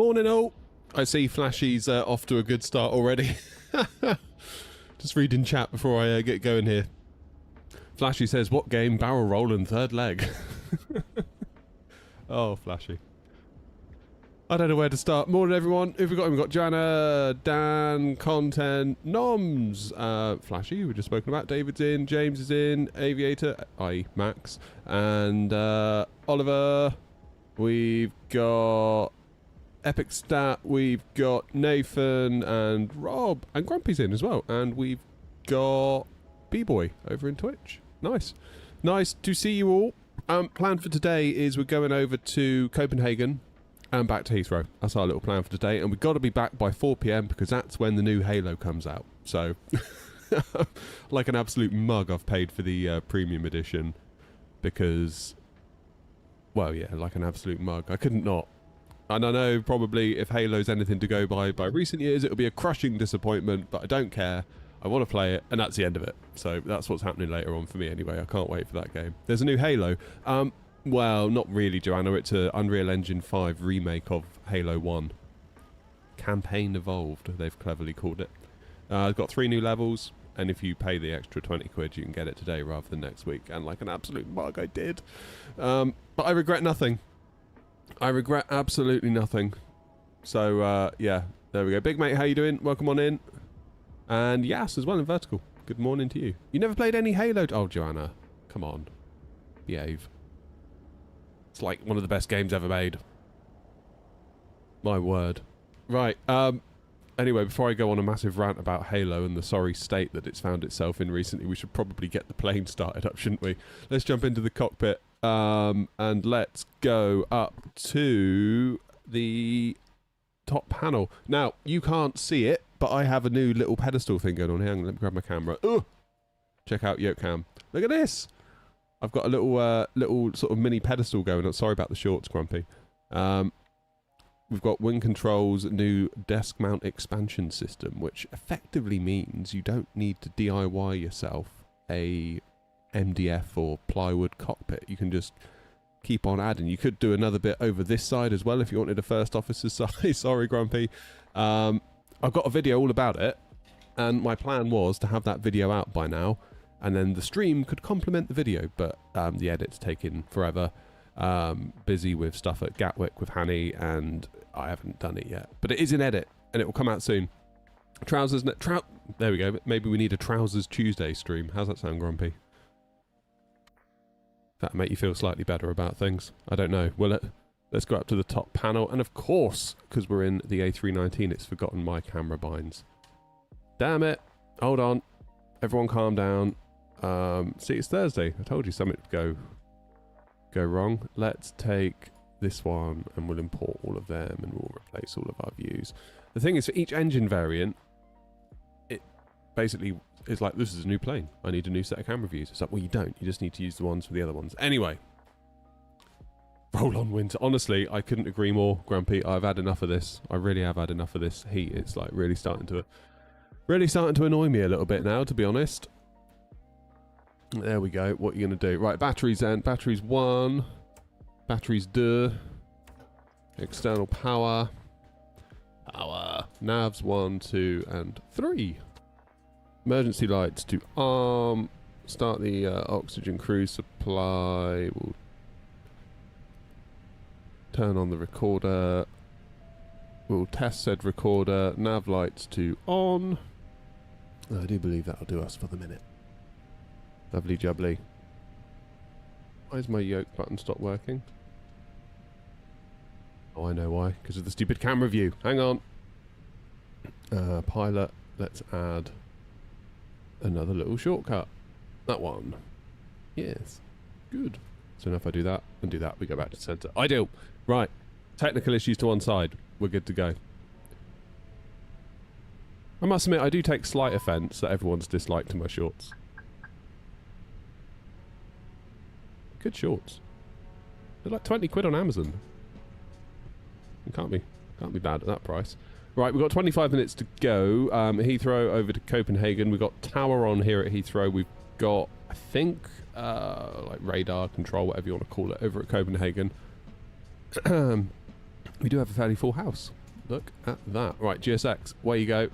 Morning all. I see Flashy's off to a good start already. Just reading chat before I get going here. Flashy says, what game? Barrel roll and third leg. Oh, Flashy. I don't know where to start. Morning everyone. Who've we got? We've got Jana, Dan, Content, Noms, Flashy, we just spoken about. David's in, James is in, Aviator, i.e. Max, and Oliver. We've got Epic Stat, we've got Nathan and Rob, and Grumpy's in as well, and we've got B-Boy over in Twitch. Nice. Nice to see you all. Plan for today is we're going over to Copenhagen and back to Heathrow. That's our little plan for today, and we've got to be back by 4 PM because that's when the new Halo comes out. So, like an absolute mug, I've paid for the premium edition because, well, yeah, like an absolute mug. I couldn't not. And I know probably if Halo's anything to go by recent years, it'll be a crushing disappointment, but I don't care. I want to play it, and that's the end of it. So that's what's happening later on for me anyway. I can't wait for that game. There's a new Halo. Well, not really, Joanna. It's an Unreal Engine 5 remake of Halo 1. Campaign Evolved, they've cleverly called it. It's got 3 new levels, and if you pay the extra 20 quid, you can get it today rather than next week. And like an absolute mug, I did. But I regret nothing. I regret absolutely nothing. So, yeah, there we go. Big mate, how you doing? Welcome on in. And Yas as well in Vertical. Good morning to you. You never played any Halo? Oh, Joanna. Come on. Behave. It's like one of the best games ever made. My word. Right, anyway, before I go on a massive rant about Halo and the sorry state that it's found itself in recently, we should probably get the plane started up, shouldn't we? Let's jump into the cockpit, and let's go up to the top panel. Now, you can't see it, but I have a new little pedestal thing going on here. Let me grab my camera. Ugh! Check out YokeCam. Look at this! I've got a little sort of mini pedestal going on. Sorry about the shorts, Grumpy. We've got Wing Control's new desk mount expansion system, which effectively means you don't need to DIY yourself a MDF or plywood cockpit. You can just keep on adding. You could do another bit over this side as well if you wanted a first officer's size. Sorry, Grumpy. I've got a video all about it, and my plan was to have that video out by now, and then the stream could complement the video, but the edit's taking forever. Busy with stuff at Gatwick with Hanny, and I haven't done it yet. But it is in edit, and it will come out soon. Trousers... there we go. Maybe we need a Trousers Tuesday stream. How's that sound, Grumpy? That'll make you feel slightly better about things. I don't know. Will it? Let's go up to the top panel. And of course, because we're in the A319, it's forgotten my camera binds. Damn it. Hold on. Everyone calm down. See, it's Thursday. I told you something would go wrong. Let's take this one and we'll import all of them and we'll replace all of our views. The thing is, for each engine variant, it basically is like, this is a new plane. I need a new set of camera views. It's like, well, you don't. You just need to use the ones for the other ones. Anyway. Roll on winter. Honestly, I couldn't agree more, Grumpy. I've had enough of this. I really have had enough of this heat. It's like really starting to annoy me a little bit now, to be honest. There we go. What are you going to do? Right, batteries then. Batteries 1. Batteries 2. External power. Navs 1, 2, and 3. Emergency lights to arm. Start the oxygen cruise supply. We'll turn on the recorder. We'll test said recorder. Nav lights to on. I do believe that'll do us for the minute. Lovely jubbly. Why is my yoke button stopped working? Oh, I know why. Because of the stupid camera view. Hang on. Pilot. Let's add another little shortcut. That one. Yes. Good. So now if I do that and do that, we go back to center. Ideal. Right. Technical issues to one side. We're good to go. I must admit, I do take slight offence that everyone's disliked to my shorts. Good shorts. They're like 20 quid on Amazon. It can't be bad at that price. Right, we've got 25 minutes to go. Heathrow over to Copenhagen. We've got tower on here at Heathrow. We've got, I think, like radar control, whatever you want to call it, over at Copenhagen. We do have a fairly full house. Look at that. Right, GSX, away you go.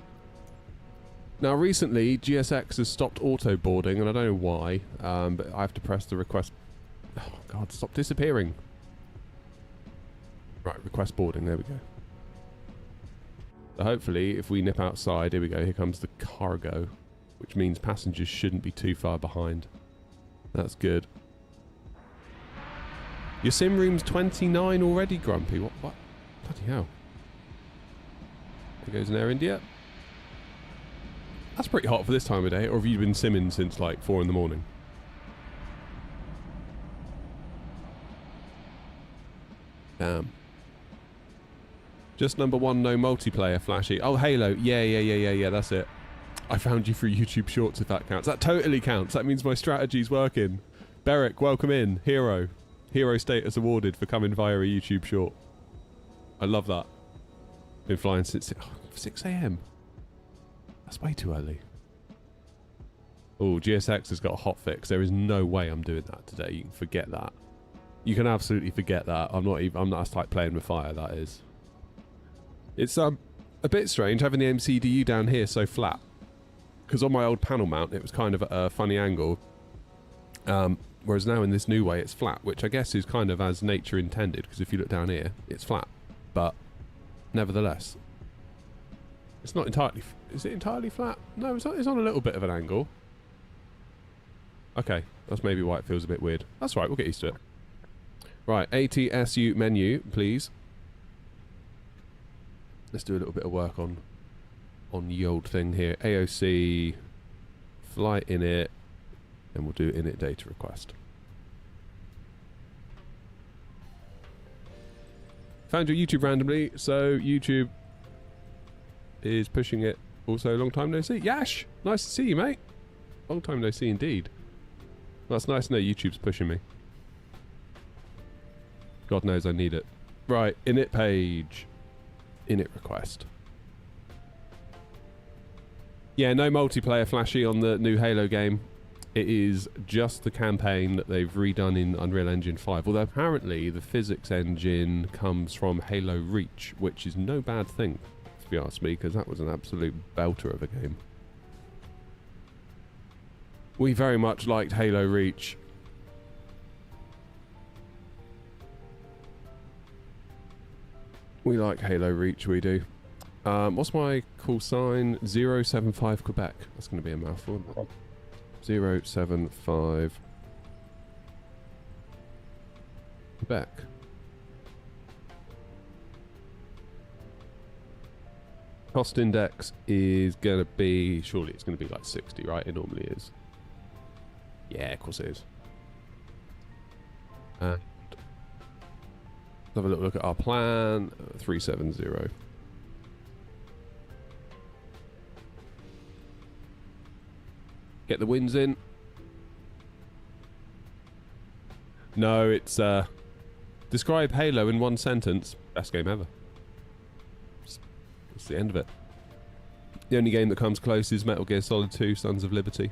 Now, recently, GSX has stopped auto boarding, and I don't know why, but I have to press the request. Oh, God, stop disappearing. Right, request boarding. There we go. So hopefully, if we nip outside, here we go. Here comes the cargo, which means passengers shouldn't be too far behind. That's good. Your sim room's 29 already, Grumpy. What? Bloody hell. There goes an Air India. That's pretty hot for this time of day, or have you been simming since like 4 in the morning? Damn. Just number 1, no multiplayer, Flashy. Oh, Halo. Yeah, that's it. I found you through YouTube Shorts, if that counts. That totally counts. That means my strategy's working. Beric, welcome in. Hero. Hero status awarded for coming via a YouTube Short. I love that. Been flying since 6 a.m. That's way too early. Oh, GSX has got a hot fix. There is no way I'm doing that today. You can forget that. You can absolutely forget that. I'm not like playing with fire, that is. It's a bit strange having the MCDU down here so flat. Because on my old panel mount, it was kind of at a funny angle. Whereas now in this new way, it's flat, which I guess is kind of as nature intended. Because if you look down here, it's flat. But nevertheless, it's not entirely... Is it entirely flat? No, it's on a little bit of an angle. Okay, that's maybe why it feels a bit weird. That's right, we'll get used to it. Right, ATSU menu, please. Let's do a little bit of work on the old thing here. AOC, flight init, and we'll do init data request. Found your YouTube randomly, so YouTube is pushing it. Also, long time no see. Yash! Nice to see you, mate. Long time no see indeed. That's nice to know YouTube's pushing me. God knows I need it. Right, init page. Init request. Yeah, no multiplayer, Flashy, on the new Halo game. It is just the campaign that they've redone in Unreal Engine 5. Although apparently the physics engine comes from Halo Reach, which is no bad thing, if you ask me, because that was an absolute belter of a game. We very much liked Halo Reach. We like Halo Reach, we do. What's my call sign? 075 Quebec. That's going to be a mouthful. 075 Quebec. Cost index is going to be... Surely it's going to be like 60, right? It normally is. Yeah, of course it is. And let's have a little look at our plan. 370. Get the wins in. No, it's describe Halo in 1 sentence. Best game ever. That's the end of it. The only game that comes close is Metal Gear Solid 2: Sons of Liberty.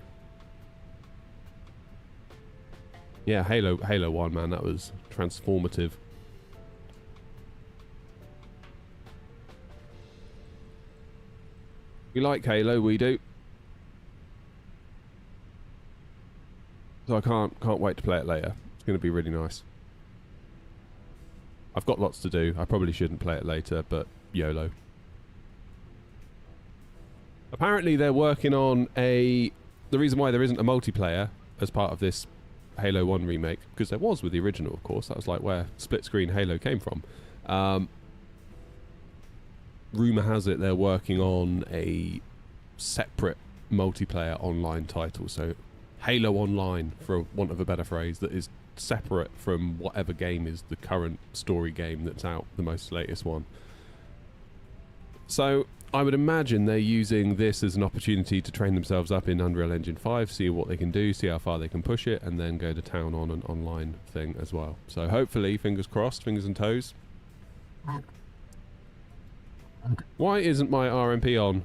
Yeah, Halo 1, man, that was transformative. We like Halo, we do. So I can't wait to play it later. It's going to be really nice. I've got lots to do. I probably shouldn't play it later, but YOLO. Apparently they're working on the reason why there isn't a multiplayer as part of this Halo 1 remake, because there was with the original, of course. That was like where split screen Halo came from. Rumour has it they're working on a separate multiplayer online title, so Halo Online, for want of a better phrase, that is separate from whatever game is the current story game that's out, the most latest one. So I would imagine they're using this as an opportunity to train themselves up in Unreal Engine 5, see what they can do, see how far they can push it, and then go to town on an online thing as well. So hopefully, fingers crossed, fingers and toes. Why isn't my RMP on?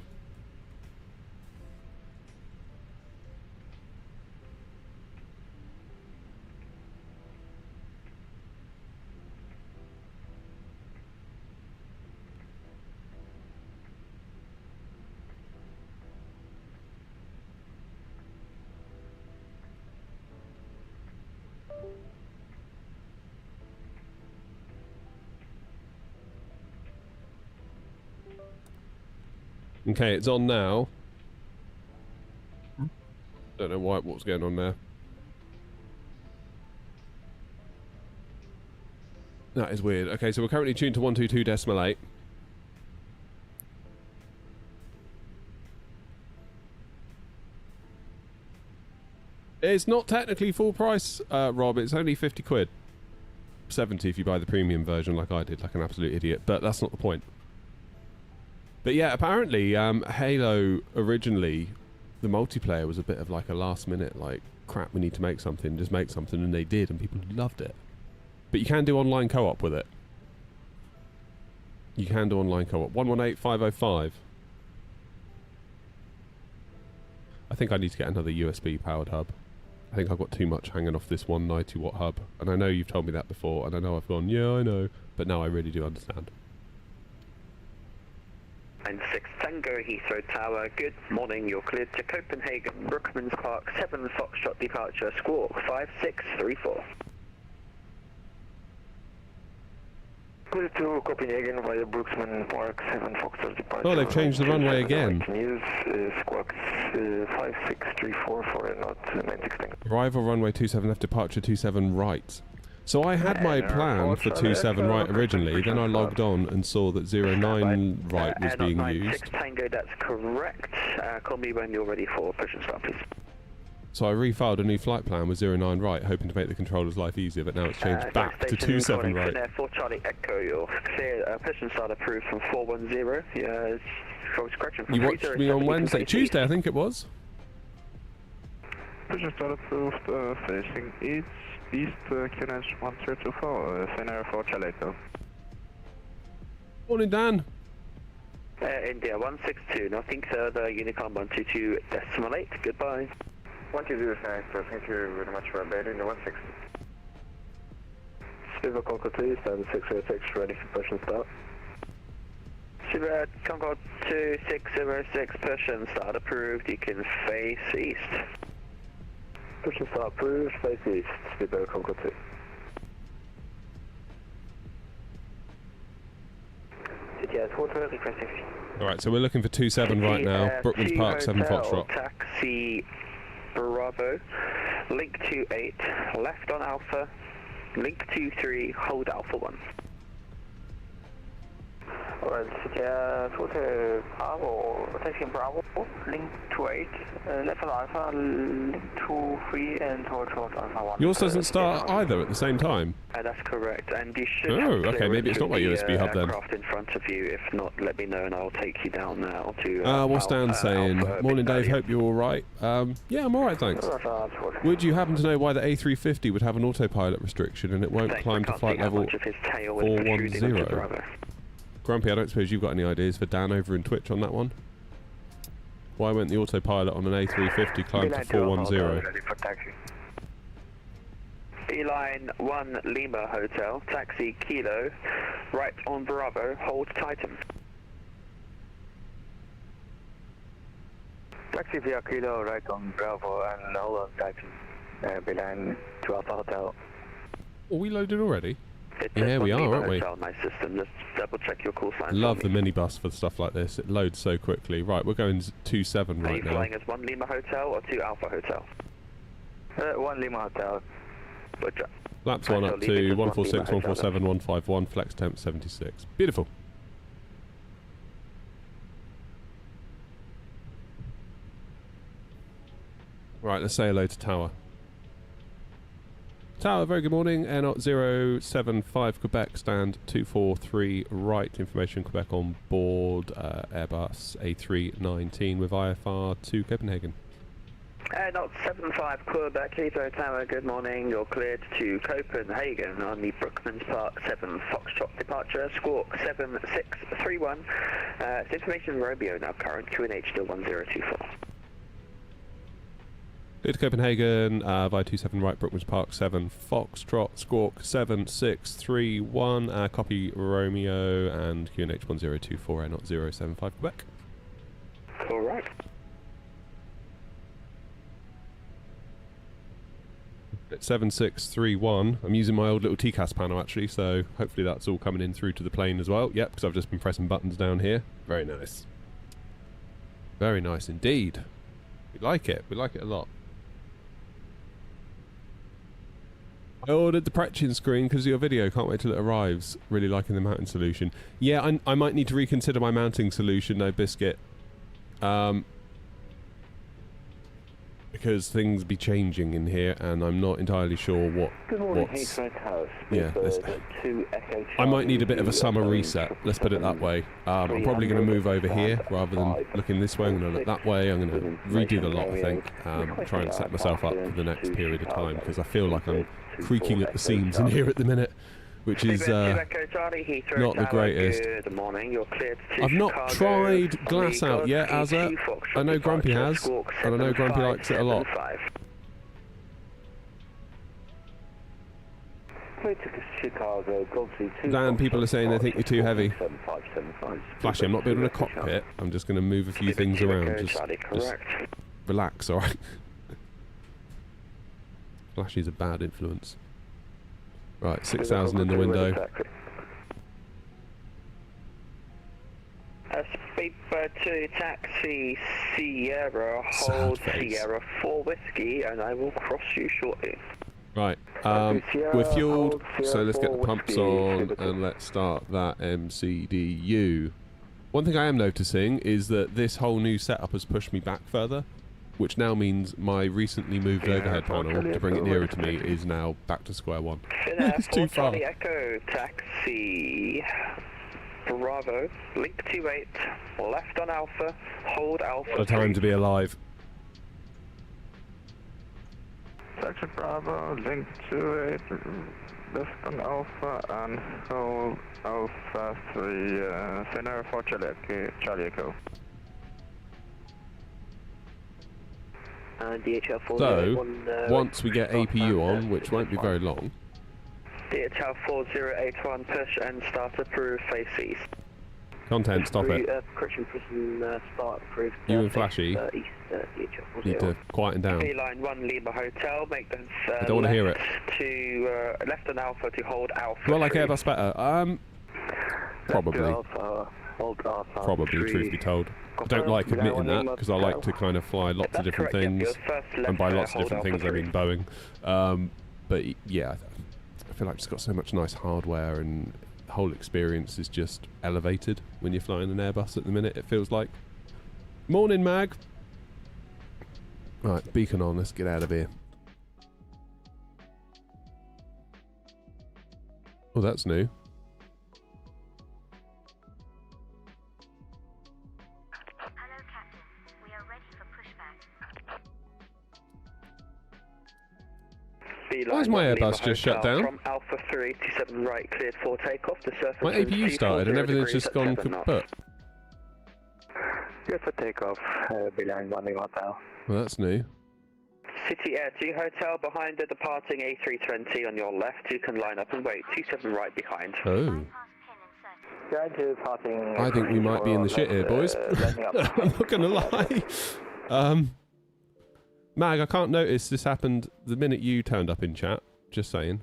Okay, it's on now. Don't know what was going on there. That is weird. Okay, so we're currently tuned to 122.8. It's not technically full price, Rob. It's only 50 quid. 70 if you buy the premium version like I did, like an absolute idiot. But that's not the point. But yeah, apparently Halo originally, the multiplayer was a bit of like a last minute, like, crap, we need to make something, just make something, and they did, and people loved it. But you can do online co-op with it. You can do online co-op. 118-505. I think I need to get another USB powered hub. I think I've got too much hanging off this 190 watt hub. And I know you've told me that before, and I know I've gone, yeah, I know. But now I really do understand. 96 Tango Heathrow Tower, good morning, you're cleared to Copenhagen, Brookmans Park, 7 Foxtrot departure, Squawk 5634. Clear to Copenhagen via Brookmans Park, 7 Foxtrot departure. Oh, they've changed the runway again. News, Squawk 5634 for a knot, 96 Tango. Arrival runway 27 left, departure 27 right. So I had my plan for 27 right originally, then I logged on and saw that 09 right was being used. 96 Tango, that's correct. Call me when you're ready for push and start, please. So I refiled a new flight plan with 09 right, hoping to make the controller's life easier, but now it's changed back to 27 right. For Charlie Echo, you're clear, push and start approved from 410. Yeah, correction from you watched me on Wednesday, Tuesday I think it was. Push and start approved, facing east, QNH 1324, center for Charlie Echo. Morning, Dan. India 162, nothing further, Unicom 122.8, goodbye. 120, thank you very much for updating the 160. Silver Concord 2, 7606, ready for push and start. Silver Concord 2606, push and start approved, you can face east. Push and start approved, face east, Silver Concord 2. CTS water, requesting. Alright, so we're looking for 27 right now, Brookmans Park, 7 Foxtrot. Taxi Bravo, link 28, left on Alpha, link 23, hold Alpha 1. Alright, CTS water Bravo, taxi Bravo, link 28, left on Alpha, link 23, and hold Alpha 1. Yours doesn't start either at the same time? That's correct, and you should Oh, okay, maybe it's not my USB hub then. Aircraft in front of you. If not, let me know and I'll take you down now to... what's Dan saying? Morning, Dave, hope you're alright. Yeah, I'm alright, thanks. Would you happen to know why the A350 would have an autopilot restriction and it won't climb to flight level 410? Grumpy, I don't suppose you've got any ideas for Dan over in Twitch on that one? Why won't the autopilot on an A350 climb to 410? Beeline 1 Lima Hotel, taxi Kilo, right on Bravo, hold Titan. Taxi via Kilo, right on Bravo, and hold on Titan. Beeline to Alpha Hotel. Are we loaded already? Yeah, we are, aren't we? My system. Just double check your call sign. Love the minibus for stuff like this. It loads so quickly. Right, we're going 27 right now. Are you flying as 1 Lima Hotel or 2 Alpha Hotel? 1 Lima Hotel. Laps 1 up to 146, 147, 151, flex temp 76. Beautiful. Right, let's say hello to Tower. Tower, very good morning. Air Knot 075 Quebec, stand 243 right. Information Quebec on board. Airbus A319 with IFR to Copenhagen. Air Knot 75 Quebec, Heathrow Tower, good morning. You're cleared to Copenhagen on the Brookmans Park 7 Foxtrot departure. Squawk 7631. It's information Romeo now current, QNH still 1024. Clear to Copenhagen, via 27 right, Brookmans Park 7 Foxtrot, Squawk 7631, copy Romeo and QNH 1024, Air Knot 075 Quebec. Alright. At 7631, I'm using my old little TCAS panel actually, so hopefully that's all coming in through to the plane as well. Yep, because I've just been pressing buttons down here. Very nice. Very nice indeed. We like it. We like it a lot. I ordered the Pretchin screen because of your video. Can't wait till it arrives. Really liking the mounting solution. Yeah, I might need to reconsider my mounting solution, no biscuit. Because things be changing in here, and I'm not entirely sure what. Good morning, what's. Yeah, I might need a bit of a summer reset. Let's put it that way. I'm probably going to move over here rather than looking this way. I'm going to look that way. I'm going to redo the lot, I think. Try and set myself up for the next period of time because I feel like I'm creaking at the seams in here at the minute, which is not the greatest. Good morning, you're cleared to I've not Chicago. tried glass out yet, Azza. I know Grumpy has, and I know Grumpy likes it a lot. Dan, people are saying they think you're too heavy. Flashy, I'm not building a cockpit. I'm just going to move a few things around. Just relax, alright? Flashy's a bad influence. Right, 6,000 in the window. Speedbird 2, taxi Sierra, hold Sierra 4 whiskey, and I will cross you shortly. Right, we're fueled, so let's get the pumps on and let's start that MCDU. One thing I am noticing is that this whole new setup has pushed me back further, which now means my recently moved overhead panel to bring it nearer to me is now back to square one. It's too far. Echo, taxi Bravo, link 28, left on Alpha, hold Alpha. What a time to be alive. Taxi Bravo, link 28, left on Alpha, and hold Alpha 3, center for Charlie Echo. So, once we get APU on, which won't be very long. DHL 4081, push and start approved, face east. Content, stop it. Correction prison, start approved. You and Flashy need to quieten down. Line 1 Lima Hotel, make them I don't want to hear it. To left on Alpha to hold Alpha. Do I like Airbus better? Probably. Probably, truth be told. I don't like admitting that because I like to kind of fly lots of different things, and by lots of different things I mean Boeing. But yeah, I feel like it's got so much nice hardware, and the whole experience is just elevated when you're flying an Airbus at the minute. It feels like. Morning, Mag. Right, beacon on. Let's get out of here. Oh, that's new. Why is my Airbus just shut down? From Alpha 327 right, cleared for takeoff. The surface my APU started and everything's just gone kaput. Good for takeoff, Beeline 1 Hotel. Well, that's new. City Air 2 Hotel behind the departing A320 on your left. You can line up and wait. 27 right behind. Oh. I think we might be in the shit here, boys. I'm not gonna lie. Mag, I can't notice this happened the minute you turned up in chat. Just saying.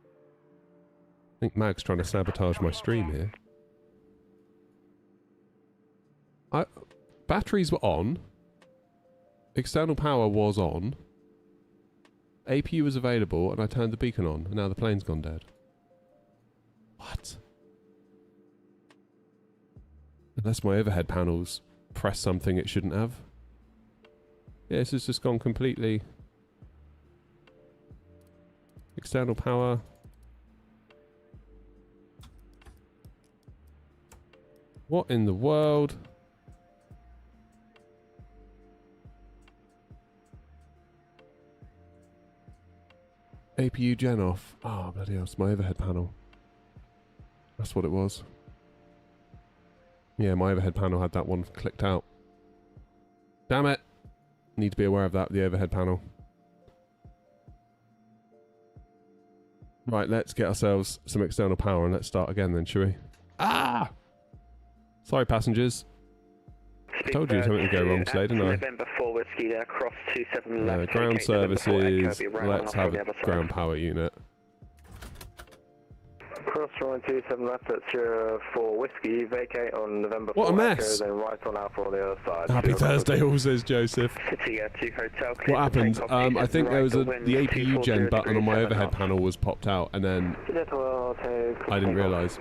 I think Mag's trying to sabotage my stream here. Batteries were on. External power was on. APU was available, and I turned the beacon on, and now the plane's gone dead. What? Unless my overhead panels press something it shouldn't have. Yeah, this has just gone completely. External power. What in the world? APU gen off. Oh, bloody hell, it's my overhead panel. That's what it was. Yeah, my overhead panel had that one clicked out. Damn it! Need to be aware of that, the overhead panel. Right, let's get ourselves some external power and let's start again then, shall we? Ah! Sorry, passengers. I told you something would go wrong today, didn't I? November 4 whiskey there, cross 27 left. Ground services, let's have a ground power unit. Cross runway 27 left at 04 Whiskey, vacate on November 4 What a mess. Echo, then right on Alpha on the other side. Happy Thursday, all says Joseph. City 2 Hotel. What happened? I think there was the APU gen button on my overhead panel was popped out, and then I didn't realise.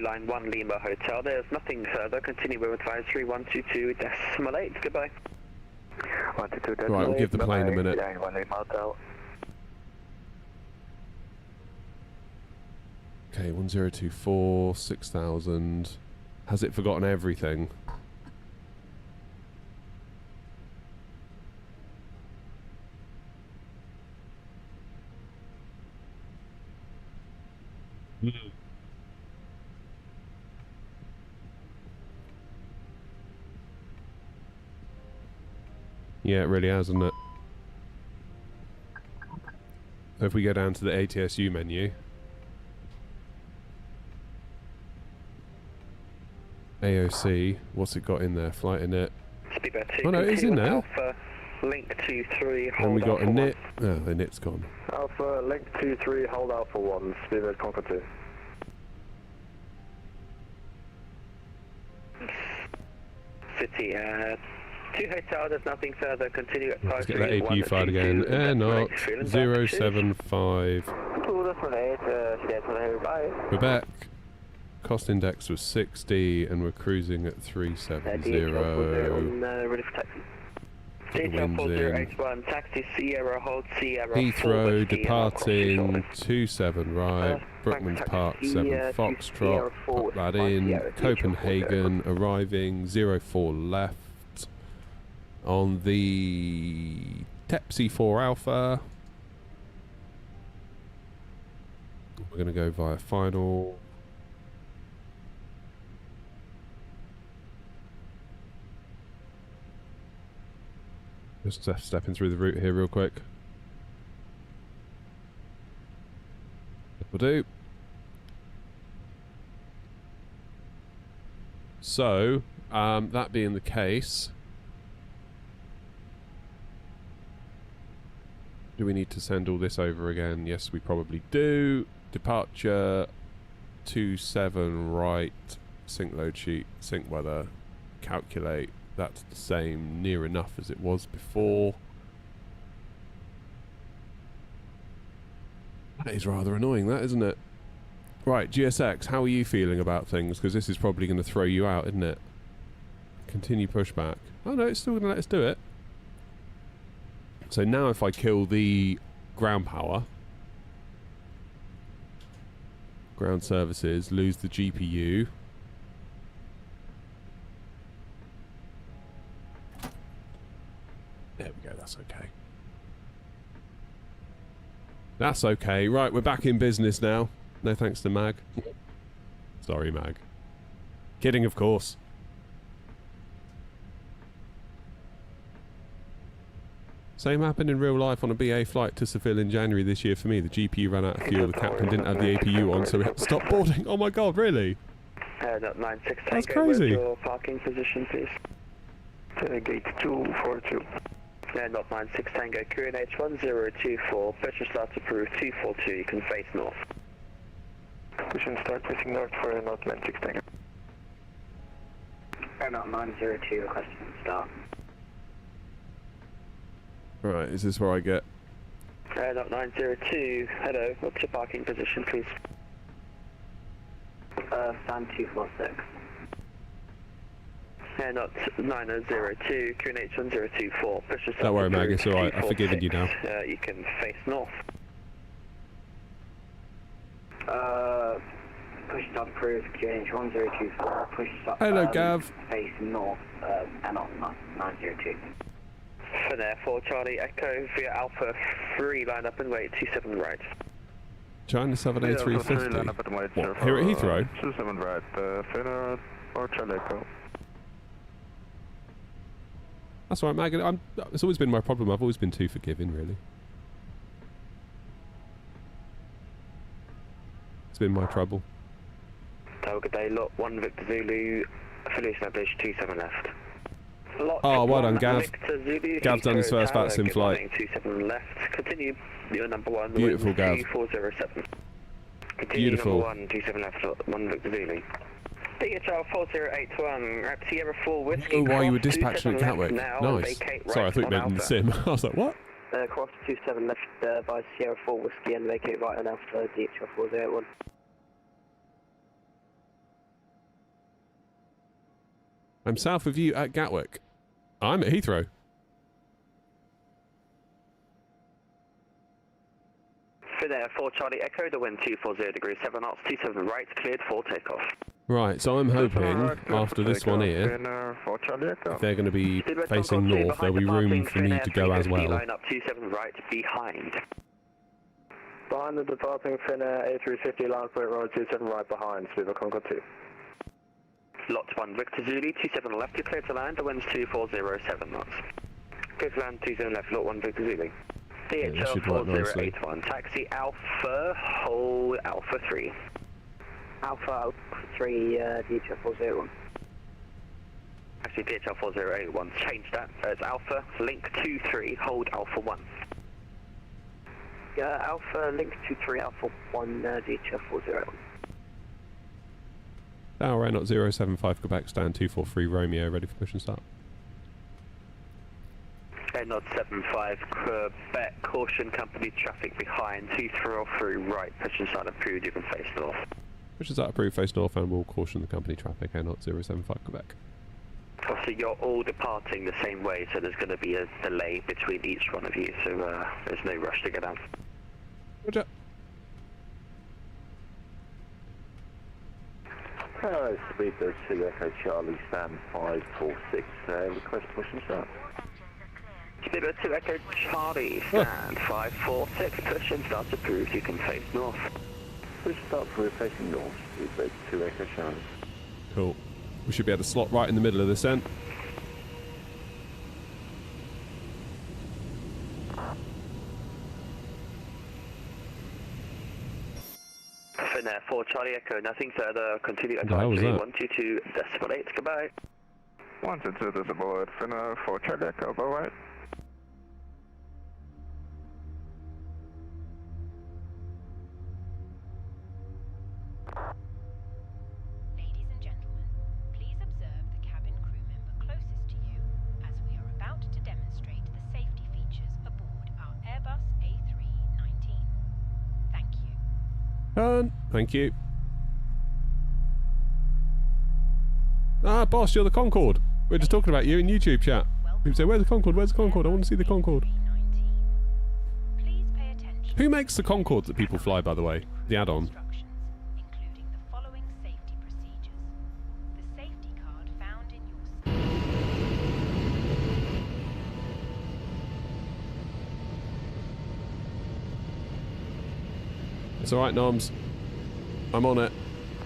Line 1 Lima Hotel, there's nothing further. Continue with advisory 122.8. Goodbye. 122.8. Right, we'll give the plane a minute. Line 1 Lima Hotel. Okay, 1024, 6000. Has it forgotten everything? Yeah, it really has, hasn't it? So if we go down to the ATSU menu, AOC, what's it got in there? Flight in it. Oh no, it is in there. Alpha, link 23, And we got a NIT. Oh, the NIT's gone. Alpha, link 23, hold Alpha 1, speedbird Concord 2. City 2 Hotel, there's nothing further. Continue at 5. Let's get that APU fired again. Air not 075. We're back. Cost index was 60 and we're cruising at 370. Ready for taxi. Detail 4081, taxi Sierra, hold Sierra. Heathrow departing 27 right, Brookman's Park 7 Foxtrot, put that in. Copenhagen arriving 04 left on the Tepsi 4 Alpha. We're going to go via final. Just stepping through the route here real quick. Will do. So, that being the case, do we need to send all this over again? Yes, we probably do. Departure 27 right, sync load sheet, sync weather, calculate. That's the same, near enough as it was before. That is rather annoying, that, isn't it? Right, GSX, how are you feeling about things? Because this is probably going to throw you out, isn't it? Continue pushback. Oh no, it's still going to let us do it. So now if I kill the ground power, ground services, lose the GPU, there we go, that's okay. That's okay. Right, we're back in business now. No thanks to Mag. Sorry, Mag. Kidding, of course. Same happened in real life on a BA flight to Seville in January this year for me. The GPU ran out of fuel, the captain didn't have the APU on, so we had to stop boarding. Oh my god, really? That's crazy. Your parking position, please. Gate 242. Not 96 Tango, QNH 1024, pressure start approved 242, you can face north. Pushing start facing north for North 96 Tango. Not 902, requesting start. Right, is this where I get... Not 902, hello, what's your parking position, please? Stand 246. Not 9002, QNH 1024, pressure start Don't worry, Mag, it's approved, alright, I've forgiven you now. You can face north. Push start approved, QNH 1024, push start. Hello, Gav. Face north, and on 902. Finnair 4 Charlie Echo via Alpha 3, line up and wait, 27 right. China 7A350. What, here at Heathrow? 27 right, Finnair or Charlie Echo. That's all right, Mag. It's always been my problem. I've always been too forgiving, really. It's been my trouble. Tower, good day, lot 1 Victor Zulu, fully established, 27 left. Lot Oh, well done, Gav. Victor Zulu, Gav's done his Heathrow first Tower, VATSIM good flight. morning, 27 left. Continue, you're number 1. Beautiful, Gav. 2407. Continue Beautiful. number 1, 27 left, 1 Victor Zulu. DHL 4081, at Sierra 4 Whiskey. Oh, while you were cross dispatching at 27 Gatwick. left now, Nice. vacate Sorry, I right thought you on meant in the Alpha. sim. I was like, what? Cross 27 left by Sierra 4 Whiskey and vacate right on Alpha DHL 4081. I'm south of you at Gatwick. I'm at Heathrow. Finnair 4 Charlie Echo, the wind 240 degrees 7 knots, 27 right, cleared for takeoff. Right, so I'm hoping after this one here, if they're going to be facing north, there'll be room for me to go as well. Line up 27 right, behind. Behind the departing Finnair A350 line point road 27 right behind, Viva Concord 2. Lot 1 Victor Zulu, 27 left, you're clear to land, the wind's 2407 knots. Clear to land, 27 left, lot 1 Victor Zulu. DHL should work nicely. 4081, taxi Alpha, hold Alpha 3. Alpha 3 DHL 4081. Actually, DHL 4081, change that. It's Alpha, link 23, hold Alpha 1. Alpha link 23 Alpha 1 DHL 4081. Tower Renault 075 Quebec, stand 243 Romeo, ready for push and start. Not 75 Quebec, caution company traffic behind, 203 right, push and start approved, you can face north. Push and start approved, face north, and we'll caution the company traffic, Not 075 Quebec. Obviously, you're all departing the same way, so there's going to be a delay between each one of you, so there's no rush to get out. Roger. Speedbird 2 Echo Charlie, stand 546, request push and start. Speedbird 2 Echo Charlie, stand 546, push and start approved, you can face north. Push start through facing north, Speedbird 2 Echo Charlie. Cool. We should be able to slot right in the middle of this then. Finnair 4 Charlie Echo, nothing further, continue What the hell was that? 122.8, goodbye. 122.8, Finnair 4 Charlie Echo, bye bye. Ladies and gentlemen, please observe the cabin crew member closest to you as we are about to demonstrate the safety features aboard our Airbus A319. Thank you. Thank you. Ah, boss, you're the Concorde. We were just talking about you in YouTube chat. People say, where's the Concorde? Where's the Concorde? I want to see the Concorde. Please pay attention. Who makes the Concorde that people fly, by the way? The add-on. Instructions, including the following safety procedures. The safety card found in your It's alright, Noms. I'm on it.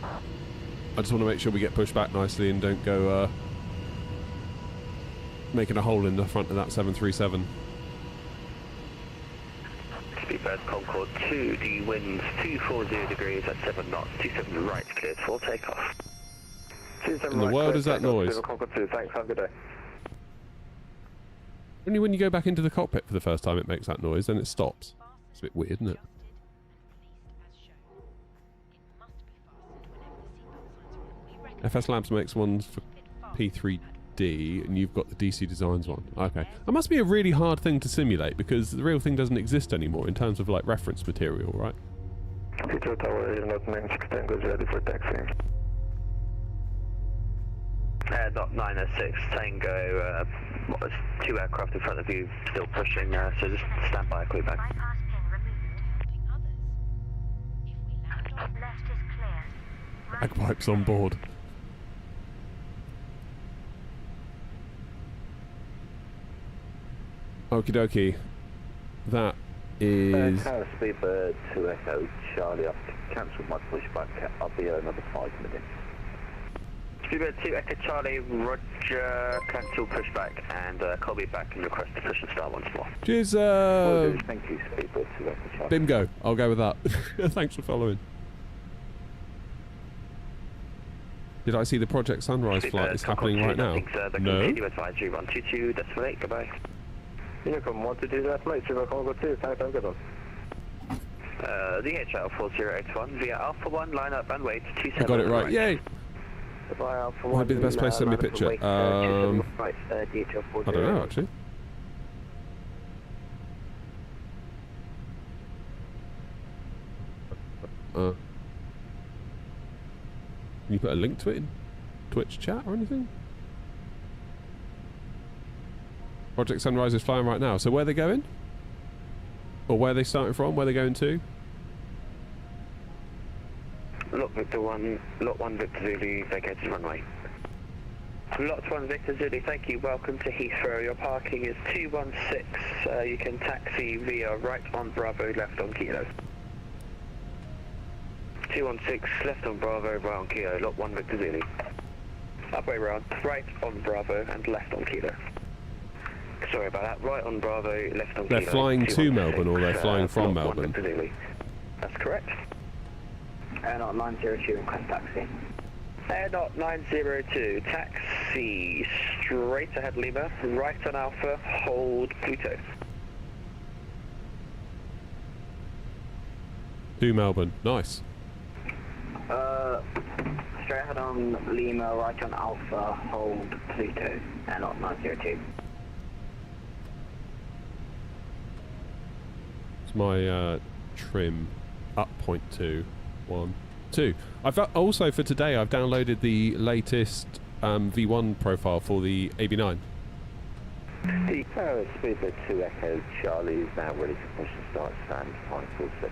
I just want to make sure we get pushed back nicely and don't go making a hole in the front of that 737. Speedbird Concorde 2, the winds 240 degrees at 7 knots, 27 right, cleared for takeoff. In the world is that noise? Concord 2, thanks, have a good day. Only when you go back into the cockpit for the first time it makes that noise, then it stops. It's a bit weird, isn't it? FS Labs makes ones for P3D, and you've got the DC Designs one. Okay. That must be a really hard thing to simulate, because the real thing doesn't exist anymore in terms of, like, reference material, right? Heathrow Tower, unit 96 Tango is ready for taxi. Not 906 Tango, what was 2 aircraft in front of you, still pushing, so just stand by, clear back. bypass pin removed. If we land on left is clear. Bagpipes on board. Okie dokie. That is... Tower Speedbird 2 Echo Charlie, I've cancelled my pushback, I'll be here another 5 minutes. Speedbird 2 Echo Charlie, roger, cancel pushback, and call me back and request to push and start once more. Cheers, Thank you, Speedbird 2 Echo Charlie. Bimgo. I'll go with that. Thanks for following. Did I see the Project Sunrise flight is happening right now? No. Continue advisory 122, decimal 8, goodbye. Uniform 122, decimal 8, Silver Congo 2, thanks, have a good one. DHL 4081 via Alpha 1, line up and wait 27. I got it right, yay! Goodbye, Alpha 1. Might be the best place to send me a picture. Right, DHL 40. I don't know, actually. Can you put a link to it in Twitch chat or anything? Project Sunrise is flying right now. So where are they going? Or where are they starting from? Where are they going to? Lot Victor 1, Lot 1 Victor Zulu, vacated runway. Lot 1 Victor Zulu, thank you. Welcome to Heathrow. Your parking is 216. You can taxi via right on Bravo, left on Kilo. 216, left on Bravo, right on Kilo. Lot 1 Victor Zulu. Up way round, right on Bravo and left on Kilo. Sorry about that. Right on Bravo, left on Kilo. They're flying to Melbourne or they're flying from Melbourne? That's correct. Airnaut 902, request taxi. Airnaut 902, taxi straight ahead Lima, right on Alpha, hold Pluto. To Melbourne, nice. Straight ahead on Lima, right on Alpha, hold Pluto, Airnaut 902. It's my trim up 0.2. 1, 2. I've also for today I've downloaded the latest V1 profile for the AB9. The Speedbird 2 Echo Charlie is now ready for push and start, stand 546.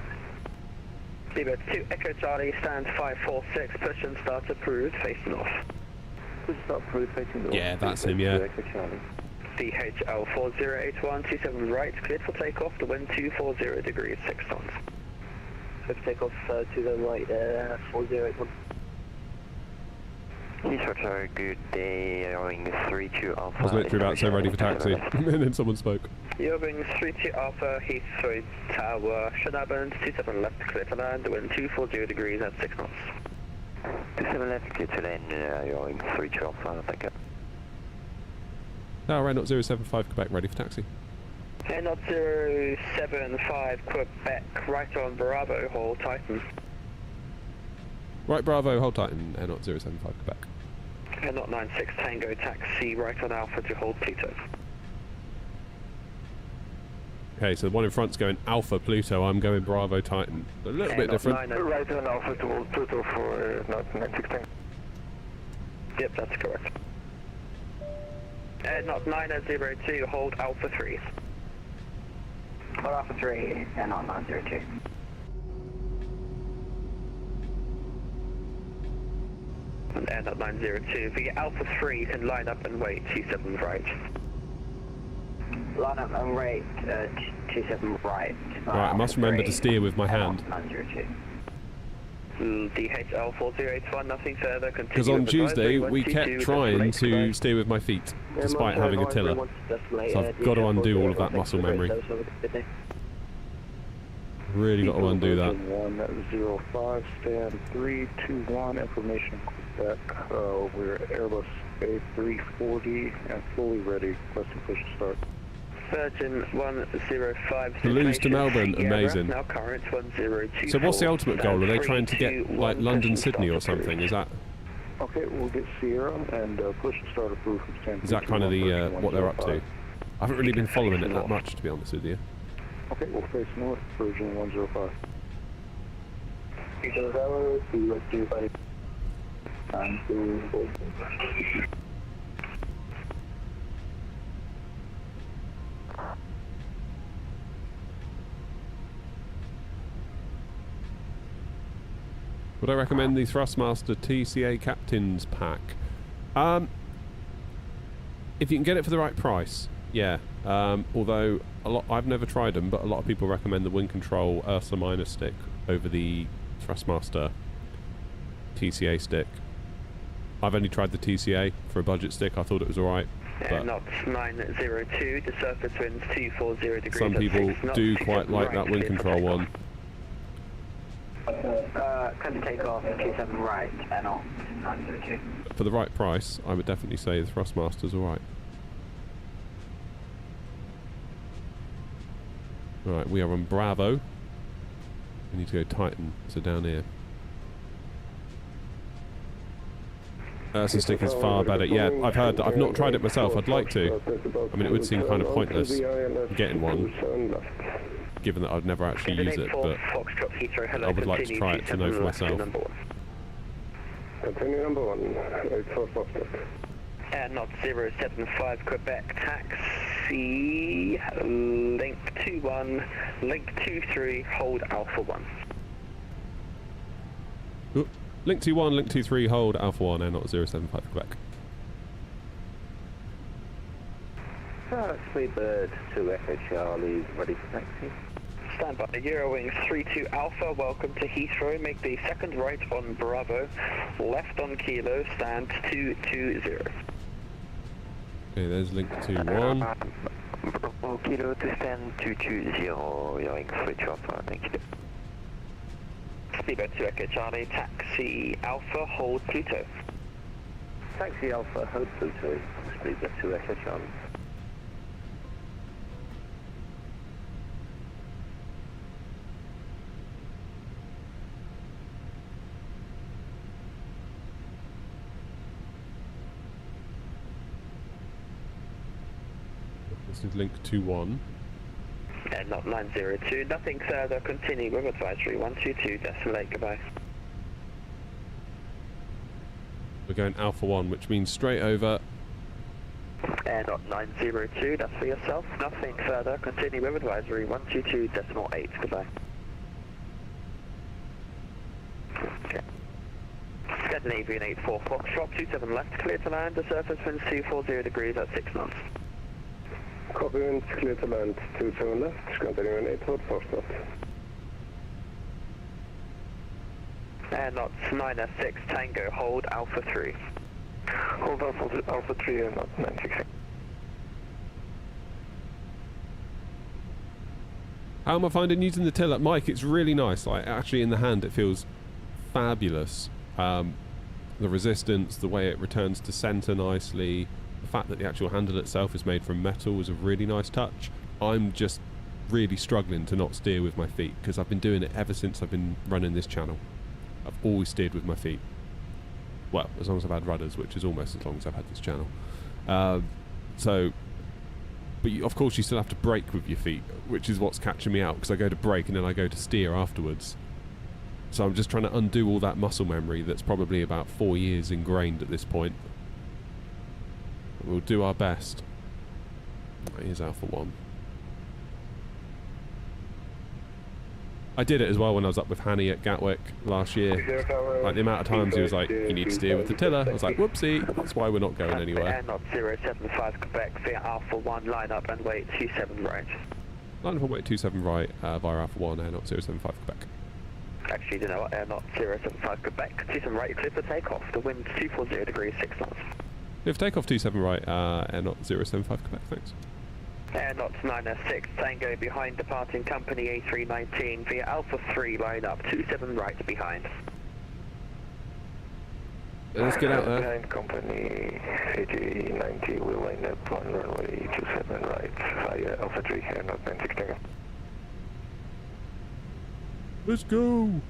Speedbird 2 Echo Charlie, stand 546, push and start approved, face north. Push and start approved, facing north. Yeah, that's him, yeah. Echo Charlie. DHL 4081, 27 right, cleared for takeoff, the wind 240 degrees, 6 knots. Takeoff to the right, 4081. Heathrow, good day, Airwing 32 Alpha. I was literally about to say ready for taxi, and then someone spoke. Airwing 32 Alpha, Heathrow Tower, Shadaband, 27 left, clear to land, the wind 240 degrees at 6 knots. 27 left, clear to land, Airwing 32 Alpha, thank you. Now Renault 075 Quebec, ready for taxi. Airnaut 075 Quebec, right on Bravo, hold Titan. Right, Bravo, hold Titan, Airnaut 075 Quebec. Airnaut 96 Tango, taxi right on Alpha to hold Pluto. Okay, so the one in front's going Alpha Pluto, I'm going Bravo Titan. A little bit different. Right on Alpha to hold Pluto for Airnaut 916. Yep, that's correct. Airnaut 902, hold Alpha 3. Hold Alpha 3, Airnaut 902. Airnaut 902, via Alpha 3, you can line up and wait, 27 right. Line up and wait, 27 right. Right, I must remember to steer with my hand. 902. DHL 4081, nothing further. Because on Tuesday we kept trying to steer with my feet, despite having a tiller. So I've got to undo all of that muscle memory. Really got to undo that. 105, stand 321, information Quebec. We're Airbus A340 and fully ready. Requesting push to start. Virgin 105. Toulouse to Melbourne, amazing. Now current 102. So what's the ultimate goal? Are they trying to get like London, Sydney or something? Is that? Okay, we'll get Sierra and push to start approved from stand. Is that kind of the what they're up to? I haven't really been following it that much, to be honest with you. Okay, we'll face north, Virgin 105. Would I recommend the Thrustmaster TCA Captain's Pack? If you can get it for the right price, yeah. Although I've never tried them, but a lot of people recommend the Wind Control Ursa Minor stick over the Thrustmaster TCA stick. I've only tried the TCA for a budget stick. I thought it was alright. Knots 902, the surface winds 240 degrees. Some people do quite like that Wind Control one. Can take off 27 right and on 902. For the right price, I would definitely say the Thrustmaster's alright. Right, we are on Bravo. We need to go Titan, so down here. Ursa stick is far better. Yeah, I've heard that. I've not tried it myself. I'd like to. I mean, it would seem kind of pointless getting one, given that I'd never actually use it, but I would like to try it to know for myself. Continue number 1, 84 Foxtrot. Not 075 Quebec taxi, link 21, link 23, hold Alpha 1. Oop. Link 21, link 23, hold Alpha 1, and not 075 Quebec. Freebird 2 Echo Charlie, ready for taxi. Stand by. Eurowings 32 Alpha, welcome to Heathrow. Make the second right on Bravo, left on Kilo, stand 220. Okay, there's link 21. Bravo Kilo to stand 220, Eurowings 32 Alpha, thank you. Speedbird 2 Echo Charlie, taxi Alpha, hold Pluto. Taxi Alpha, hold Pluto, Speedbird 2 Echo Charlie. This is link 21. Not 902, nothing further, continue with advisory 122, decimal 8, goodbye. We're going Alpha 1, which means straight over. Not 902, that's for yourself, nothing further, continue with advisory 122, decimal 8, goodbye. Okay. Scandinavian 84 Foxtrot, 27 left, clear to land, the surface winds 240 degrees at 6 knots. Copy winds clear to land 27 left, Scandinavian 84 Foxtrot. Not 906 Tango, hold Alpha 3. Hold Alpha 3 and not 966. How am I finding using the tiller? Mike, it's really nice. Like, actually in the hand it feels fabulous. The resistance, the way it returns to centre nicely, the fact that the actual handle itself is made from metal is a really nice touch. I'm just really struggling to not steer with my feet because I've been doing it ever since I've been running this channel. I've always steered with my feet. Well, as long as I've had rudders, which is almost as long as I've had this channel. But of course you still have to brake with your feet, which is what's catching me out because I go to brake and then I go to steer afterwards. So I'm just trying to undo all that muscle memory that's probably about 4 years ingrained at this point. We'll do our best. Here's Alpha 1. I did it as well when I was up with Hanny at Gatwick last year. Like the amount of times he was like, you need to steer with the tiller. I was like, whoopsie, that's why we're not going anywhere. Not 075 Quebec via Alpha 1, line up and wait 27 right. Line up and wait 27 right via Alpha 1, not 075 Quebec. Actually, you know what, not 075 Quebec, 27 right, clear for takeoff. The wind's 240 degrees, 6 knots. If takeoff 27 right, not 075 Quebec, thanks. Not 906 Tango behind departing company A319 via Alpha 3, line up 27 right behind. Let's get out there. Behind company AG90 will line up on runway 27 right via Alpha 3 and not 916. Let's go!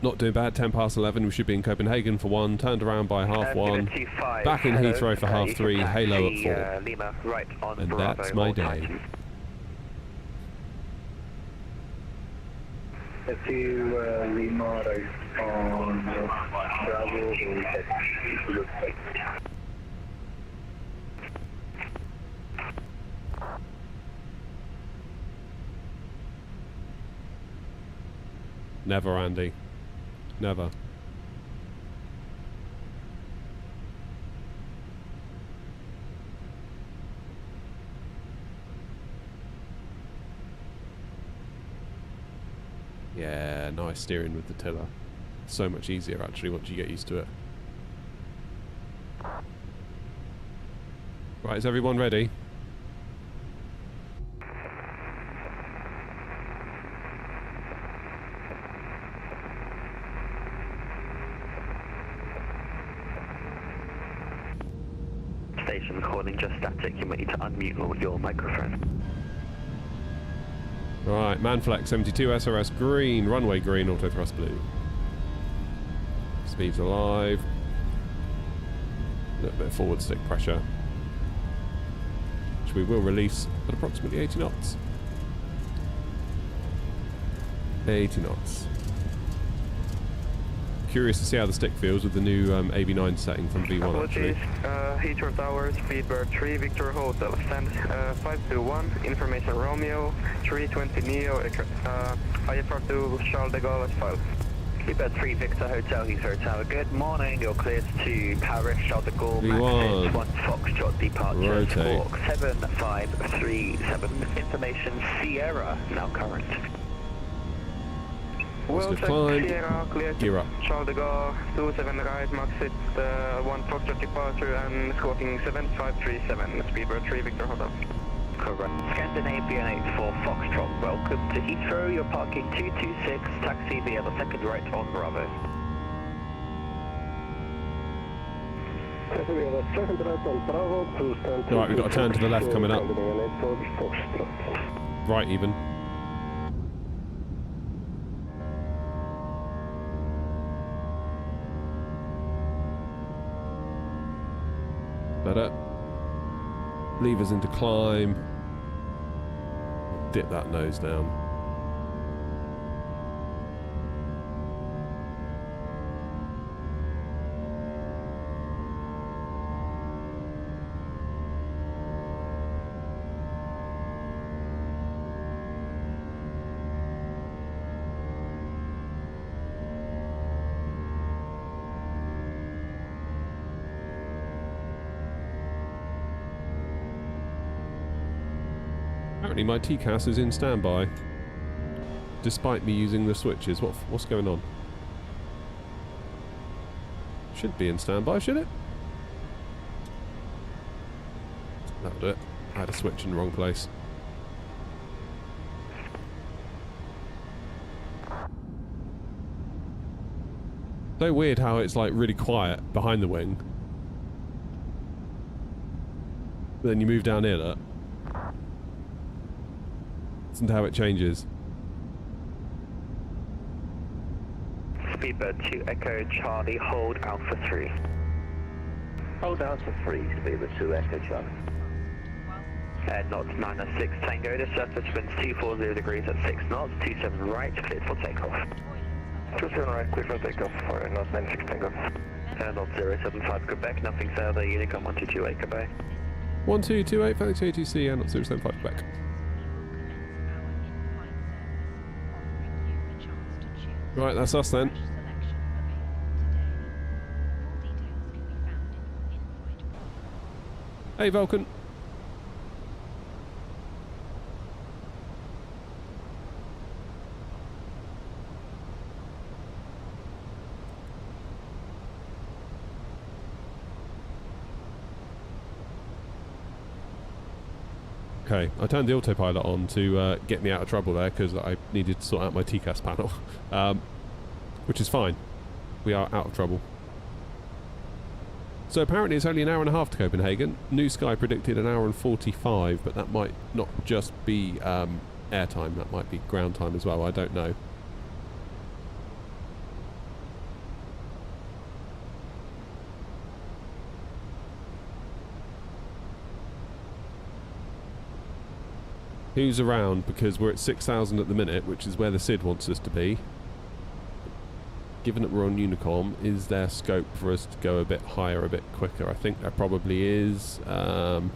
Not doing bad, 10 past 11, we should be in Copenhagen for 1, turned around by half 1, back in Heathrow for half 3, halo at 4. Lima, right on and Bravo, that's my day. Let's do Lima right on Bravo. Never, Andy. Never. Yeah, nice steering with the tiller. It's so much easier actually once you get used to it. Right, is everyone ready? Station calling just static. You might need to unmute your microphone. Right, Manflex 72 SRS green, runway green, auto thrust blue. Speeds alive. A little bit of forward stick pressure, which we will release at approximately 80 knots. 80 knots. Curious to see how the stick feels with the new AV9 setting from V1 actually. Heathrow Tower, Speedbird 3, Victor Hotel, stand 521, information Romeo, 320 Neo, IFR 2, Charles de Gaulle at 5. Speedbird 3, Victor Hotel, Heathrow Tower. Good morning, you're cleared to Paris, Charles de Gaulle, V1. Max 1 Foxtrot departure, Rotate. Squawk 7537, information Sierra, now current. Positive climb. Sierra, clear to Gear up. Charles de Gaulle, 27 right, Max it, 1 Foxtrot departure and squawking 7537, Speedbird 3, Victor Hotel. Correct. Scandinavian 84 Foxtrot, welcome to Heathrow. You're parking 226, taxi via the second right on Bravo. Right, we've got a turn to the left coming up. Right even. Better. Levers into climb. Dip that nose down. Apparently my TCAS is in standby, despite me using the switches. What's going on? Should be in standby, should it? That'll do it. I had a switch in the wrong place. So weird how it's like really quiet behind the wing. But then you move down here, look. Listen to how it changes. Speedbird 2 Echo Charlie, hold Alpha 3. Hold Alpha 3, Speedbird 2 Echo Charlie. Knots 906 Tango, the surface winds 240 degrees at 6 knots, 27 right, cleared for takeoff. 27 right, clear for takeoff for knots 96 Tango. Knot 075 Quebec, nothing further, Unicom 122 Quebec. 1228, thanks ATC, and not 075 Quebec. Right, that's us then. Hey Vulcan. Okay, I turned the autopilot on to get me out of trouble there because I needed to sort out my TCAS panel, which is fine. We are out of trouble. So apparently it's only an hour and a half to Copenhagen. New Sky predicted an hour and 45, but that might not just be air time, that might be ground time as well, I don't know. Who's around? Because we're at 6,000 at the minute, which is where the SID wants us to be. Given that we're on Unicom, is there scope for us to go a bit higher, a bit quicker? I think there probably is. Mind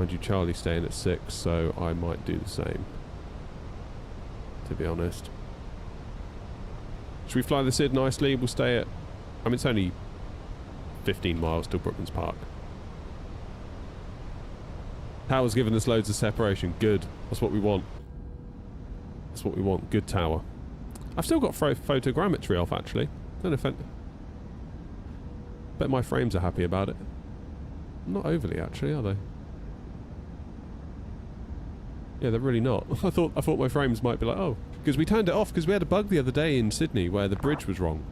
you, Charlie's staying at 6, so I might do the same, to be honest. Should we fly the SID nicely? We'll stay at... I mean, it's only 15 miles to Brooklands Park. Tower's given us loads of separation. Good. That's what we want. That's what we want. Good tower. I've still got photogrammetry off, actually. Don't know if bet my frames are happy about it. Not overly, actually, are they? Yeah, they're really not. I thought my frames might be like, oh, because we turned it off because we had a bug the other day in Sydney where the bridge was wrong.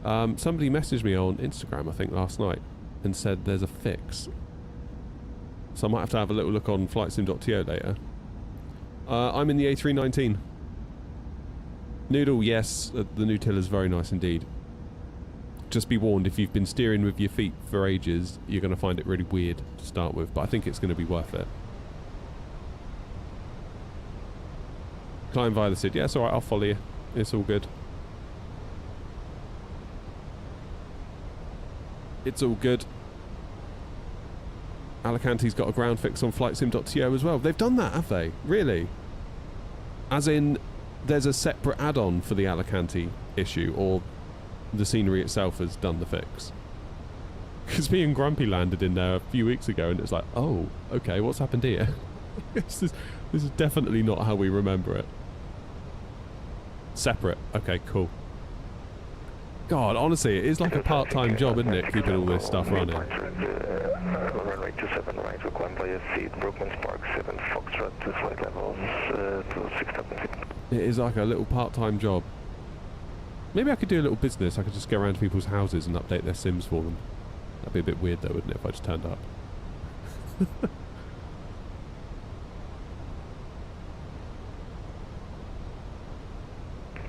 Somebody messaged me on Instagram, I think, last night and said there's a fix. So I might have to have a little look on flightsim.to later. I'm in the A319. Noodle, yes, the new Tilla's very nice indeed. Just be warned, if you've been steering with your feet for ages, you're going to find it really weird to start with, but I think it's going to be worth it. Climb via the Sid. Yeah, it's alright, I'll follow you. It's all good. It's all good. Alicante's got a ground fix on flightsim.to as well. They've done that, have they? Really? As in, there's a separate add-on for the Alicante issue, or the scenery itself has done the fix? Because me and Grumpy landed in there a few weeks ago and it's like, oh, okay, what's happened here? this is definitely not how we remember it. Separate. Okay, cool. God, honestly, it is like a part-time job, isn't it, keeping all this stuff running? Runway 27 right, to climb via seat, Brookman's Park 7, Foxtrot to flight levels to 6,000 feet. It is like a little part-time job. Maybe I could do a little business. I could just go around to people's houses and update their Sims for them. That'd be a bit weird though, wouldn't it, if I just turned up?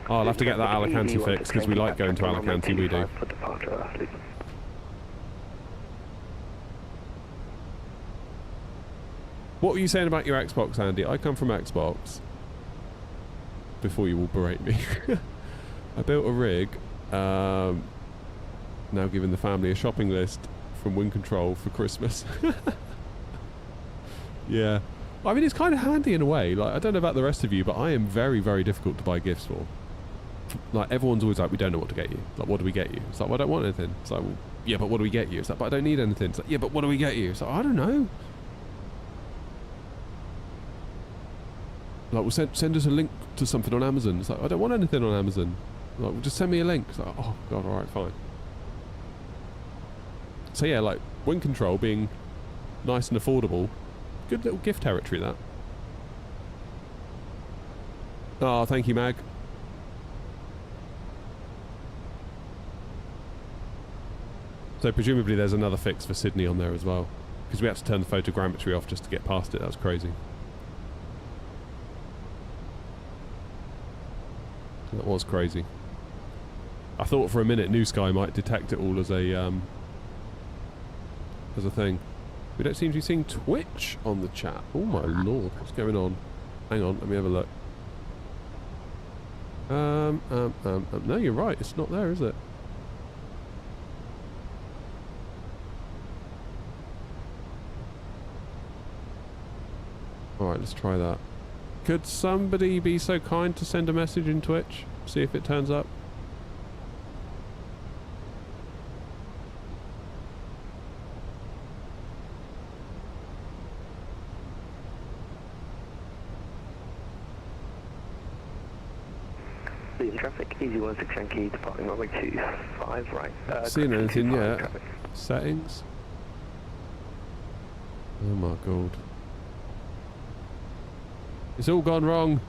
Oh, I'll have to get that Alicante fixed because we like going to Alicante, we do. What were you saying about your Xbox, Andy? I come from Xbox. Before you all berate me. I built a rig, now giving the family a shopping list from Wind Control for Christmas. Yeah. I mean, it's kind of handy in a way. Like, I don't know about the rest of you, but I am very, very difficult to buy gifts for. Like, everyone's always like, we don't know what to get you. It's like, what do we get you? It's like, well, I don't want anything. It's like, well, yeah, but what do we get you? It's like, but I don't need anything. It's like, yeah, but what do we get you? It's like, I don't know. Like, well, send us a link to something on Amazon. It's like, I don't want anything on Amazon. Like, well, just send me a link. It's like, oh, God, alright, fine. So, yeah, like, Wind Control being nice and affordable. Good little gift territory, that. Oh, thank you, Mag. So, presumably there's another fix for Sydney on there as well. Because we had to turn the photogrammetry off just to get past it. That was crazy. That was crazy. I thought for a minute New Sky might detect it all as a thing. We don't seem to be seeing Twitch on the chat. Oh my lord, what's going on? Hang on, let me have a look. No, you're right, it's not there, is it? Alright, let's try that. Could somebody be so kind to send a message in Twitch? See if it turns up. Leaving traffic, easy 16 Yankee, departing runway 25 right. Seeing anything yet? Traffic. Settings? Oh my god. It's all gone wrong.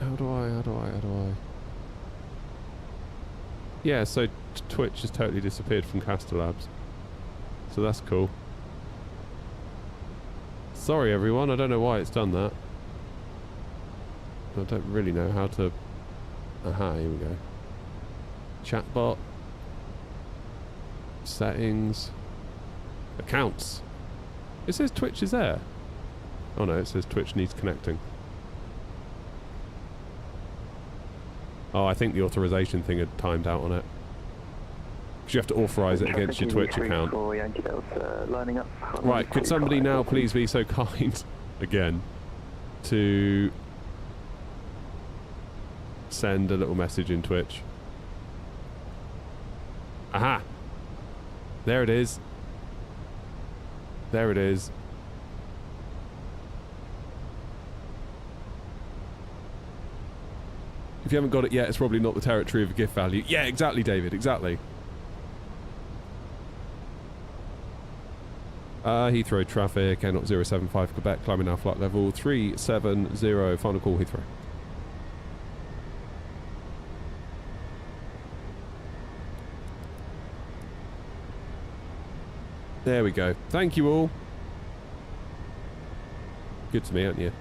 How do I? Yeah, so Twitch has totally disappeared from Caster Labs. So that's cool. Sorry everyone, I don't know why it's done that. I don't really know how to... Aha, here we go. Chatbot. Settings. Accounts. It says Twitch is there. Oh no, it says Twitch needs connecting. Oh, I think the authorization thing had timed out on it. Because you have to authorize it against your Twitch account. Right, could somebody now please be so kind, again, to send a little message in Twitch. Aha! There it is. There it is. If you haven't got it yet, it's probably not the territory of gift value. Yeah, exactly, David, exactly. Heathrow traffic, A0 075 Quebec, climbing now flight level 370, final call Heathrow. There we go. Thank you all. Good to me, aren't you?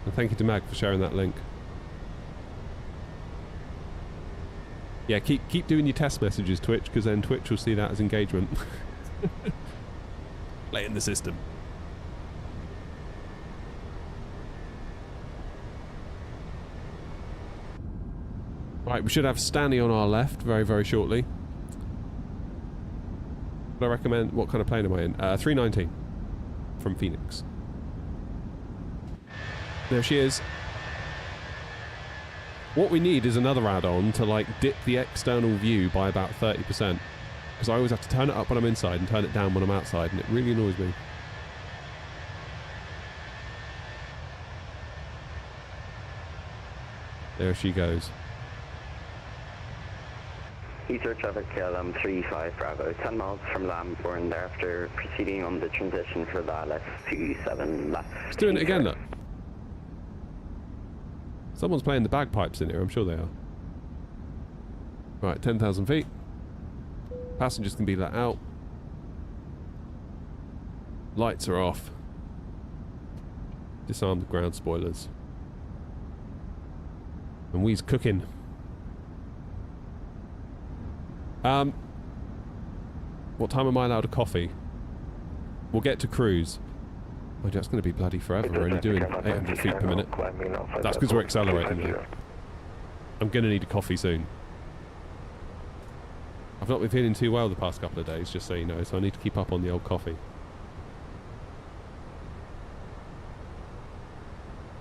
And thank you to Mag for sharing that link. Yeah, keep doing your test messages, Twitch, because then Twitch will see that as engagement. Play in the system. Right, we should have Stanley on our left very, very shortly. Would I recommend... What kind of plane am I in? 319 from Phoenix. There she is. What we need is another add-on to like dip the external view by about 30%. Because I always have to turn it up when I'm inside and turn it down when I'm outside, and it really annoys me. There she goes. Heathrow traffic KLM 35 Bravo, 10 miles from Lambourne, thereafter proceeding on the transition for the LS27 left. It's doing it again, look. Someone's playing the bagpipes in here, I'm sure they are. Right, 10,000 feet. Passengers can be let out. Lights are off. Disarm the ground spoilers. And we's cooking. What time am I allowed a coffee? We'll get to cruise. Oh, that's going to be bloody forever. We're only doing 800 feet per minute. That's because we're accelerating though. I'm going to need a coffee soon. I've not been feeling too well the past couple of days, just so you know, so I need to keep up on the old coffee.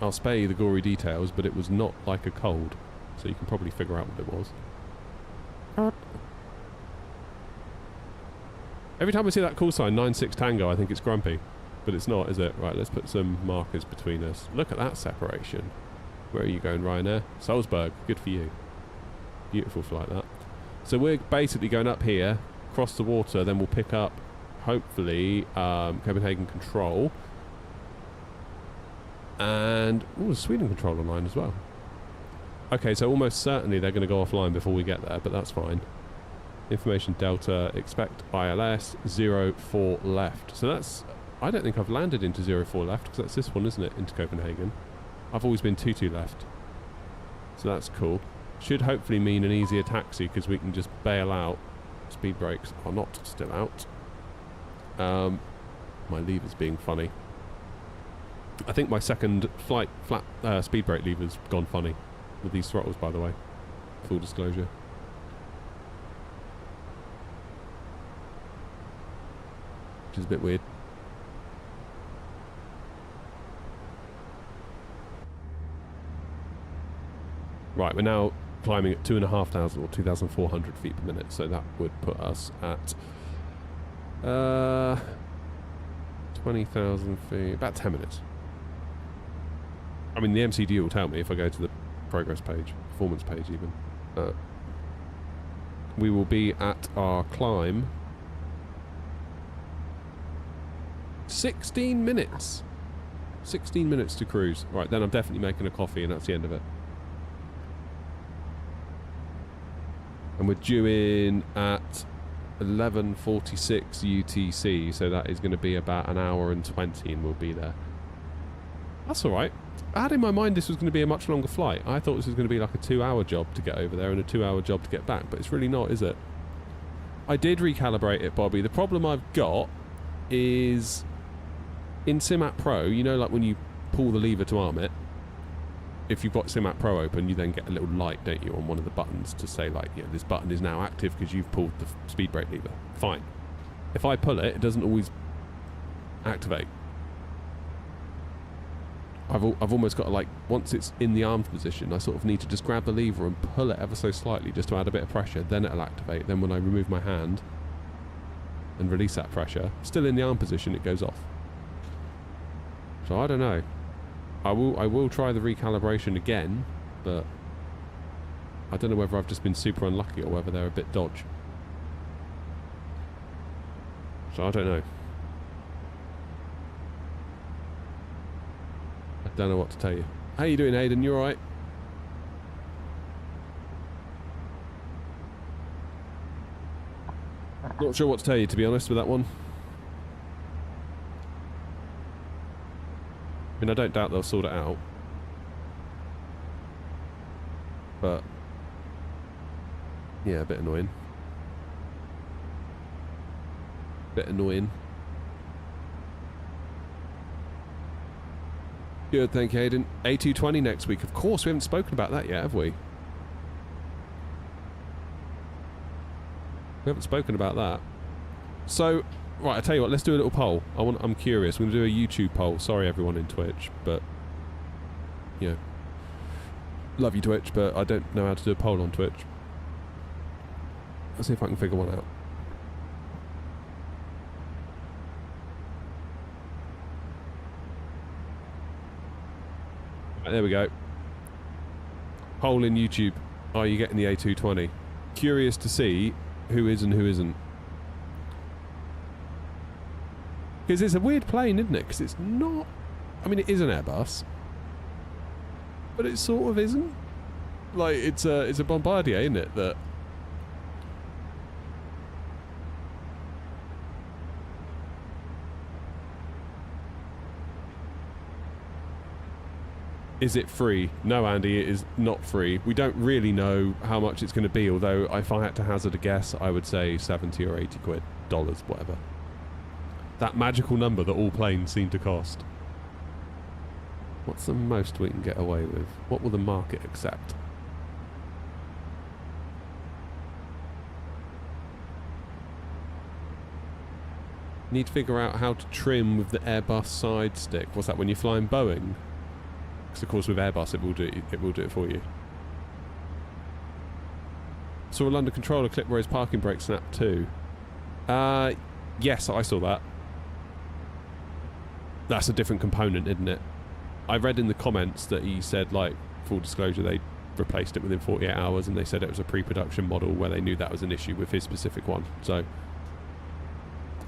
I'll spare you the gory details, but it was not like a cold, so you can probably figure out what it was. Every time I see that call sign 96 Tango, I think it's grumpy. But it's not, is it? Right, let's put some markers between us. Look at that separation. Where are you going, Ryanair? Salzburg. Good for you. Beautiful flight, that. So we're basically going up here, cross the water, then we'll pick up, hopefully, Copenhagen Control. And, ooh, Sweden Control online as well. Okay, so almost certainly they're going to go offline before we get there, but that's fine. Information Delta, expect ILS, 04 left. So that's... I don't think I've landed into 04 left, because that's this one, isn't it, into Copenhagen. I've always been 22 left. So that's cool. Should hopefully mean an easier taxi, because we can just bail out. Speed brakes are not still out. My lever's being funny. I think my second flight flat speed brake lever's gone funny. With these throttles, by the way. Full disclosure. Which is a bit weird. Right, we're now climbing at 2,500 or 2,400 feet per minute, so that would put us at 20,000 feet, about 10 minutes. I mean, the MCD will tell me if I go to the progress page, performance page even. We will be at our climb 16 minutes. 16 minutes to cruise. Right, then I'm definitely making a coffee and that's the end of it. And we're due in at 11:46 UTC, so that is going to be about an hour and 20 and we'll be there. That's alright. I had in my mind this was going to be a much longer flight. I thought this was going to be like a 2-hour job to get over there and a 2-hour job to get back, but it's really not, is it? I did recalibrate it, Bobby. The problem I've got is in Simat Pro, you know, like when you pull the lever to arm it, if you've got Simat Pro open, you then get a little light, don't you, on one of the buttons to say, like, yeah, this button is now active because you've pulled the speed brake lever. Fine. If I pull it, it doesn't always activate. I've almost got to, like, once it's in the armed position, I sort of need to just grab the lever and pull it ever so slightly just to add a bit of pressure, then it'll activate. Then when I remove my hand and release that pressure, still in the arm position, it goes off. So I don't know. I will try the recalibration again but I don't know whether I've just been super unlucky or whether they're a bit dodge. So I don't know. I don't know what to tell you. How you doing, Hayden? You alright? Not sure what to tell you, to be honest, with that one. I mean, I don't doubt they'll sort it out. But yeah, a bit annoying. Bit annoying. Good, thank you, Hayden. A220 next week. Of course, we haven't spoken about that yet, have we? We haven't spoken about that. So, right, I tell you what, let's do a little poll. I'm curious. We're going to do a YouTube poll. Sorry, everyone in Twitch, but you know, love you, Twitch, but I don't know how to do a poll on Twitch. Let's see if I can figure one out. Right, there we go. Poll in YouTube. Are you getting the A220? Curious to see who is and who isn't. Because it's a weird plane, isn't it? Because it's not... I mean, it is an Airbus. But it sort of isn't. Like, it's a Bombardier, isn't it? That... Is it free? No, Andy, it is not free. We don't really know how much it's going to be, although if I had to hazard a guess, I would say 70 or 80 quid, dollars, whatever. That magical number that all planes seem to cost. What's the most we can get away with? What will the market accept? Need to figure out how to trim with the Airbus side stick. What's that, when you're flying Boeing? Because of course with Airbus it will do it for you. Saw a London controller clip where his parking brake snapped too. Yes, I saw that. That's a different component, isn't it? I read in the comments that he said, like, full disclosure, they replaced it within 48 hours and they said it was a pre-production model where they knew that was an issue with his specific one. So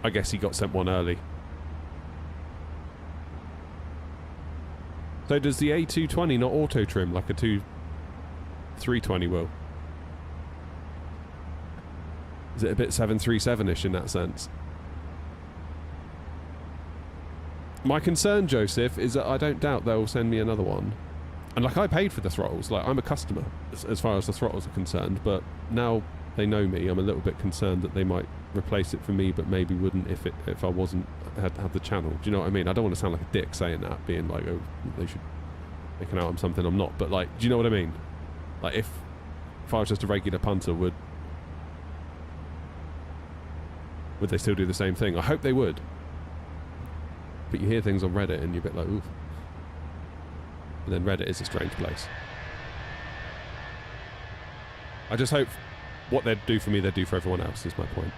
I guess he got sent one early. So does the A220 not auto trim like a 320 will? Is it a bit 737-ish in that sense? My concern, Joseph, is that I don't doubt they'll send me another one. And like, I paid for the throttles, like I'm a customer as far as the throttles are concerned, but now they know me, I'm a little bit concerned that they might replace it for me, but maybe wouldn't if I wasn't had the channel. Do you know what I mean? I don't want to sound like a dick saying that, being like, oh, they should make an out I'm something I'm not. But like, do you know what I mean? Like, if I was just a regular punter, would they still do the same thing? I hope they would. But you hear things on Reddit and you're a bit like, oof. And then Reddit is a strange place. I just hope what they'd do for me, they'd do for everyone else, is my point.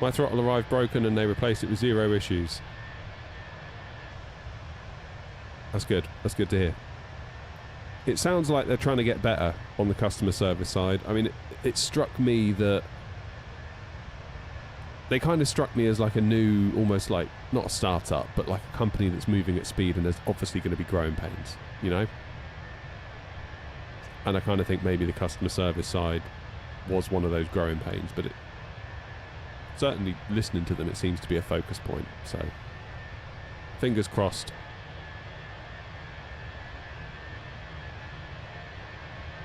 My throttle arrived broken and they replaced it with 0 issues. That's good. That's good to hear. It sounds like they're trying to get better on the customer service side. I mean, it struck me that they kind of struck me as like a new, almost like, not a startup, but like a company that's moving at speed and there's obviously going to be growing pains, you know? And I kind of think maybe the customer service side was one of those growing pains, but it certainly, listening to them, it seems to be a focus point. So, fingers crossed.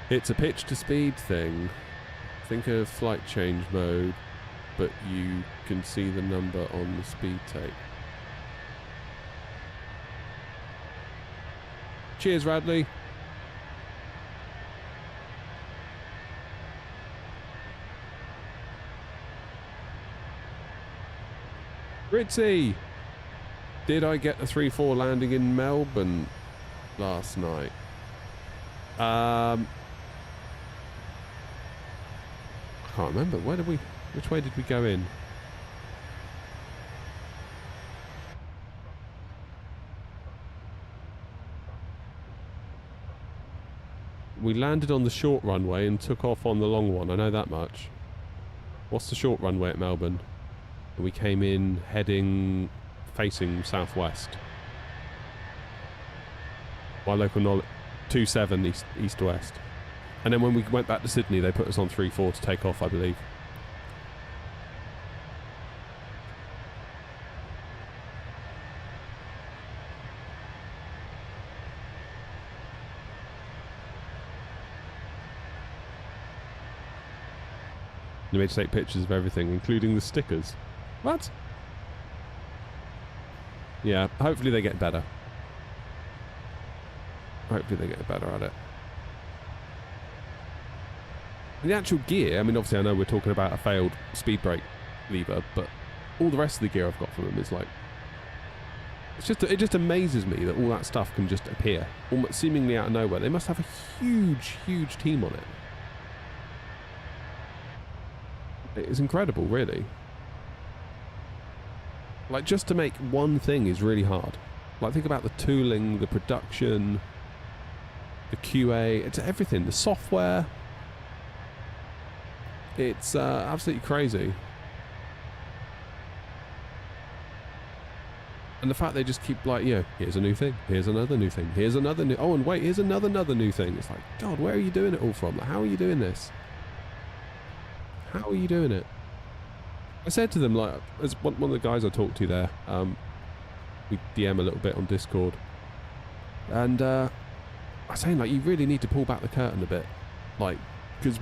It's a pitch to speed thing. Think of flight change mode, but you can see the number on the speed tape. Cheers, Radley. Ritzy! Did I get a 3-4 landing in Melbourne last night? I can't remember. Which way did we go in? We landed on the short runway and took off on the long one. I know that much. What's the short runway at Melbourne? And we came in heading facing southwest. My local knowledge, 27 east-west. And then when we went back to Sydney, they put us on 34 to take off, I believe. You made to take pictures of everything, including the stickers. What? Yeah, hopefully they get better. Hopefully they get better at it. And the actual gear, I mean, obviously I know we're talking about a failed speed brake lever, but all the rest of the gear I've got from them is like... it just amazes me that all that stuff can just appear, almost seemingly out of nowhere. They must have a huge, huge team on it. It's incredible, really. Like, just to make one thing is really hard. Like, think about the tooling, the production, the QA, it's everything, the software. It's absolutely crazy. And the fact they just keep like, you know, here's a new thing, here's another new thing, here's another new... Oh, and wait, here's another new thing. It's like, God, where are you doing it all from? Like, how are you doing this? How are you doing it? I said to them, like, as one of the guys I talked to there, we DM a little bit on Discord, and I was saying, like, you really need to pull back the curtain a bit, like, because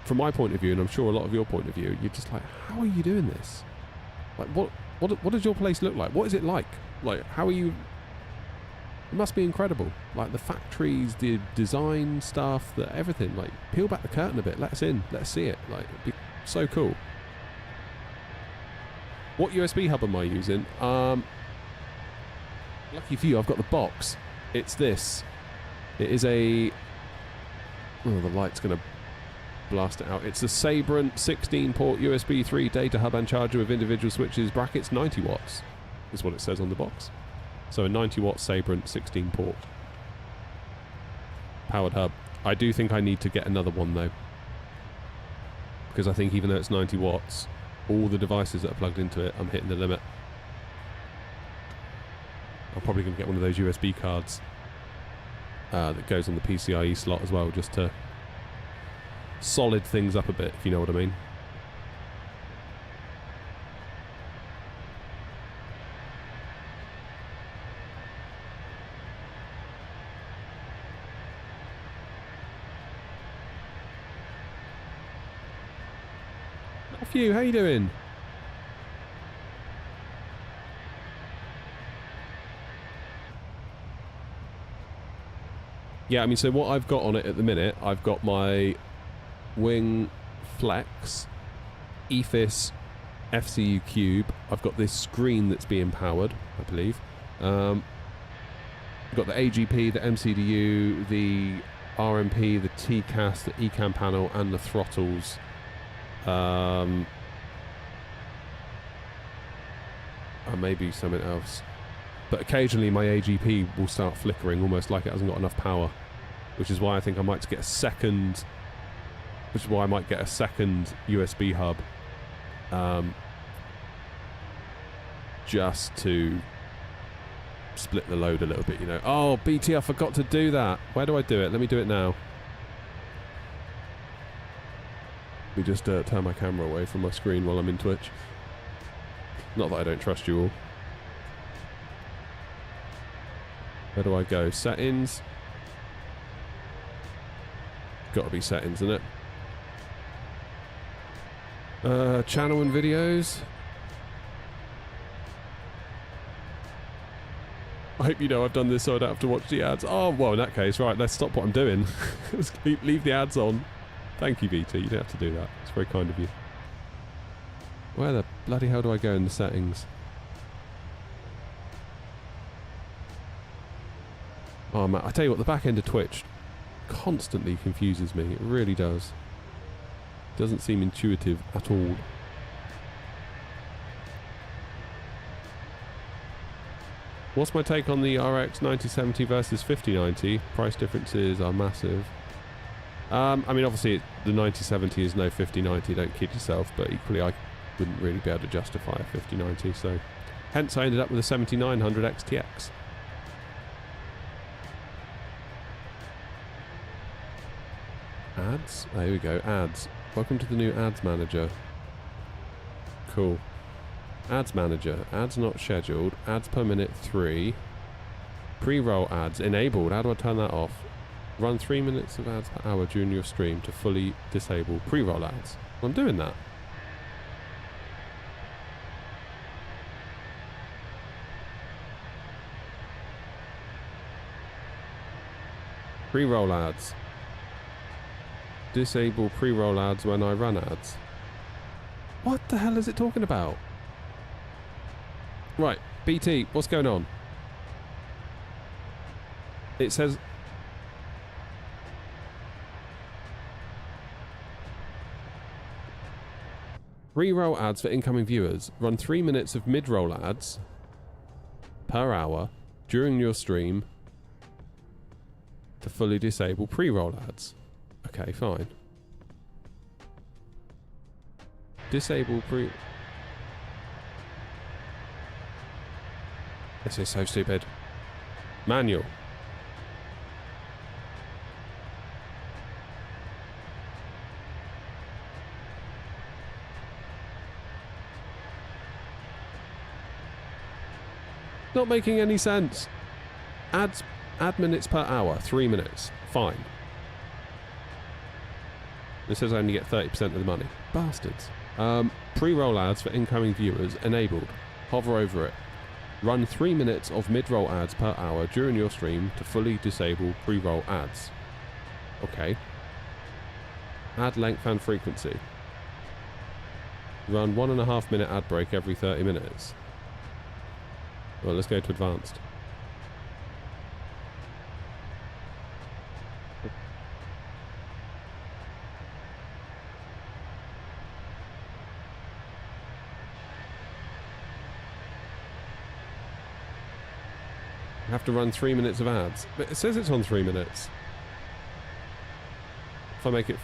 from my point of view, and I'm sure a lot of your point of view, you're just like, how are you doing this? Like, what does your place look like? What is it like? Like, how are you... It must be incredible. Like, the factories, the design stuff, everything. Like, peel back the curtain a bit. Let us in. Let us see it. Like, it'd be so cool. What USB hub am I using? Lucky for you, I've got the box. It's this. It is a... Oh, the light's going to blast it out. It's a Sabrent 16-port USB 3 data hub and charger with individual switches, brackets 90 watts. Is what it says on the box. So a 90-watt Sabrent 16-port powered hub. I do think I need to get another one, though. Because I think even though it's 90 watts, all the devices that are plugged into it, I'm hitting the limit. I'm probably going to get one of those USB cards that goes on the PCIe slot as well, just to solid things up a bit, if you know what I mean. Matthew, how you doing? Yeah, I mean, so what I've got on it at the minute, I've got my Wing Flex EFIS FCU Cube. I've got this screen that's being powered, I believe. I've got the AGP, the MCDU, the RMP, the TCAS, the ECAM panel, and the throttles. And maybe something else. But occasionally my AGP will start flickering, almost like it hasn't got enough power, which is why I think I might get a second. Which is why I might get a second USB hub, just to split the load a little bit, you know. Oh, BT, I forgot to do that. Where do I do it? Let me do it now. Let me just turn my camera away from my screen while I'm in Twitch. Not that I don't trust you all. Where do I go? Settings. Got to be settings, isn't it? Channel and videos. I hope you know I've done this so I don't have to watch the ads. Oh, well, in that case, right, let's stop what I'm doing. Let's leave the ads on. Thank you, VT. You don't have to do that. It's very kind of you. Where the bloody hell do I go in the settings? Oh, man, I tell you what, the back end of Twitch constantly confuses me. It really does. Doesn't seem intuitive at all. What's my take on the RX 9070 versus 5090? Price differences are massive. I mean, obviously, the 9070 is no 5090, don't kid yourself, but equally, I wouldn't really be able to justify a 5090, so hence I ended up with a 7900 XTX. Ads? There we go, ads. Welcome to the new ads manager. Cool. Ads manager. Ads not scheduled. Ads per minute 3. Pre-roll ads enabled. How do I turn that off? Run 3 minutes of ads per hour during your stream to fully disable pre-roll ads. I'm doing that. Pre-roll ads. Disable pre-roll ads when I run ads. What the hell is it talking about? Right, BT, what's going on? It says... Pre-roll ads for incoming viewers. Run 3 minutes of mid-roll ads per hour during your stream to fully disable pre-roll ads. Okay, fine. Disable pre... This is so stupid. Manual. Not making any sense. Ad minutes per hour, 3 minutes. Fine. This says I only get 30% of the money. Bastards. Pre-roll ads for incoming viewers enabled. Hover over it. Run 3 minutes of mid-roll ads per hour during your stream to fully disable pre-roll ads. Okay. Ad length and frequency. Run 1.5 minute ad break every 30 minutes. Well, let's go to advanced. I have to run 3 minutes of ads. But it says it's on 3 minutes. If I make it...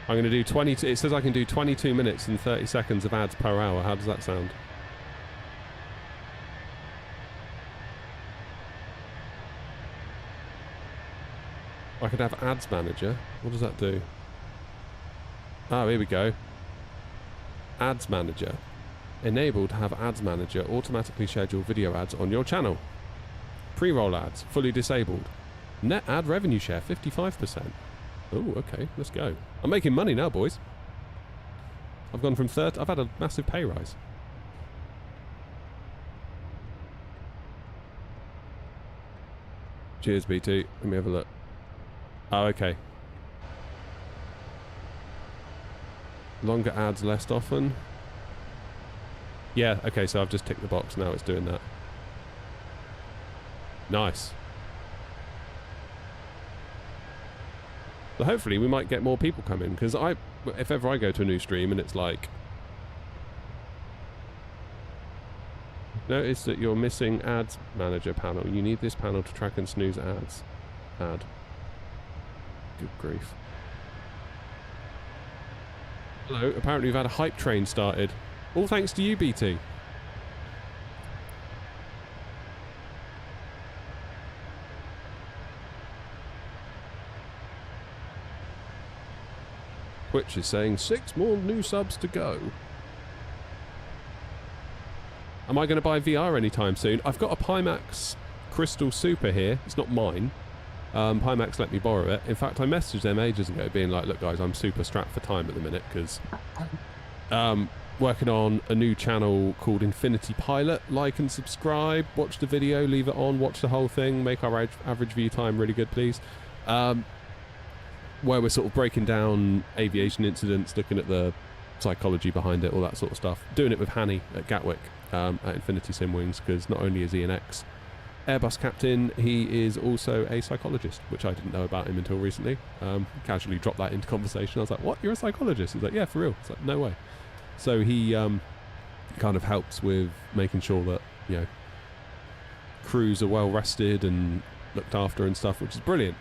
I'm going to do 22... It says I can do 22 minutes and 30 seconds of ads per hour. How does that sound? I could have ads manager. What does that do? Oh, here we go. Ads manager. Enabled to have ads manager automatically schedule video ads on your channel. Pre-roll ads fully disabled. Net ad revenue share 55%. Oh, okay, let's go. I'm making money now, boys. I've gone from I've had a massive pay rise. Cheers, BT. Let me have a look. Oh, okay. Longer ads less often. Yeah, okay, so I've just ticked the box, now it's doing that. Nice. So hopefully we might get more people coming, because if ever I go to a new stream and it's like... Notice that you're missing ads manager panel. You need this panel to track and snooze ads. Ad. Good grief. Hello, apparently we've had a hype train started. All thanks to you, BT. Twitch is saying 6 more new subs to go. Am I going to buy VR anytime soon? I've got a Pimax Crystal Super here. It's not mine. Pimax let me borrow it. In fact, I messaged them ages ago being like, look guys, I'm super strapped for time at the minute because working on a new channel called Infinity Pilot. Like and subscribe, watch the video, leave it on, watch the whole thing, make our average view time really good, please. Where we're sort of breaking down aviation incidents, looking at the psychology behind it, all that sort of stuff. Doing it with Hanny at Gatwick at Infinity Simwings, because not only is he an ex-Airbus captain, he is also a psychologist, which I didn't know about him until recently. Casually dropped that into conversation. I was like, what? You're a psychologist? He's like, yeah, for real. It's like, no way. So he kind of helps with making sure that, you know, crews are well rested and looked after and stuff, which is brilliant.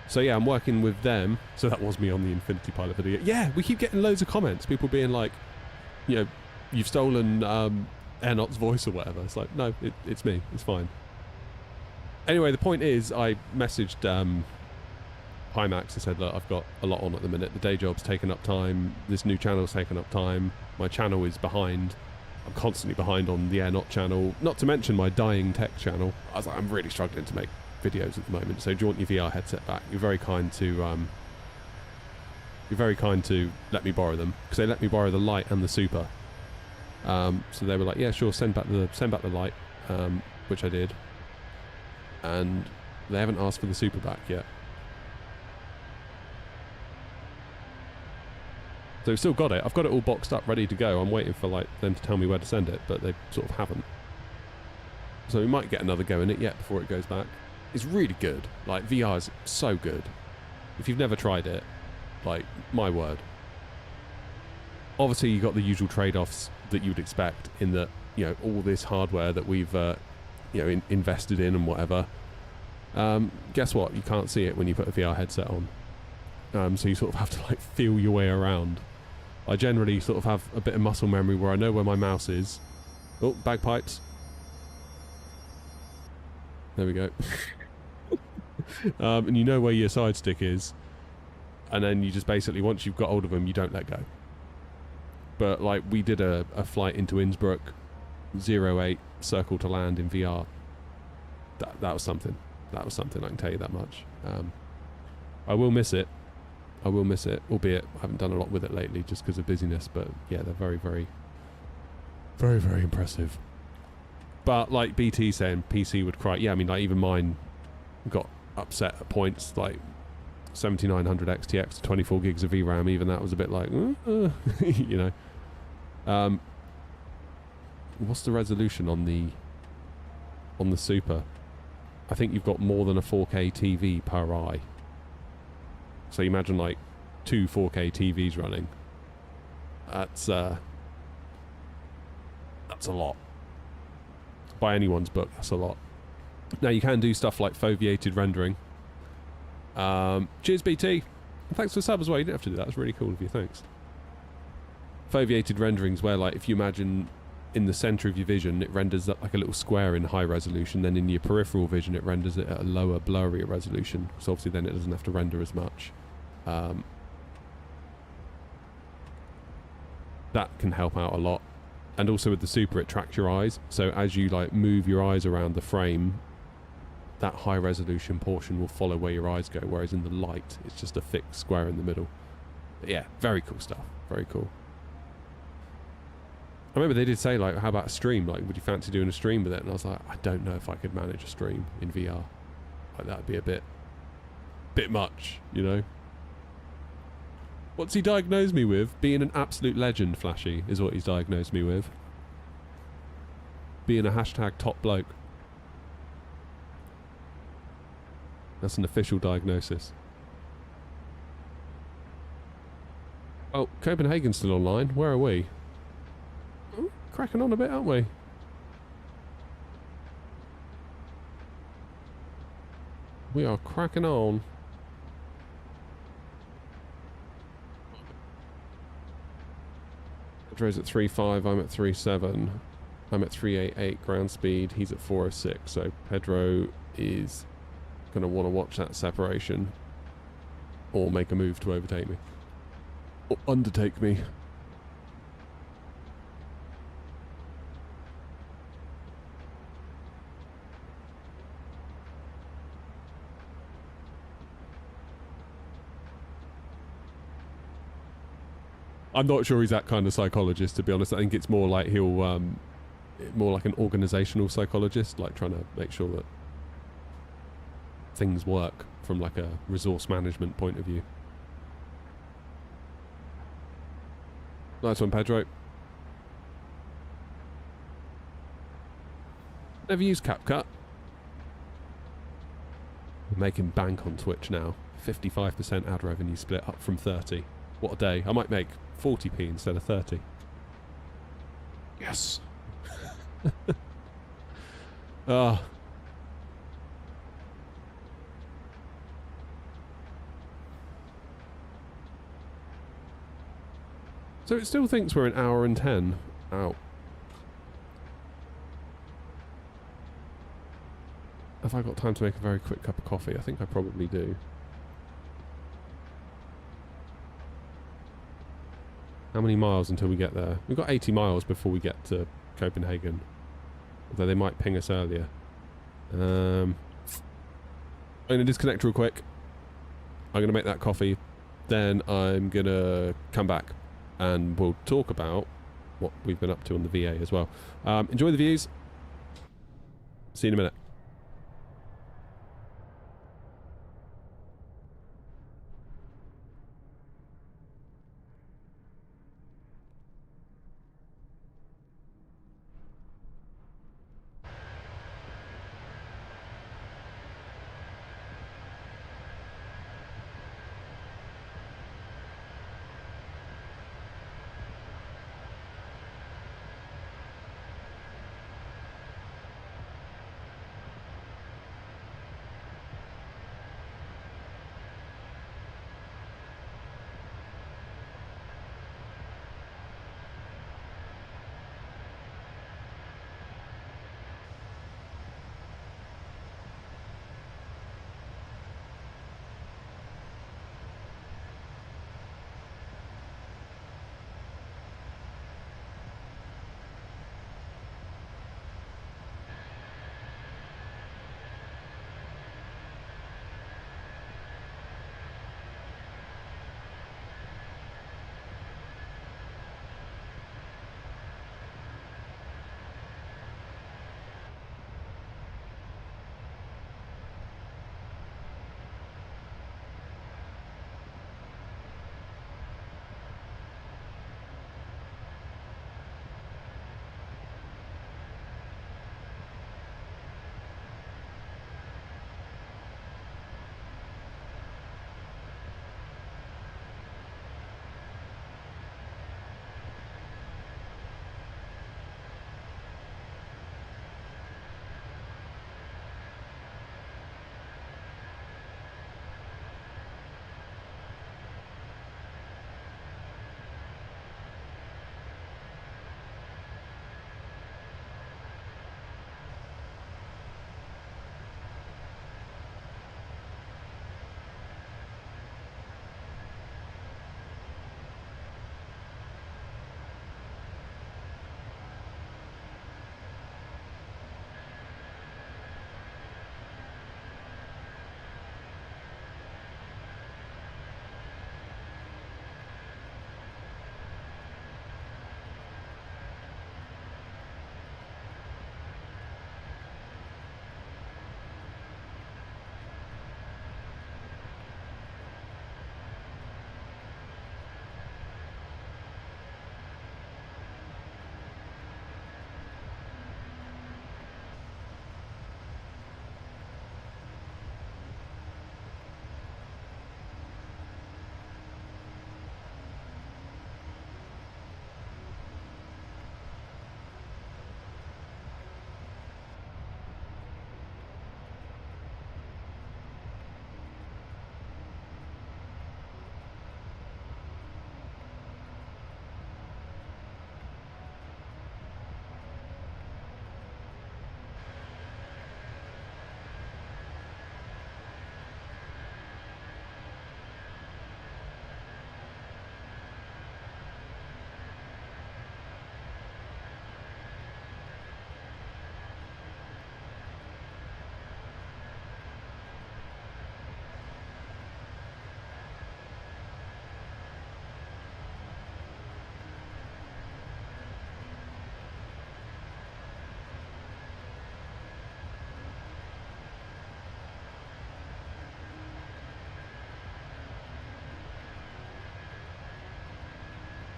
So yeah, I'm working with them. So that was me on the Infinity Pilot video. Yeah, we keep getting loads of comments. People being like, you know, you've stolen Airnaut's voice or whatever. It's like, no, it's me. It's fine. Anyway, the point is, I messaged Pimax and said, look, I've got a lot on at the minute. The day job's taken up time. This new channel's taken up time. My channel is behind. I'm constantly behind on the Airnaut channel. Not to mention my dying tech channel. I was like, I'm really struggling to make videos at the moment. So do you want your VR headset back? You're very kind to let me borrow them, because they let me borrow the Lite and the Super. So they were like, yeah, sure, send back the Lite, which I did. And they haven't asked for the Super back yet. So we've still got it. I've got it all boxed up, ready to go. I'm waiting for like them to tell me where to send it, but they sort of haven't. So we might get another go in it yet before it goes back. It's really good. Like, VR is so good. If you've never tried it, like, my word. Obviously, you got the usual trade-offs that you would expect in that, you know, all this hardware that we've, you know, invested in and whatever. Guess what? You can't see it when you put a VR headset on. So you sort of have to, like, feel your way around. I generally sort of have a bit of muscle memory where I know where my mouse is. Oh, bagpipes. There we go. And you know where your side stick is, and then you just basically, once you've got hold of them, you don't let go. But like, we did a flight into Innsbruck, 08 circle to land in VR. That was something. That was something, I can tell you that much. I will miss it. I will miss it, albeit I haven't done a lot with it lately just because of busyness. But yeah, they're very, very, very, very impressive. But like BT saying PC would cry. Yeah, I mean, like, even mine got upset at points, like 7900 XTX, 24 gigs of VRAM. Even that was a bit like, you know. What's the resolution on the Super? I think you've got more than a 4K TV per eye. So you imagine like 2 4K TVs running. That's a lot. By anyone's book, that's a lot. Now you can do stuff like foveated rendering. Cheers, BT. Thanks for the sub as well. You didn't have to do that. That's really cool of you. Thanks. Foveated renderings, where like if you imagine in the center of your vision, it renders up like a little square in high resolution. Then in your peripheral vision, it renders it at a lower, blurrier resolution. So obviously, then it doesn't have to render as much. That can help out a lot. And also with the Super, it tracks your eyes. So as you like move your eyes around the frame, that high resolution portion will follow where your eyes go. Whereas in the Lite, it's just a fixed square in the middle. But yeah, very cool stuff. Very cool. I remember they did say, like, how about a stream? Like, would you fancy doing a stream with it? And I was like, I don't know if I could manage a stream in VR. Like, that'd be a bit much, you know? What's he diagnosed me with? Being an absolute legend, Flashy, is what he's diagnosed me with. Being a hashtag top bloke. That's an official diagnosis. Oh, Copenhagen's still online. Where are we? Oh, cracking on a bit, aren't we? We are cracking on. Pedro's at 3.5, I'm at 3.7. I'm at 3.88 ground speed, he's at 4.06. So Pedro is going to want to watch that separation or make a move to overtake me. Or undertake me. I'm not sure he's that kind of psychologist, to be honest. I think it's more like he'll, more like an organizational psychologist, like trying to make sure that things work from like a resource management point of view. Nice one, Pedro. Never used CapCut. We're making bank on Twitch now. 55% ad revenue split, up from 30. What a day. I might make 40p instead of 30. Yes. Ah. So it still thinks we're an hour and 10 out. Have I got time to make a very quick cup of coffee? I think I probably do. How many miles until we get there? We've got 80 miles before we get to Copenhagen. Although they might ping us earlier. I'm going to disconnect real quick. I'm going to make that coffee. Then I'm going to come back. And we'll talk about what we've been up to on the VA as well. Enjoy the views. See you in a minute.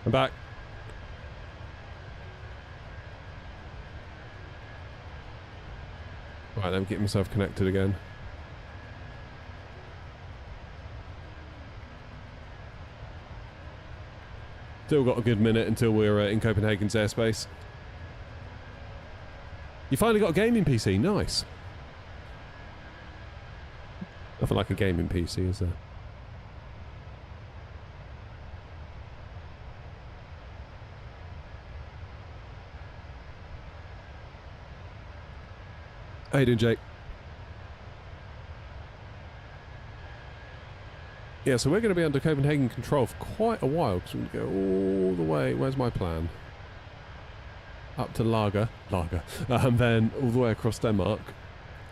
I'm back. Right, let me get myself connected again. Still got a good minute until we're in Copenhagen's airspace. You finally got a gaming PC. Nice. Nothing like a gaming PC, is there? How you doing, Jake? Yeah, so we're going to be under Copenhagen control for quite a while because we're going to go all the way. Where's my plan? Up to Lager, and then all the way across Denmark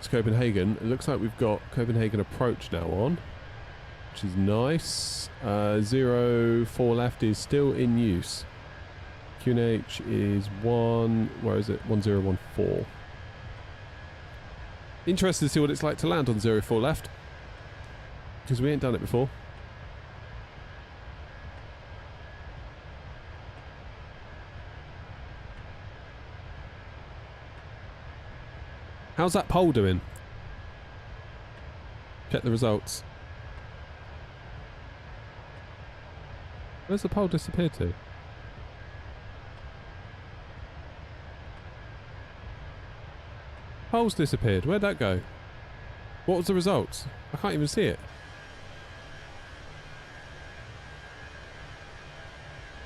to Copenhagen. It looks like we've got Copenhagen approach now on, which is nice. 04 left is still in use. QNH is 1014. Interested to see what it's like to land on 04 left, because we ain't done it before. How's that poll doing? Check the results. Where's the poll disappeared to? Poll's disappeared. Where'd that go? What was the results? I can't even see it.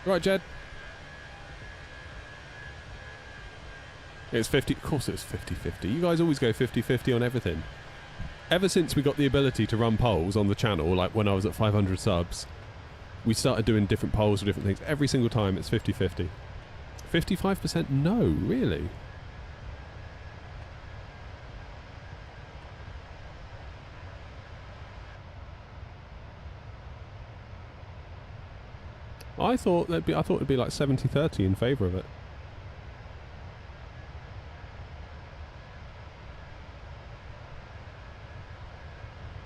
Right, Jed. It's 50. Of course it's 50-50. You guys always go 50-50 on everything. Ever since we got the ability to run polls on the channel, like when I was at 500 subs, we started doing different polls for different things. Every single time it's 50-50. 55% no, really? I thought it'd be like 70-30 in favour of it.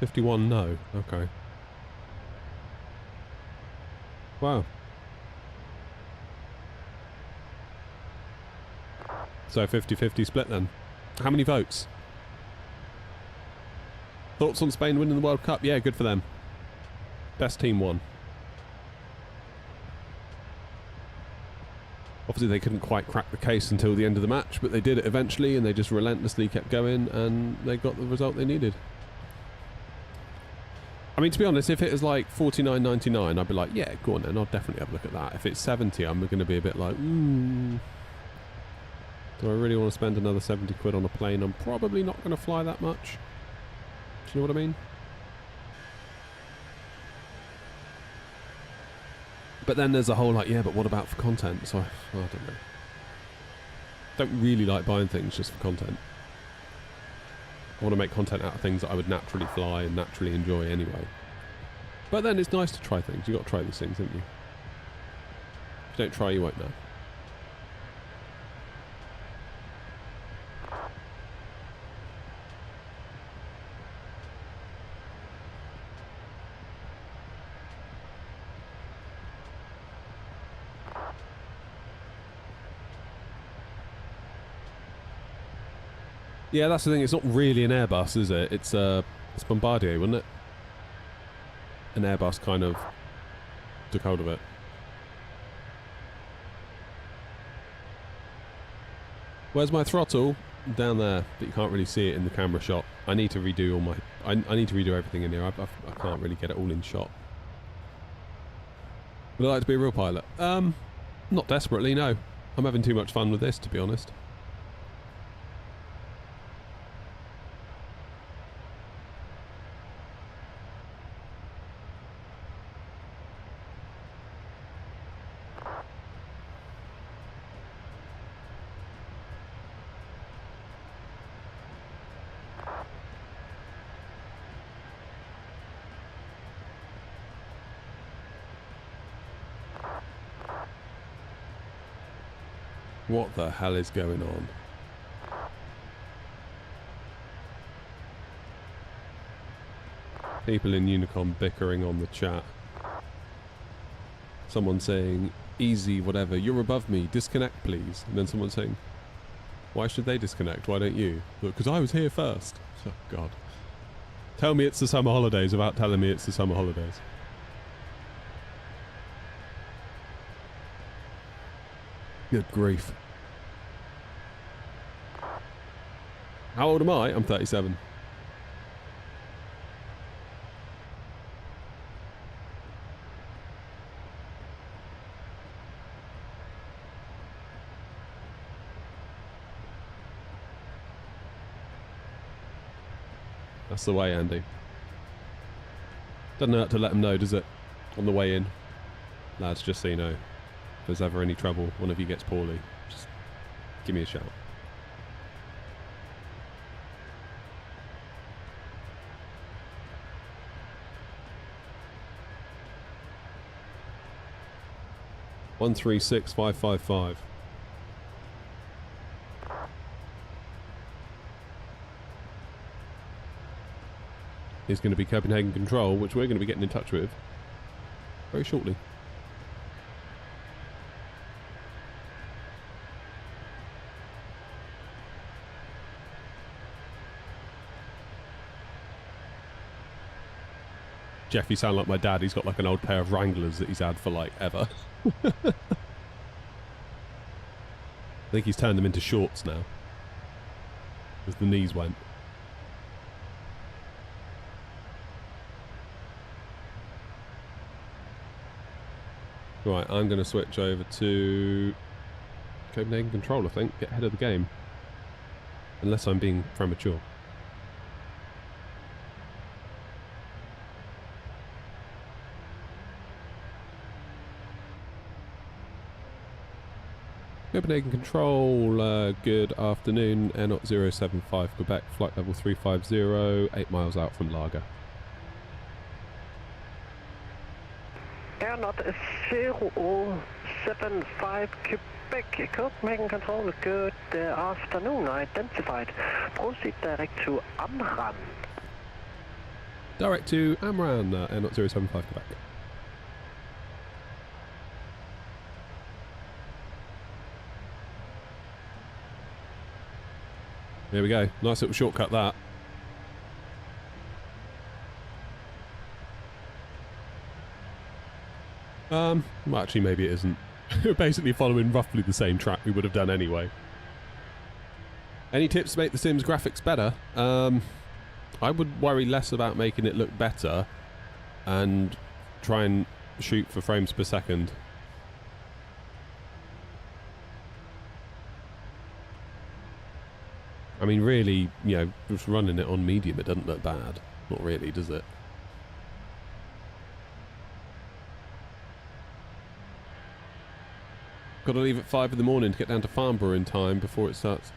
$51 no. Okay. Wow. So 50-50 split then. How many votes? Thoughts on Spain winning the World Cup? Yeah, good for them. Best team won. Obviously they couldn't quite crack the case until the end of the match, but they did it eventually, and they just relentlessly kept going, and they got the result they needed. I mean, to be honest, if it was like 49.99, I'd be like, yeah, go on then, I'll definitely have a look at that. If it's 70, I'm going to be a bit like, do I really want to spend another 70 quid on a plane? I'm probably not going to fly that much. Do you know what I mean? But then there's a whole like, yeah, but what about for content? So I don't know. Don't really like buying things just for content. I want to make content out of things that I would naturally fly and naturally enjoy anyway. But then it's nice to try things. You've got to try these things, haven't you? If you don't try, you won't know. Yeah, that's the thing. It's not really an Airbus, is it? It's Bombardier, wasn't it? An Airbus kind of took hold of it. Where's my throttle? Down there, but you can't really see it in the camera shot. I need to redo all my... I need to redo everything in here. I can't really get it all in shot. Would I like to be a real pilot? Not desperately, no. I'm having too much fun with this, to be honest. What the hell is going on? People in Unicom bickering on the chat. Someone saying, easy, whatever, you're above me, disconnect please. And then someone saying, why should they disconnect? Why don't you? Look, because I was here first. Oh, God. Tell me it's the summer holidays without telling me it's the summer holidays. Good grief. How old am I? I'm 37. That's the way, Andy. Doesn't hurt to let them know, does it? On the way in. Lads, just so you know, if there's ever any trouble, one of you gets poorly, just give me a shout. One 136-555. Is going to be Copenhagen Control, which we're going to be getting in touch with very shortly. Jeff, you sound like my dad. He's got like an old pair of Wranglers that he's had for like ever. I think he's turned them into shorts now, as the knees went. Right, I'm going to switch over to Copenhagen Control, I think. Get ahead of the game. Unless I'm being premature. Copenhagen Control, good afternoon. Air Knot 075 Quebec, flight level 350, 8 miles out from Lager. Air Knot 075 Quebec, Copenhagen Control, good afternoon, identified. Proceed direct to Amran. Direct to Amran, Air Knot 075 Quebec. There we go. Nice little shortcut that. Well, actually, maybe it isn't. We're basically following roughly the same track we would have done anyway. Any tips to make the Sims graphics better? I would worry less about making it look better and try and shoot for frames per second. I mean, really, you know, just running it on medium, it doesn't look bad. Not really, does it? Got to leave at 5 in the morning to get down to Farnborough in time before it starts.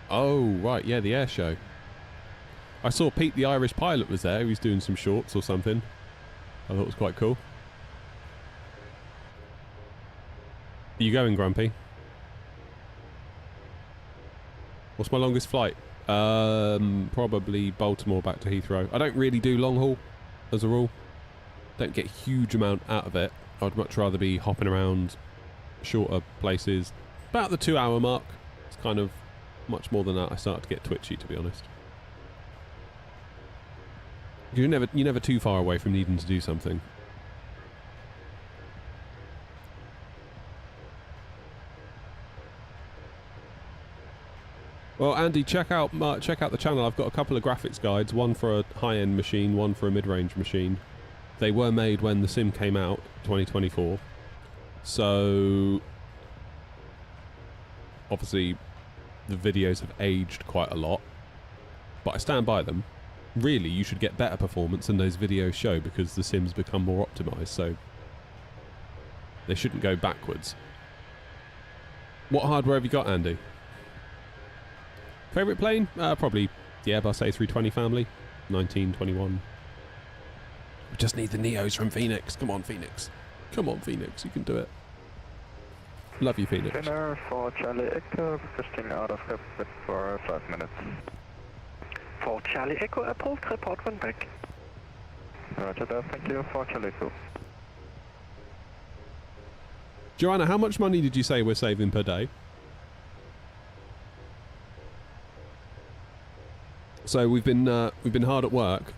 Oh, right, yeah, the air show. I saw Pete, the Irish pilot, was there. He was doing some shorts or something. I thought it was quite cool. Are you going, Grumpy? What's my longest flight? Probably Baltimore back to Heathrow. I don't really do long haul, as a rule. Don't get a huge amount out of it. I'd much rather be hopping around shorter places. About the 2-hour mark. It's kind of much more than that. I start to get twitchy, to be honest. You're never too far away from needing to do something. Well, Andy, check out the channel. I've got a couple of graphics guides, one for a high-end machine, one for a mid-range machine. They were made when the sim came out, 2024. So, obviously, the videos have aged quite a lot, but I stand by them. Really, you should get better performance than those videos show because the sims become more optimized, so they shouldn't go backwards. What hardware have you got, Andy? Favourite plane? Probably the Airbus A320 family, 1921. We just need the Neos from Phoenix. Come on, Phoenix. Come on, Phoenix. You can do it. Love you, Phoenix. Dinner for Charlie Echo, requesting out of airport for 5 minutes. For Charlie Echo, approved, report when back. Roger that, thank you. For Charlie Echo. Joanna, how much money did you say we're saving per day? So we've been hard at work.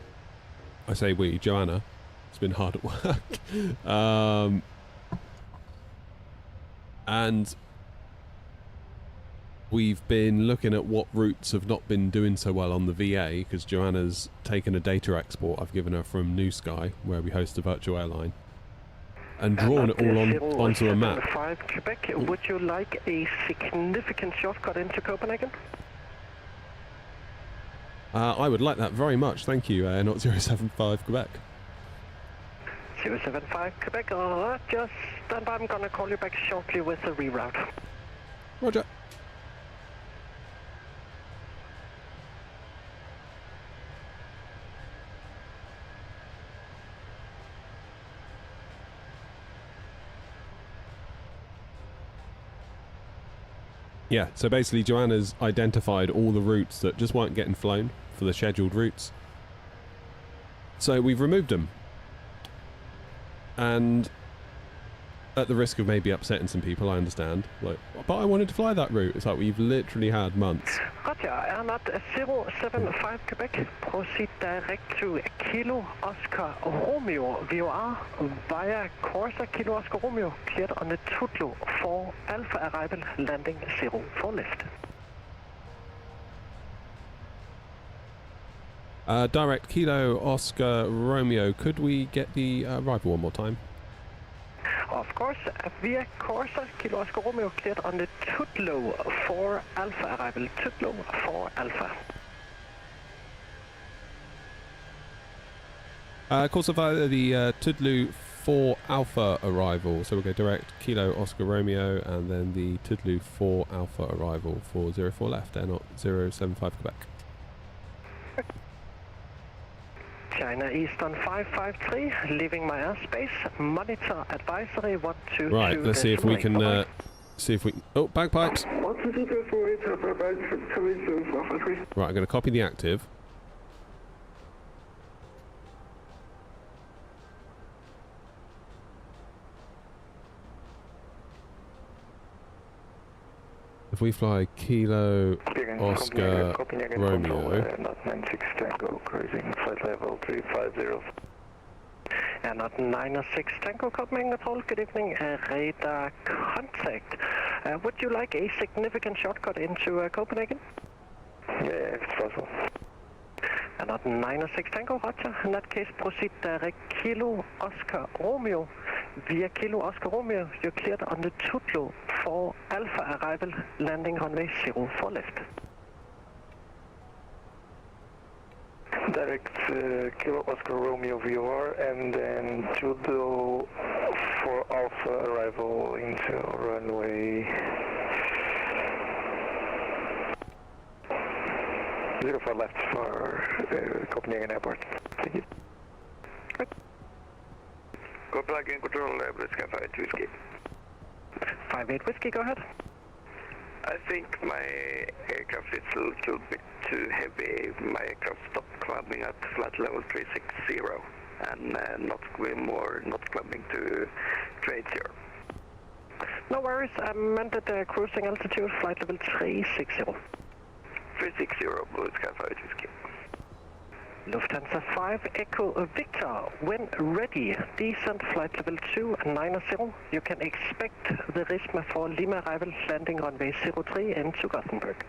I say we, Joanna. It's been hard at work. And we've been looking at what routes have not been doing so well on the VA, because Joanna's taken a data export I've given her from New Sky, where we host a virtual airline, and drawn it all onto a map. 5 Quebec, would you like a significant shortcut into Copenhagen? I would like that very much, thank you, not 075 Quebec. 075 Quebec, just stand by, I'm gonna call you back shortly with a reroute. Roger. Yeah, so basically Joanna's identified all the routes that just weren't getting flown for the scheduled routes. So we've removed them. And at the risk of maybe upsetting some people, I understand. Like, but I wanted to fly that route. It's like we've literally had months. Roger, I'm at 075 Quebec. Proceed direct to Kilo Oscar Romeo VOR via Corsa Kilo Oscar Romeo. Cleared on the Throttles for Alpha arrival, landing 0 for left. Direct Kilo Oscar Romeo. Could we get the arrival one more time? Of course, via Corsa Kilo Oscar Romeo, cleared on the Throttles for Alpha arrival. Throttles for Alpha. Corsa via the Throttles for Alpha arrival. So we'll go direct Kilo Oscar Romeo and then the Throttles for Alpha arrival for 04 left, not 075 Quebec. China Eastern 553, leaving my airspace. Monitor advisory 122. Right, let's see if we can oh, bagpipes. Right, I'm going to copy the active. If we fly Kilo Oscar Romeo. 96 Tango, cruising flight level 350. And at 96 Tango, Copenhagen Patrol, good evening, radar contact. Would you like a significant shortcut into Copenhagen? Yeah, if it's possible. And at 96 Tango, roger. In that case, proceed direct Kilo Oscar Romeo. Via Kilo Oscar Romeo, you're cleared on the Throttles for Alpha arrival, landing runway 0 for left. Direct Kilo Oscar Romeo VOR and then Throttles for Alpha arrival into runway 04 left for Copenhagen Airport. Thank you. Copenhagen Control, British 58 Whiskey. 58 Whiskey, go ahead. I think my aircraft is a little bit too heavy. My aircraft stopped climbing at flight level 360 and not climbing to trade 0. No worries, I meant at cruising altitude, flight level 360. 360, British 58 Whiskey. Lufthansa 5 Echo Victor, when ready, descent flight level 290. You can expect the Risma for Lima arrival, landing runway 03 into Gothenburg.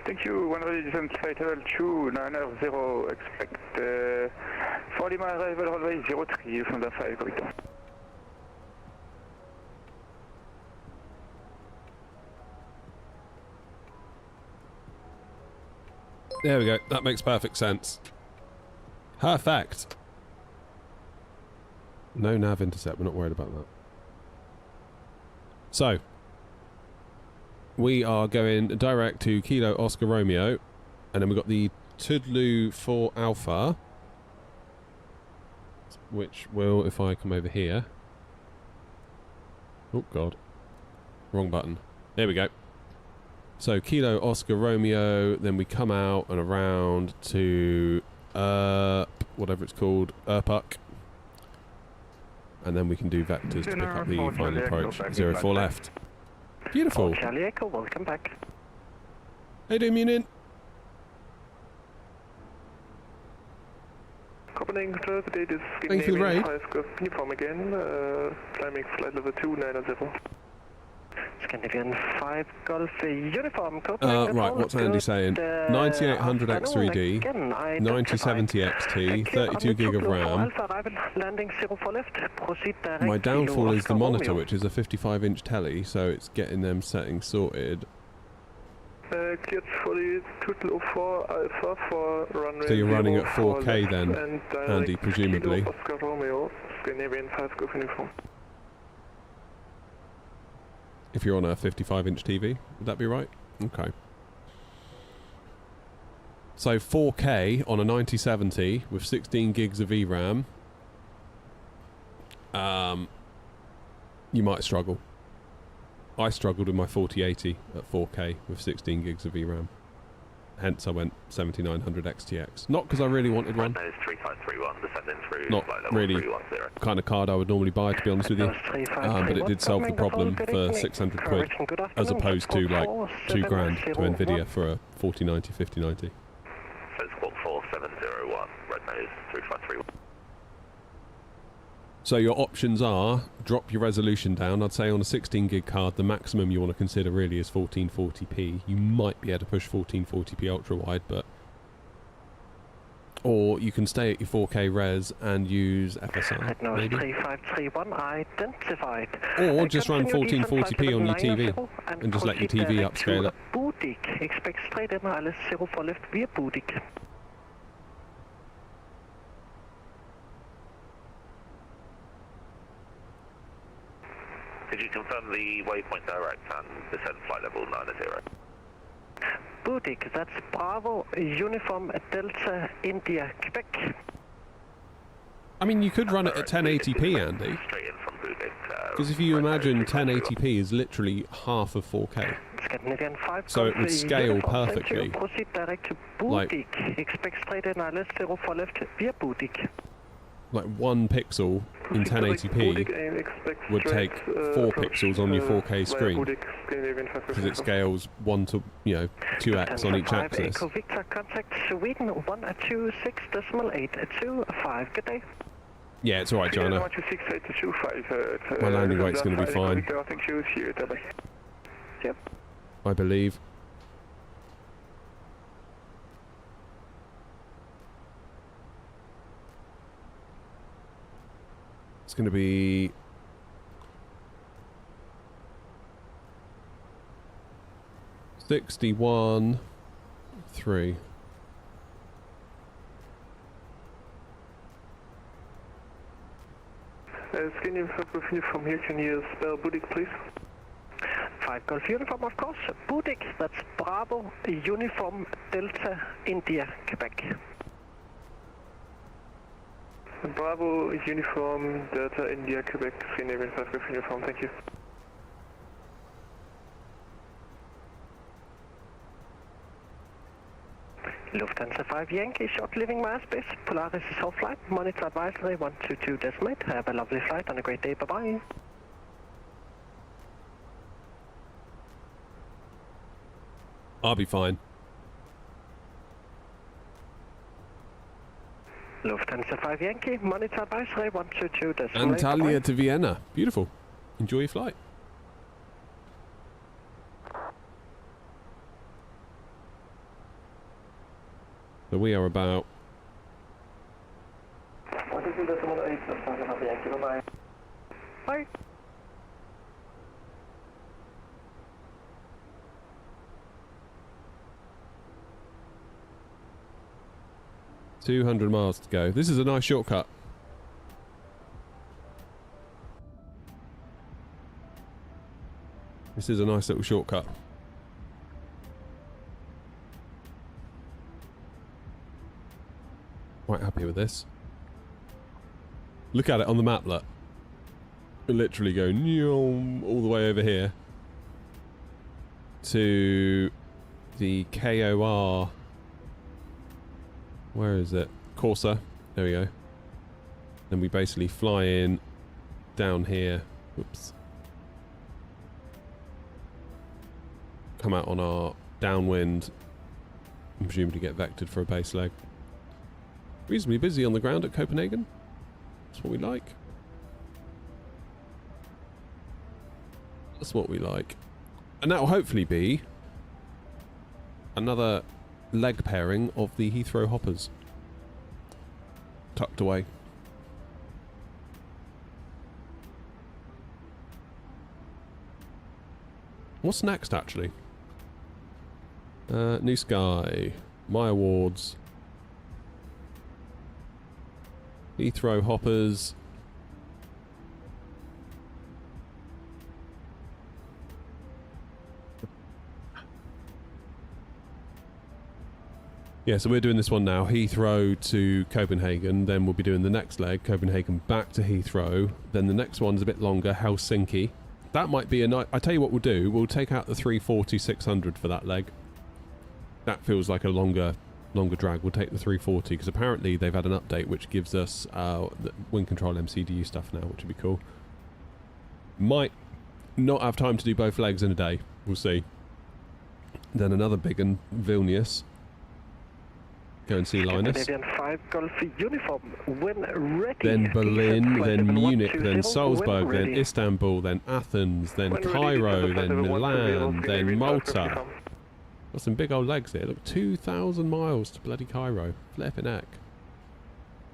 Thank you, 1 descent flight level 290, expect for Lima arrival runway 03 from the 5 Victor. There we go. That makes perfect sense. Perfect. No nav intercept. We're not worried about that. So, we are going direct to Kilo Oscar Romeo, and then we've got the Throttles for Alpha, which will, if I come over here... Oh, God. Wrong button. There we go. So Kilo Oscar Romeo, then we come out and around to whatever it's called, Erpuck. And then we can do vectors to pick up the final approach, 04 left. Beautiful. Charlie Echo, welcome back. How you doing, Munin? Copenhagen Control, today this is Thank you for the raid. uniform again, climbing flight level 290. Scandinavian 5 Golf Uniform. Copenhagen, Right, what's Andy saying? 9800 X3D, 9070 XT, 32 gig of RAM. Landing 04 left. Proceed direct. My downfall is the Oscar monitor, Romeo. which is a 55-inch telly, so it's getting them settings sorted. Cleared for the Throttles 4 Alpha for runway So you're running at 04 4K left then, and direct Andy, presumably. Kilo Oscar Romeo, Scandinavian 5 Golf Uniform. If you're on a 55-inch TV, would that be right? Okay. So 4K on a 9070 with 16 gigs of VRAM. You might struggle. I struggled with my 4080 at 4K with 16 gigs of VRAM. Hence I went 7900 XTX. Not because I really wanted one. Nose 3531, descending through Not flight level really 310. kind of card I would normally buy, to be honest with you. But it did solve the problem for 600 quid as opposed to like £2,000 to Nvidia for a 4090, 5090. So squawk 4701, red nose 3531. So your options are drop your resolution down. I'd say on a 16 gig card, the maximum you want to consider really is 1440p. You might be able to push 1440p ultra wide, but or you can stay at your 4K res and use FSR, maybe. 3531 identified. Or just run 1440p on your TV and just let your TV upscale it. Budik. Expect straight in ILS 04 left via Budik. Could you confirm the waypoint direct and descend flight level 90? Budik, that's Bravo, Uniform, Delta, India, Quebec. I mean, you could run it at 1080p, Andy. Straight in from Budik. Because if you imagine 1080p is literally half of 4K. Scandinavian 5 So it would scale Uniform, perfectly. Proceed direct to Like- Budik. Expect straight in ILS 04 left via Budik. Like 1 pixel in 1080p would take 4 pixels on your 4K screen. Because it scales 1 to, 2x on each axis. Echo Victor, contact Sweden 126.825. Good day. Yeah, it's alright, Joanna. My landing weight's going to be fine. Yep. I believe. It's going to be 61.3. Scandinavian 5 Golf Uniform here, can you spell Budik please? 5 Golf Uniform, of course. Budik, that's Bravo, Uniform, Delta, India, Quebec. Bravo, Uniform, Delta, India, Quebec, Scandinavian 5 Golf Uniform, thank you. Lufthansa 5 Yankee, short living my airspace. Polaris is off flight. Monitor advisory 122 decimate. Have a lovely flight and a great day. Bye-bye. I'll be fine. Lufthansa 5 Yankee, monitor advisory 122 decimate. Antalya to Vienna. Beautiful. Enjoy your flight. So we are about 122.8. Bye. $200 miles to go. This is a nice shortcut. This is a nice little shortcut. Quite happy with this. Look at it on the map, look. We're literally going all the way over here to the KOR. Where is it? Corsa. There we go. Then we basically fly in down here. Whoops. Come out on our downwind and presumably get vectored for a base leg. Reasonably busy on the ground at Copenhagen. That's what we like. That's what we like. And that will hopefully be another leg pairing of the Heathrow hoppers. Tucked away. What's next, actually? New Sky. My awards. Heathrow hoppers. Yeah, so we're doing this one now. Heathrow to Copenhagen. Then we'll be doing the next leg. Copenhagen back to Heathrow. Then the next one's a bit longer. Helsinki. That might be a nice... I tell you what we'll do. We'll take out the 340-600 for that leg. That feels like a longer drag. We'll take the 340 because apparently they've had an update which gives us the wind control MCDU stuff now, which would be cool. Might not have time to do both legs in a day. We'll see. Then another big one, Vilnius. Go and see Linus. Scandinavian 5 Golf uniform when ready. Then Berlin, then Munich, then 120 Salzburg, when then ready. Istanbul, then Athens, then When ready, Cairo, December then 7, Milan, 120, then Malta. uniform. Got some big old legs here. Look, 2,000 miles to bloody Cairo. Flippin' heck.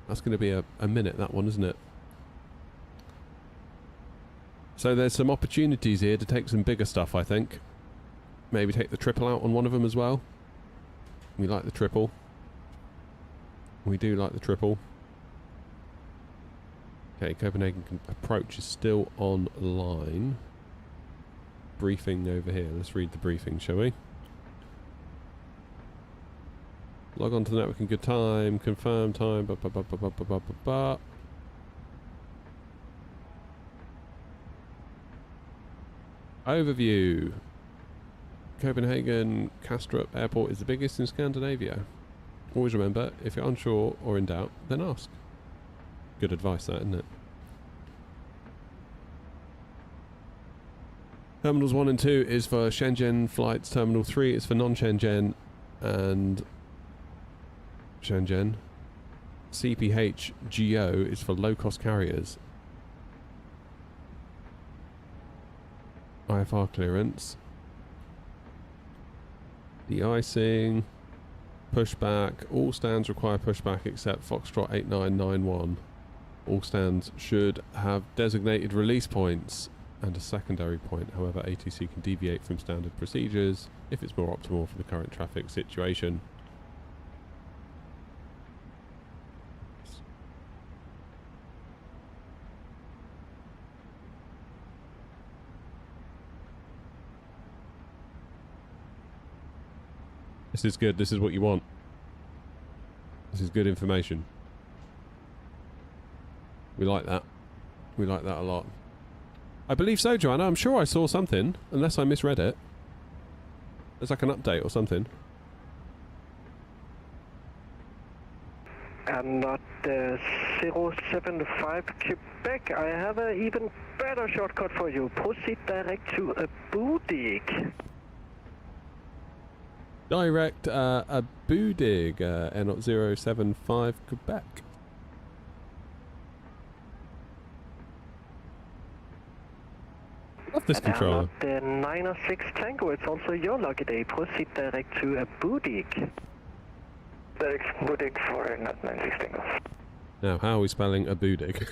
That's going to be a minute, that one, isn't it? So there's some opportunities here to take some bigger stuff, I think. Maybe take the triple out on one of them as well. We like the triple. We do like the triple. Okay, Copenhagen approach is still online. Briefing over here. Let's read the briefing, shall we? Log on to the network in good time. Confirm time. Overview. Copenhagen Kastrup Airport is the biggest in Scandinavia. Always remember, if you're unsure or in doubt, then ask. Good advice, that, isn't it? Terminals 1 and 2 is for Shenzhen flights. Terminal 3 is for non-Shenzhen and Shenzhen. CPH-GO is for low-cost carriers. IFR clearance. De-icing. Pushback. All stands require pushback except Foxtrot 8991. All stands should have designated release points and a secondary point. However, ATC can deviate from standard procedures if it's more optimal for the current traffic situation. This is good. This is what you want. This is good information. We like that. We like that a lot. I believe so, Joanna. I'm sure I saw something, unless I misread it. There's like an update or something. And not 075 Quebec. I have an even better shortcut for you. Proceed direct to Budig. Direct a Budig, N075 Quebec. Love this controller. The 906 Tango, it's also your lucky day. Proceed direct to Budig. Direct Budig for not 96 Tango. Now, how are we spelling a Budig?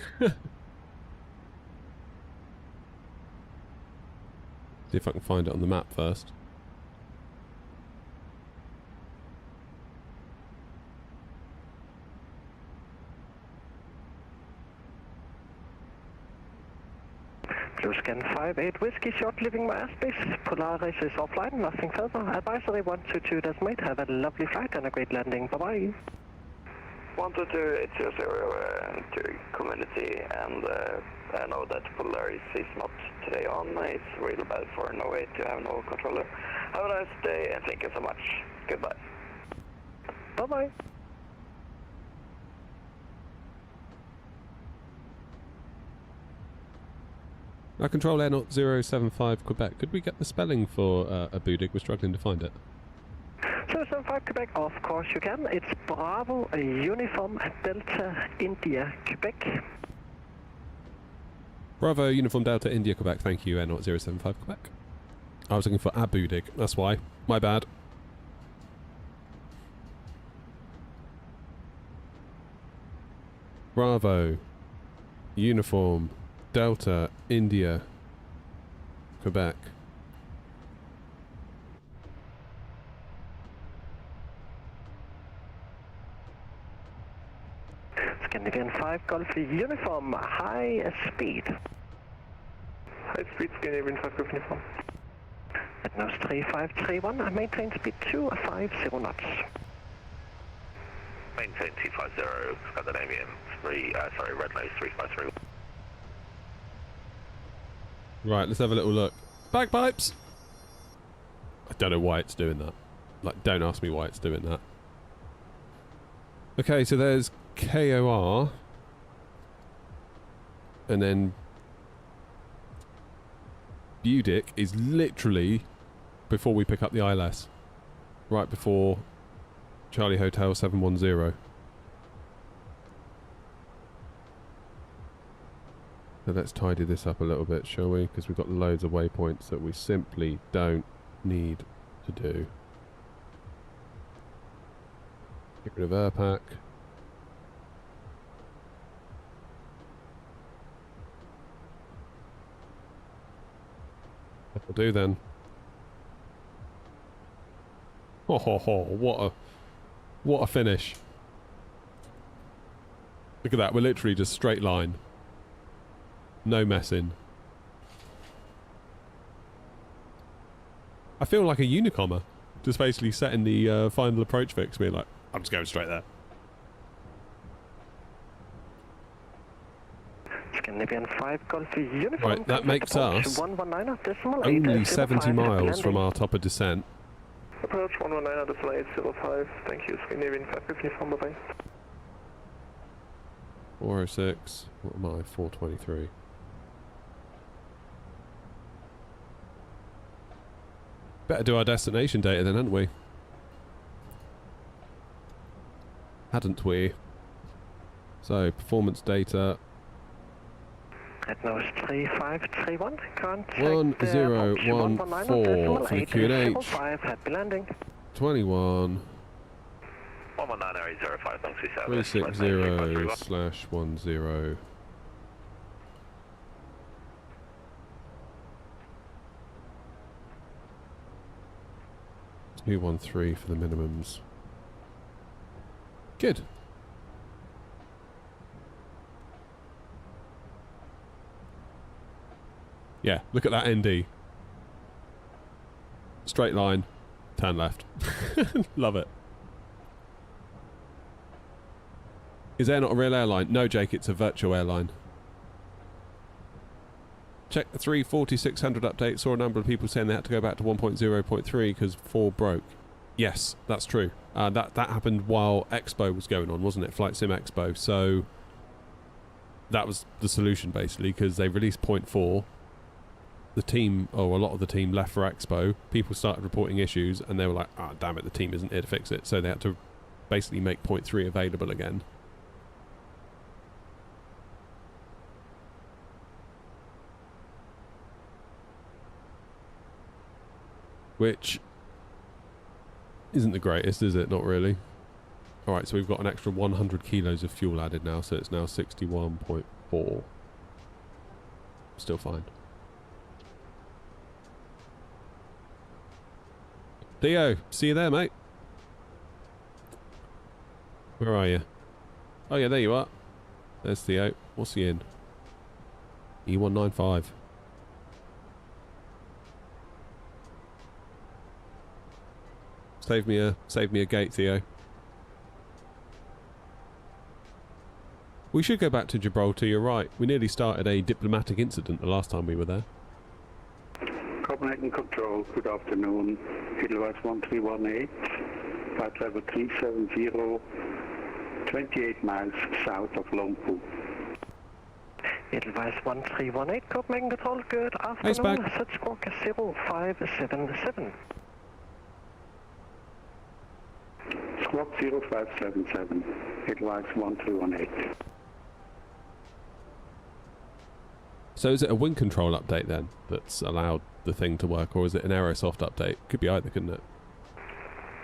See if I can find it on the map first. Blue Scan 58 Whiskey, short leaving my airspace. Polaris is offline, nothing further. Advisory 122.8. Have a lovely flight and a great landing. Bye-bye. 122.800 to community, and I know that Polaris is not today on. It's really bad for Norway to have no controller. Have a nice day and thank you so much. Goodbye. Bye-bye. Our control Air 075 Quebec. Could we get the spelling for a Budig? We're struggling to find it. 075 Quebec, of course you can. It's Bravo, Uniform, Delta, India, Quebec. Bravo, Uniform Delta, India, Quebec. Thank you, Air 075 Quebec. I was looking for Abudik, that's why. My bad. Bravo. Uniform. Delta. India. Quebec. Scandinavian 5 Golf Uniform, high speed. High speed, Scandinavian 5 Golf Uniform. At nose 3531, maintain speed 250 knots. Maintain 250, Scandinavian 3, red nose 353. Right, let's have a little look. Bagpipes! I don't know why it's doing that. Like, don't ask me why it's doing that. Okay, so there's KOR. And then Budic is literally before we pick up the ILS. Right before Charlie Hotel 710. So let's tidy this up a little bit, shall we? Because we've got loads of waypoints that we simply don't need to do. Get rid of Airpack. That'll do then. Ho ho ho, what a finish. Look at that, we're literally just straight line. No messing. I feel like a Unicommer. Just basically setting the final approach fix, being like, I'm just going straight there. Scandinavian 5 Golf Uniform. Right, that makes us only 70 miles from our top of descent. Approach 119.805, thank you, Scandinavian 5 Golf Uniform, bye-bye. 406, what am I, 423. Better do our destination data then, hadn't we? Hadn't we? So, performance data. At nose 3531, contact 1014 for the QNH. Happy landing. 21 119.805, thanks, 360/10. New 13 for the minimums. Good. Yeah, look at that ND. Straight line, turn left. Love it. Is Air not a real airline? No, Jake, it's a virtual airline. Check the 34600 update. Saw a number of people saying they had to go back to 1.0.3 because 4 broke. Yes, that's true. That happened while Expo was going on, wasn't it? Flight Sim Expo. So that was the solution basically, because they released 0.4. The team, or a lot of the team, left for Expo. People started reporting issues, and they were like, "Ah, damn it, the team isn't here to fix it." So they had to basically make 0.3 available again. Which isn't the greatest, is it? Not really. Alright, so we've got an extra 100 kilos of fuel added now, so it's now 61.4. Still fine. Theo, see you there, mate. Where are you? Oh yeah, there you are. There's Theo. What's he in? E195. Save me a gate, Theo. We should go back to Gibraltar, you're right. We nearly started a diplomatic incident the last time we were there. Copenhagen Control, good afternoon. Edelweiss 1318, flight level 370, 28 miles south of Lompoop. Edelweiss 1318, Copenhagen Control, good Hey, Spag. afternoon. Set squawk 0577. Squawk 0577, Edelweiss 1318. So is it a wind control update then that's allowed the thing to work, or is it an Aerosoft update? Could be either, couldn't it?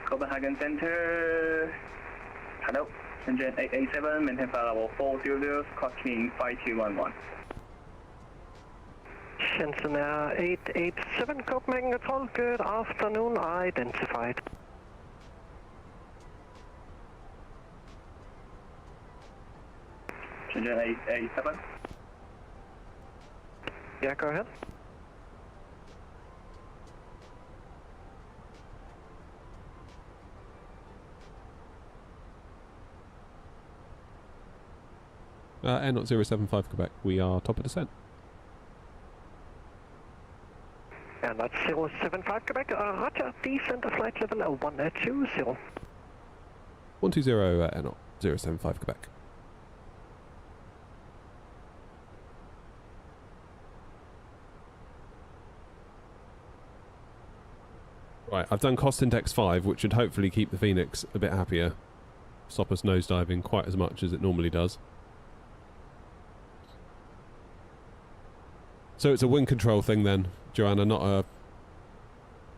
Copenhagen Center. Hello. Engine 887, maintain flight level 400, caution 5211. Shenzhen Air 887, Copenhagen Control, good afternoon, identified. Shenzhen 887. Yeah, go ahead. Air 075 Quebec, we are top of descent. And that's 075 Quebec, roger, descent flight level 120. 120 Air 075 Quebec. Right, I've done cost index 5, which should hopefully keep the Phoenix a bit happier. Stop us nosediving quite as much as it normally does. So it's a wind control thing then, Joanna, not a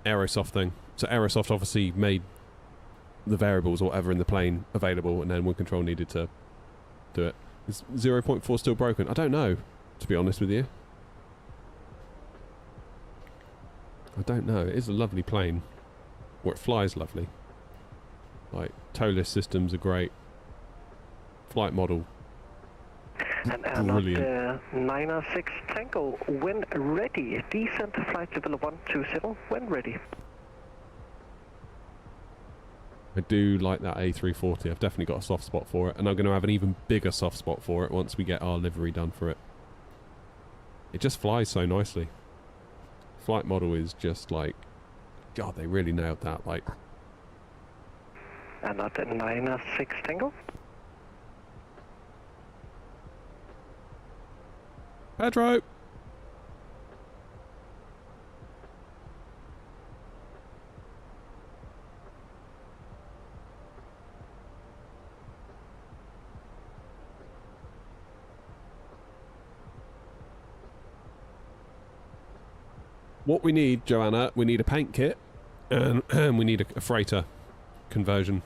Aerosoft thing. So Aerosoft obviously made the variables or whatever in the plane available, and then wind control needed to do it. Is 0.4 still broken? I don't know, to be honest with you. I don't know. It is a lovely plane. Or it flies lovely. Like, tow-less systems are great. Flight model. And Brilliant. 906 Tango, when ready, descent flight level 120, when ready. I do like that A340. I've definitely got a soft spot for it, and I'm going to have an even bigger soft spot for it once we get our livery done for it. It just flies so nicely. Flight model is just like, God, they really nailed that. Like, And at 906 Tango. Pedro! What we need, Joanna, we need a paint kit and we need a freighter conversion.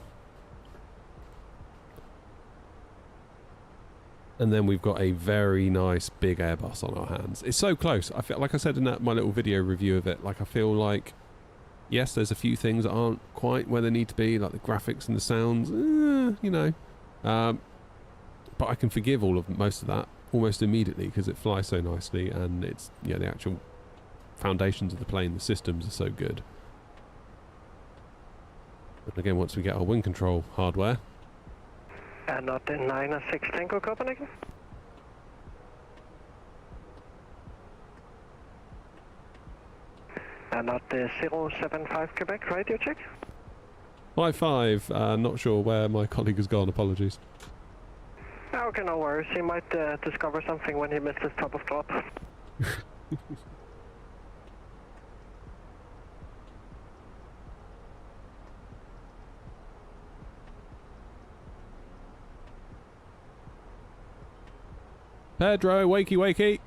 And then we've got a very nice big Airbus on our hands. It's so close. I feel like I said in that my little video review of it, like I feel like, yes, there's a few things that aren't quite where they need to be, like the graphics and the sounds, you know. But I can forgive most of that almost immediately because it flies so nicely, and it's, yeah, the actual foundations of the plane, the systems are so good. And again, once we get our wind control hardware. And at 906 Tango Copenhagen. And at 075 Quebec, radio check. 5-5, not sure where my colleague has gone, apologies. Okay, no worries, he might discover something when he misses top of drop. Pedro, wakey wakey.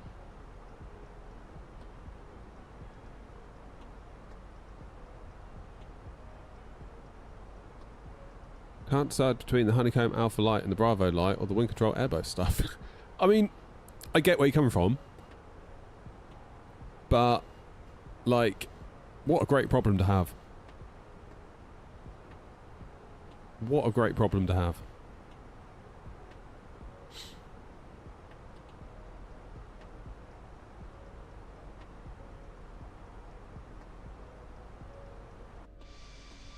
Can't decide between the Honeycomb Alpha light and the Bravo light or the wind control Airbus stuff. I mean, I get where you're coming from. But, like, what a great problem to have. What a great problem to have.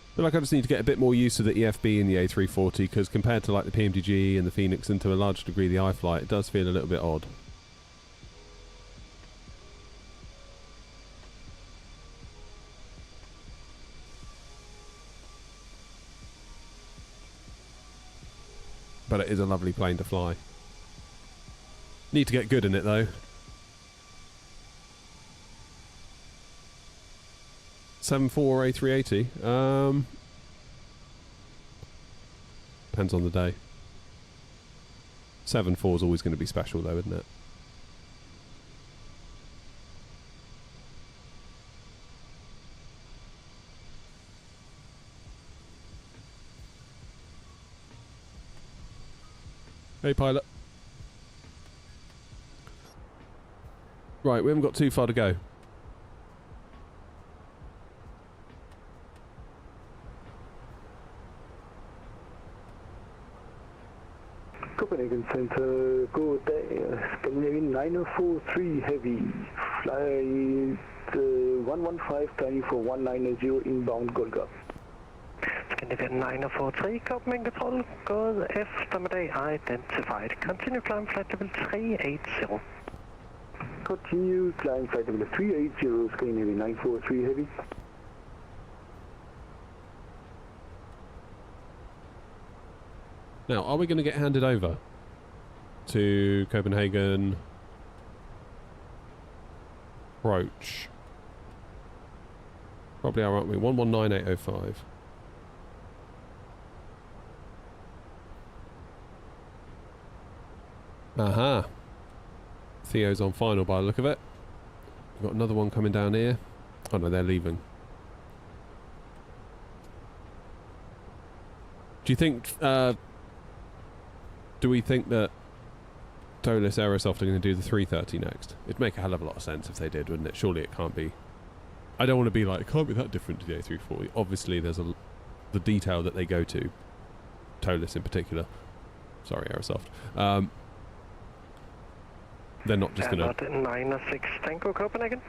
I feel like I just need to get a bit more used to the EFB and the A340, because compared to like the PMDG and the Phoenix and to a large degree the iFlight, it does feel a little bit odd. But it is a lovely plane to fly. Need to get good in it though. 7.4 A380. Depends on the day. 7.4 is always going to be special though, isn't it? Hey, pilot. Right, we haven't got too far to go. Copenhagen Center, good day. Scandinavian 943 Heavy. Fly 115, planning for 190 inbound Golga. Scandinavian 943, Copenhagen Control, good eftermiddag, identified. Continue climb flight level 380. Continue climb flight level 380, Scandinavian 943 Heavy. Now, are we going to get handed over to Copenhagen approach? Probably are, aren't we? 119805. Aha. Theo's on final by the look of it. We've got another one coming down here. Oh no, they're leaving. Do you think... do we think that Throttles Aerosoft are going to do the 330 next? It'd make a hell of a lot of sense if they did, wouldn't it? Surely it can't be. I don't want to be like, it can't be that different to the A340. Obviously, there's the detail that they go to. Throttles in particular. Sorry, Aerosoft. They're not just going to... 96 Tango Copenhagen.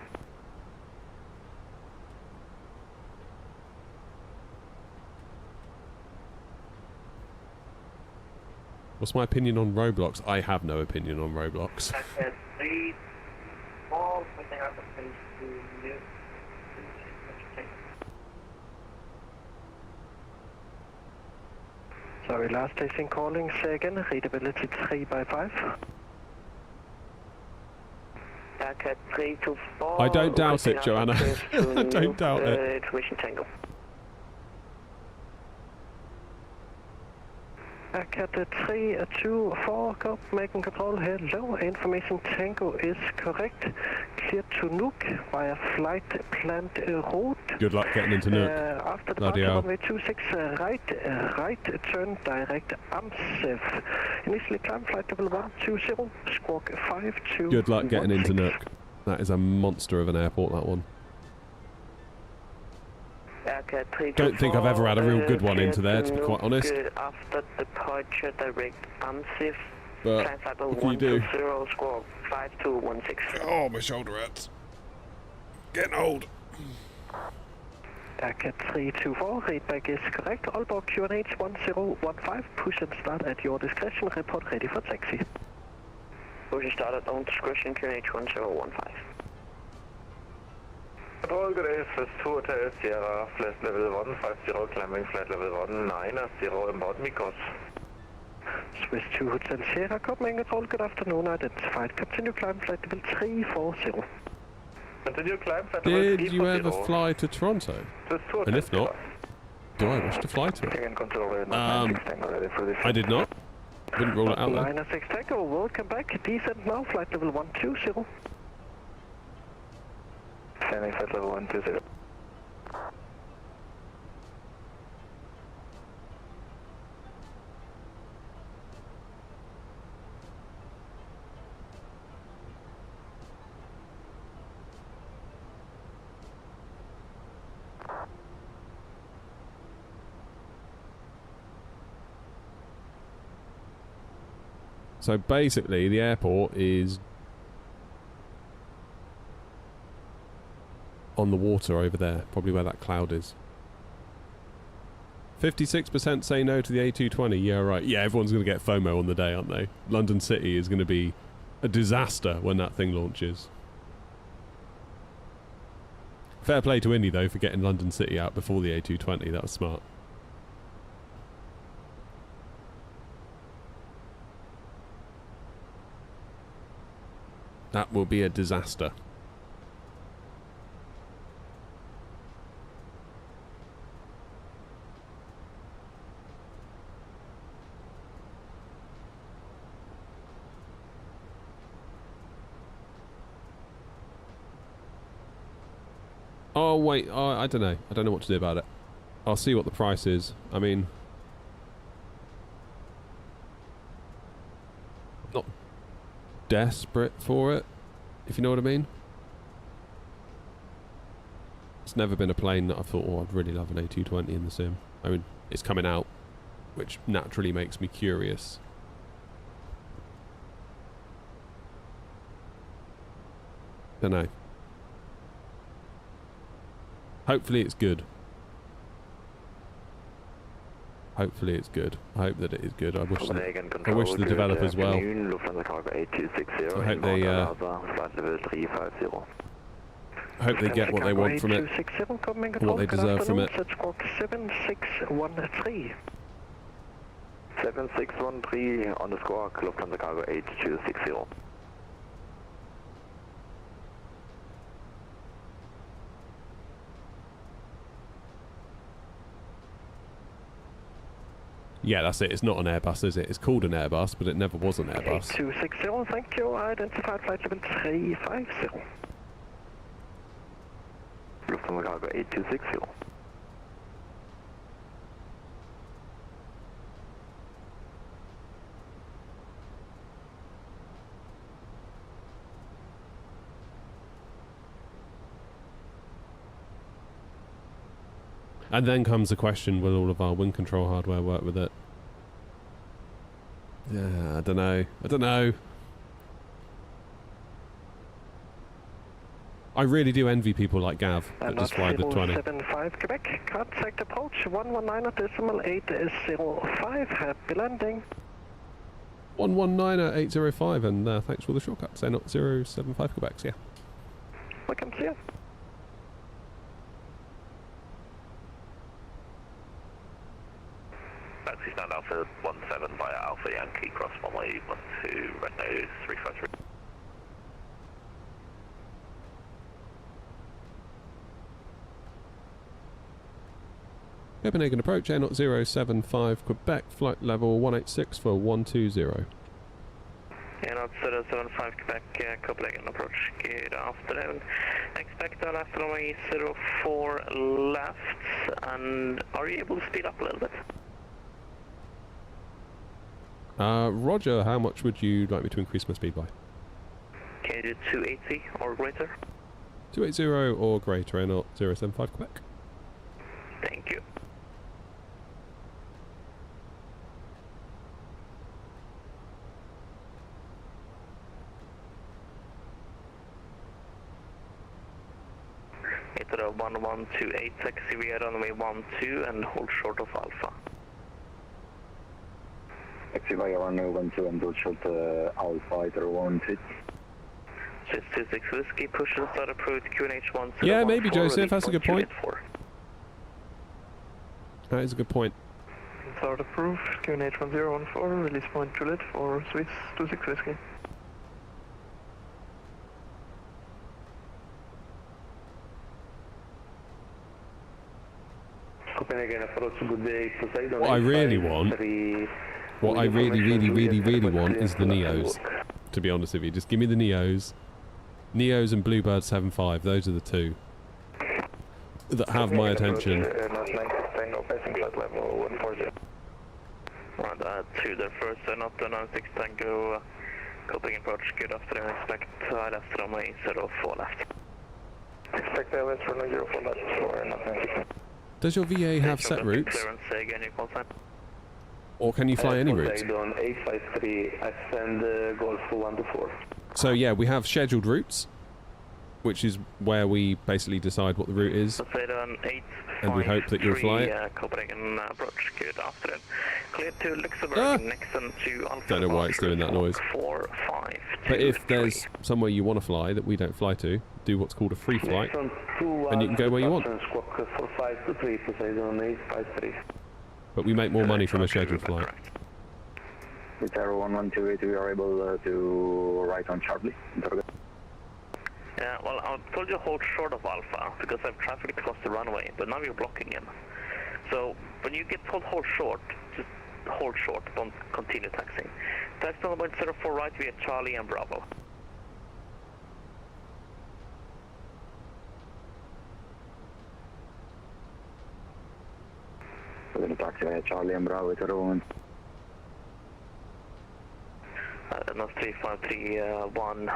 What's my opinion on Roblox? I have no opinion on Roblox. Sorry, last station calling, say again, readability 3/5. I don't doubt it, Joanna. I don't doubt it. Information Tango. Cat 324, Copenhagen Control, hello, information Tango is correct. Clear to Nuuk via flight planned route. Good luck getting into Nuuk. After departure runway 26, right turn direct AMSF. Initially climb flight level 120, squawk 52. Good luck getting into Nuuk. That is a monster of an airport, that one. Don't think I've ever had a real good one into there, to be quite honest. After departure, direct AMSF. But what can you do? Squawk 5216. Oh, my shoulder hurts. Getting old. Cat 324, readback is correct. Aalborg QNH 1015, push and start at your discretion, report ready for taxi. Push and start at own discretion, QNH 1015. Control, good day, first 2 Hotel Sierra, flight level 150, climbing flight level 190, inbound Mikos. Swiss 2 Hotel Sierra, Copenhagen Control, good afternoon, identified. Continue climb flight level 340. Continue climb flight level 340. Did you ever fly to Toronto? And if not, do I wish to fly to it? I did not. Wouldn't rule it out though. 96 Tango, welcome back. Descent now, flight level 120. Standing flight level 120. So basically, the airport is on the water over there, probably where that cloud is. 56% say no to the A220. Yeah, right. Yeah, everyone's going to get FOMO on the day, aren't they? London City is going to be a disaster when that thing launches. Fair play to Indy, though, for getting London City out before the A220. That was smart. That will be a disaster. Oh wait, I don't know. I don't know what to do about it. I'll see what the price is. I mean, desperate for it, if you know what I mean. It's never been a plane that I thought, oh, I'd really love an A220 in the sim. I mean, it's coming out, which naturally makes me curious. Don't know. Hopefully it's good. Hopefully it's good. I hope that it is good. I wish the developers well. I hope they get what they want from it, what they deserve from it. 7613. 7613 on the score, Lufthansa Cargo 8260. Yeah, that's it. It's not an Airbus, is it? It's called an Airbus, but it never was an Airbus. 8260, thank you. Identified flight level 350. Lufthansa Cargo 8260. And then comes the question, will all of our wind control hardware work with it? Yeah, I don't know. I don't know. I really do envy people like Gav that just fly the 20. 075 Quebec, contact approach 119.805, happy landing. 119.805, and thanks for the shortcut. Say not 075 Quebec, yeah. Welcome to you. Taxi stand Alpha 17 via Alpha Yankee, cross runway 12, red nose 353. Copenhagen approach, Air 075 Quebec, flight level 186 for 120. Air 075 Quebec, Copenhagen approach, good afternoon. Expect our left runway 04 left, and are you able to speed up a little bit? Roger, how much would you like me to increase my speed by? Can you do 280 or greater? 280 or greater, Air 075 Quebec. Thank you. It's 1128 taxi via runway 12 and hold short of Alpha. Taxi via runway 12 and hold short Alpha, either 12. 626 Whiskey, push and start approved QNH 1. Yeah, maybe Joseph, that's a good point. That is a good point. Start approved, QNH 1014, release point Juliet for Swiss 26 Whiskey. Copenhagen approach, good day, Poseidon. What I really want, what I really want is the Neos. To be honest with you, just give me the Neos. Neos and Bluebird 75, those are the two that have my attention. Right, to the first not the 96 Tango, Copenhagen approach, good afternoon, expect left runway 04 left. Expect LS runway 04 left for not 96. Does your VA have set routes? Clearance, again, your call sign. Or can you fly any routes? Poseidon 853, ascend Golf 124. So yeah, we have scheduled routes, which is where we basically decide what the route is. Poseidon 853, and we hope that you'll fly it. Copenhagen approach, good afternoon. Clear to Luxembourg, Nixon to Alpha. Don't know why it's doing that noise. 4, 5, 2, but if 3. there's somewhere you want to fly that we don't fly to, do what's called a free flight, and you can go where you want. But we make more money from a scheduled flight. With Aero 1128, we are able to right on sharply. Yeah, well, I told you to hold short of Alpha because I have traffic across the runway, but now you're blocking him. So when you get told hold short, just hold short, don't continue taxiing. Taxi on 04 right via Charlie and Bravo. We're going to taxi via Charlie and Bravo to Rowan. That's 3531.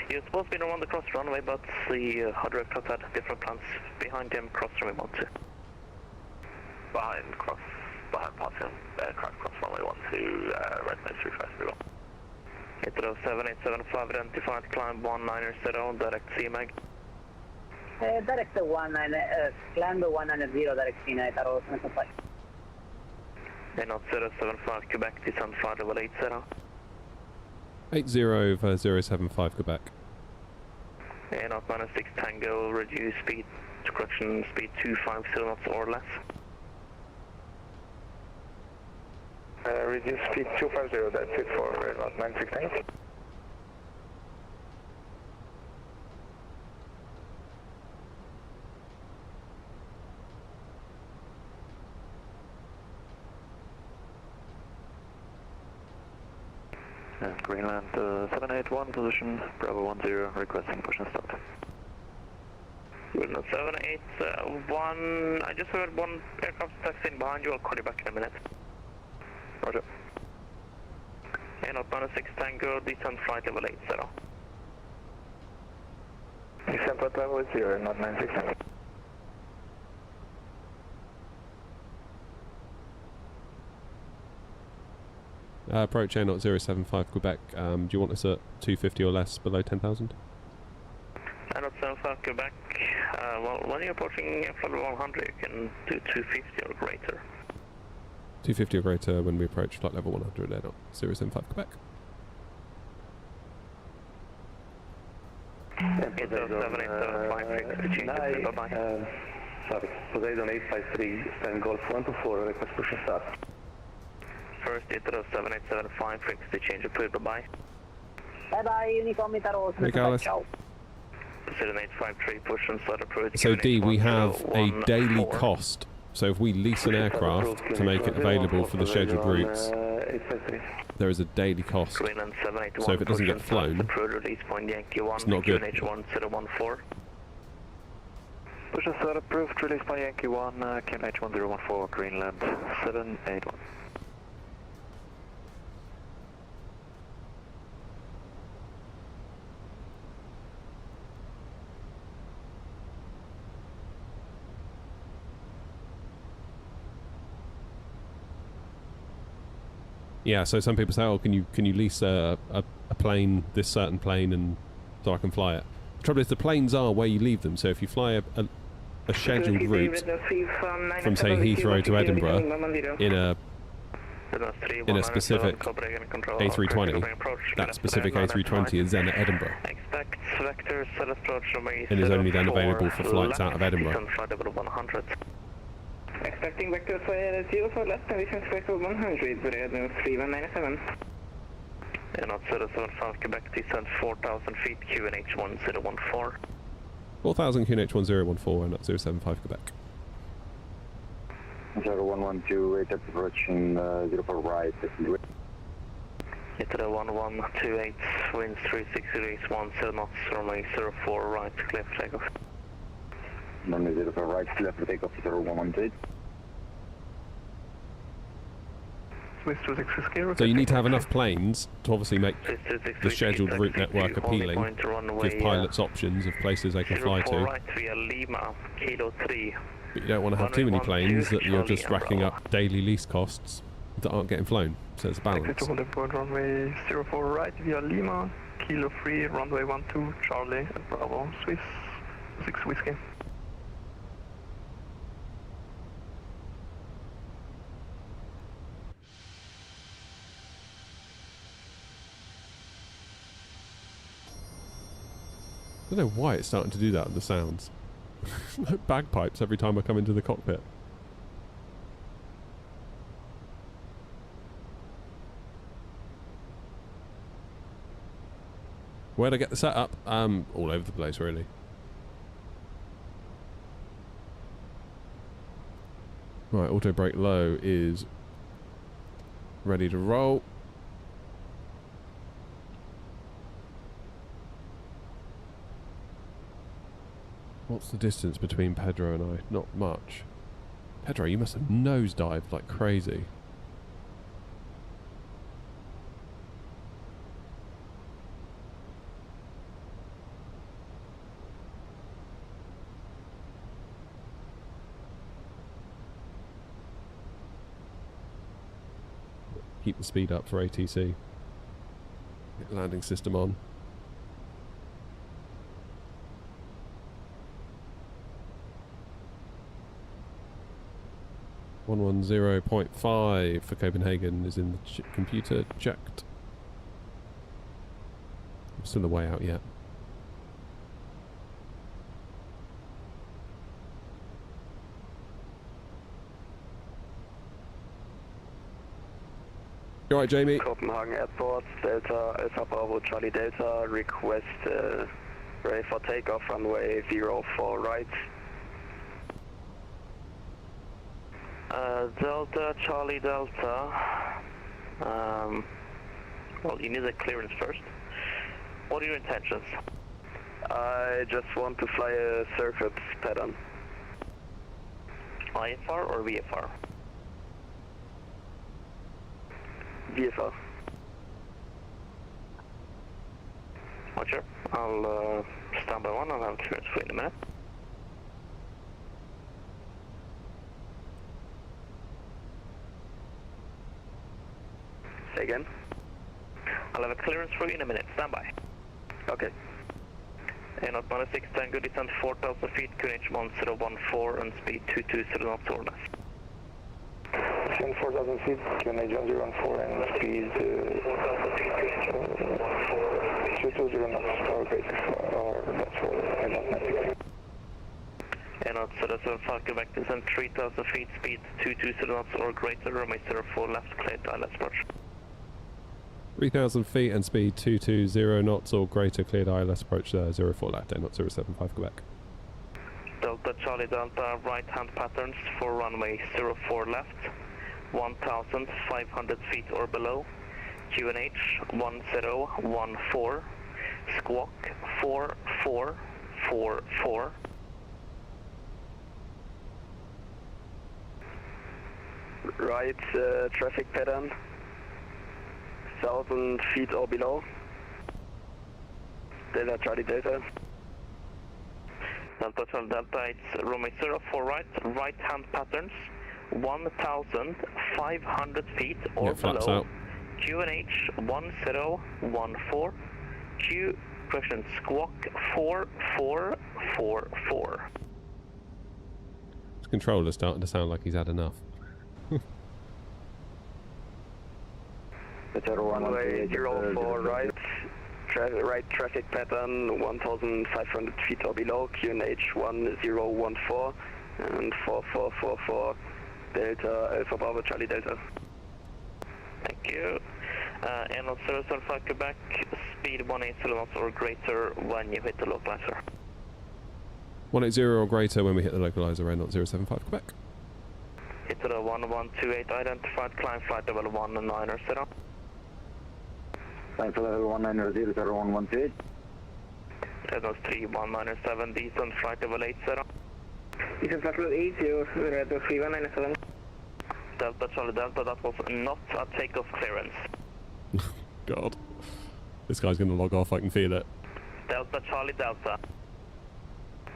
You're supposed to be around the cross runway, but the hard aircraft had different plans behind him, cross runway 12. Behind passing aircraft cross runway 12, right nose 3531. Hit 7875, identified, climb 190, direct CMAG. Direct 19, climb 190, direct CMAG, Throttles 75. Not 075, Quebec, descent 5 level 80. 80 over 075 Quebec. Not -6 Tango, reduce speed to correction speed 250 knots or less. Reduce speed 250, that's it for not 96 Tango. Greenland 781, position Bravo 10, requesting push and start. Greenland 781, I just heard one aircraft taxiing behind you, I'll call you back in a minute. Roger. Not -6 Tango, descent flight level 80. Descent flight level 0, not 96 Tango. Approach A 075 Quebec. Do you want us at 250 or less below 10,000? Not 75 Quebec. Well, when you're approaching flight level 100, you can do 250 or greater. 250 or greater when we approach flight level 100 A 075 Quebec. It's 7875, bye-bye. Sorry, Poseidon 853, stand Golf 124, request push and start. First, hit 7875, frequency change approved, bye-bye. Bye-bye, Uniform Throttles Hey, 75, Carlos. ciao. Poseidon 853, push and start approved. So D, we have a daily 14. cost. So if we lease an aircraft to make it available for the scheduled routes, there is a daily cost. Greenland 781, So if it doesn't get flown, approved, release point Yankee 1, it's not good. QNH 1014. Push and start approved, release by Yankee 1, QNH 1014, Greenland 781. Yeah, so some people say, oh, can you lease a plane, this certain plane, and so I can fly it. The trouble is the planes are where you leave them, so if you fly a scheduled route from, say, Heathrow to Edinburgh in a specific A320, that specific A320 is then at Edinburgh and is only then available for flights out of Edinburgh. Expecting vector 0 for left, conditions vector 100, red 3197. Not 075 Quebec, descent 4,000 feet, QNH 1014. 4,000 QNH 1014 and not 075 Quebec. 0112, approaching 04 right. Hit 1128, winds 36 degrees, 17 knots, runway 04 right, clear for takeoff. Runway 04 right, clear for takeoff, 0118. So you need to have enough planes to obviously make the scheduled route network appealing, give pilots options of places they can fly to. Right via Lima, Kilo 3. But you don't want to have too many planes that you're just racking up daily lease costs that aren't getting flown. So it's a balance. Exit to hold aboard runway 04 right via Lima, Kilo 3, runway 12, Charlie at Bravo, Swiss 6 Whiskey. I don't know why it's starting to do that with the sounds. Like bagpipes every time I come into the cockpit. Where'd I get the setup? All over the place, really. Right, auto brake low is ready to roll. What's the distance between Pedro and I? Not much. Pedro, you must have nosedived like crazy. Keep the speed up for ATC. Get landing system on. .5 for Copenhagen is in the computer checked. I'm still the way out yet. You alright, Jamie? Copenhagen Airport, Delta Alpha Bravo Charlie Delta, request ready for takeoff, runway 04 right. Delta Charlie Delta, well, you need a clearance first. What are your intentions? I just want to fly a circuit pattern. IFR or VFR? VFR. Roger. I'll stand by one. I'll have clearance for you in a minute. Say again. I'll have a clearance for you in a minute. Stand by. Okay. Not minus 6 Tango, descent 4,000 feet, QNH 1014 and speed 220 knots or less. Descent 4,000 feet, QNH 1014 and speed 220 knots or greater, or that's for Atlantic. Not 775, Quebec, descent 3,000 feet, speed 220 knots or greater, runway 04 left, cleared, ILS approach. 3,000 feet and speed 220 knots or greater, cleared ILS approach 04 left, not 075 Quebec. Delta Charlie Delta, right hand patterns for runway 04 left, 1,500 feet or below, QNH 1014, squawk 4444. Right traffic pattern. 1,000 feet or below. Delta Charlie Delta. Delta Charlie Delta, it's runway 04 right, right hand patterns, 1,500 feet or below. QNH 1014. Q, question, squawk 4444. His controller's starting to sound like he's had enough. Runway 04 right, right traffic pattern 1,500 feet or below, QNH 1014 and 4444 Delta Alpha Bravo Charlie Delta. Thank you. And on 075 Quebec, speed 180 knots or greater when you hit the localizer. 180 or greater when we hit the localizer, and not 075 Quebec. Hit to the 1128 identified, climb flight level 190. Climb flight level 190, 0118. Reynolds 3197, descent flight level 80. Descent flight level 80, Reynolds 3197. Delta Charlie Delta, that was not a takeoff clearance. God. This guy's going to log off, I can feel it. Delta Charlie Delta.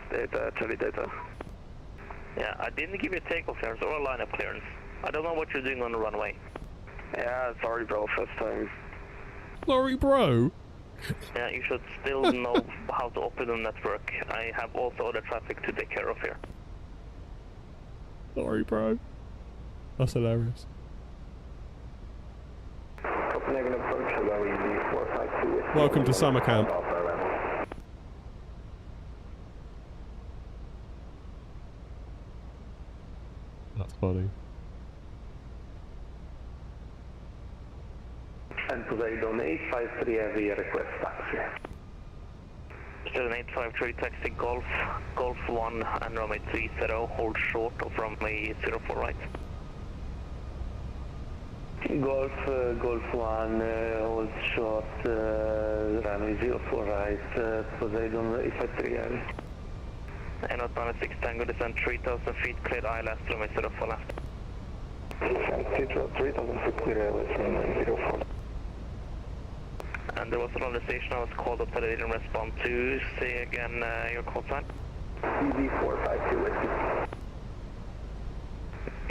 Delta Charlie Delta. Yeah, I didn't give you a takeoff clearance or a line-up clearance. I don't know what you're doing on the runway. Yeah, sorry bro, first time. Sorry bro? Yeah, you should still know how to open the network. I have also other traffic to take care of here. Sorry bro. That's hilarious. Welcome to summer camp. That's funny. And Poseidon 853 heavy request taxi. Poseidon 853 taxi Golf 1 and runway 30, hold short of runway 04 right. Golf 1, hold short, runway 04 right, Poseidon 853 heavy. And not 96 Tango, descent 3,000 feet, cleared ILS, runway 04 left. Descent 3,000 feet, cleared ILS, runway 04. And there was another station I was called up that I didn't respond to. Say again your call sign. DD452 Whiskey.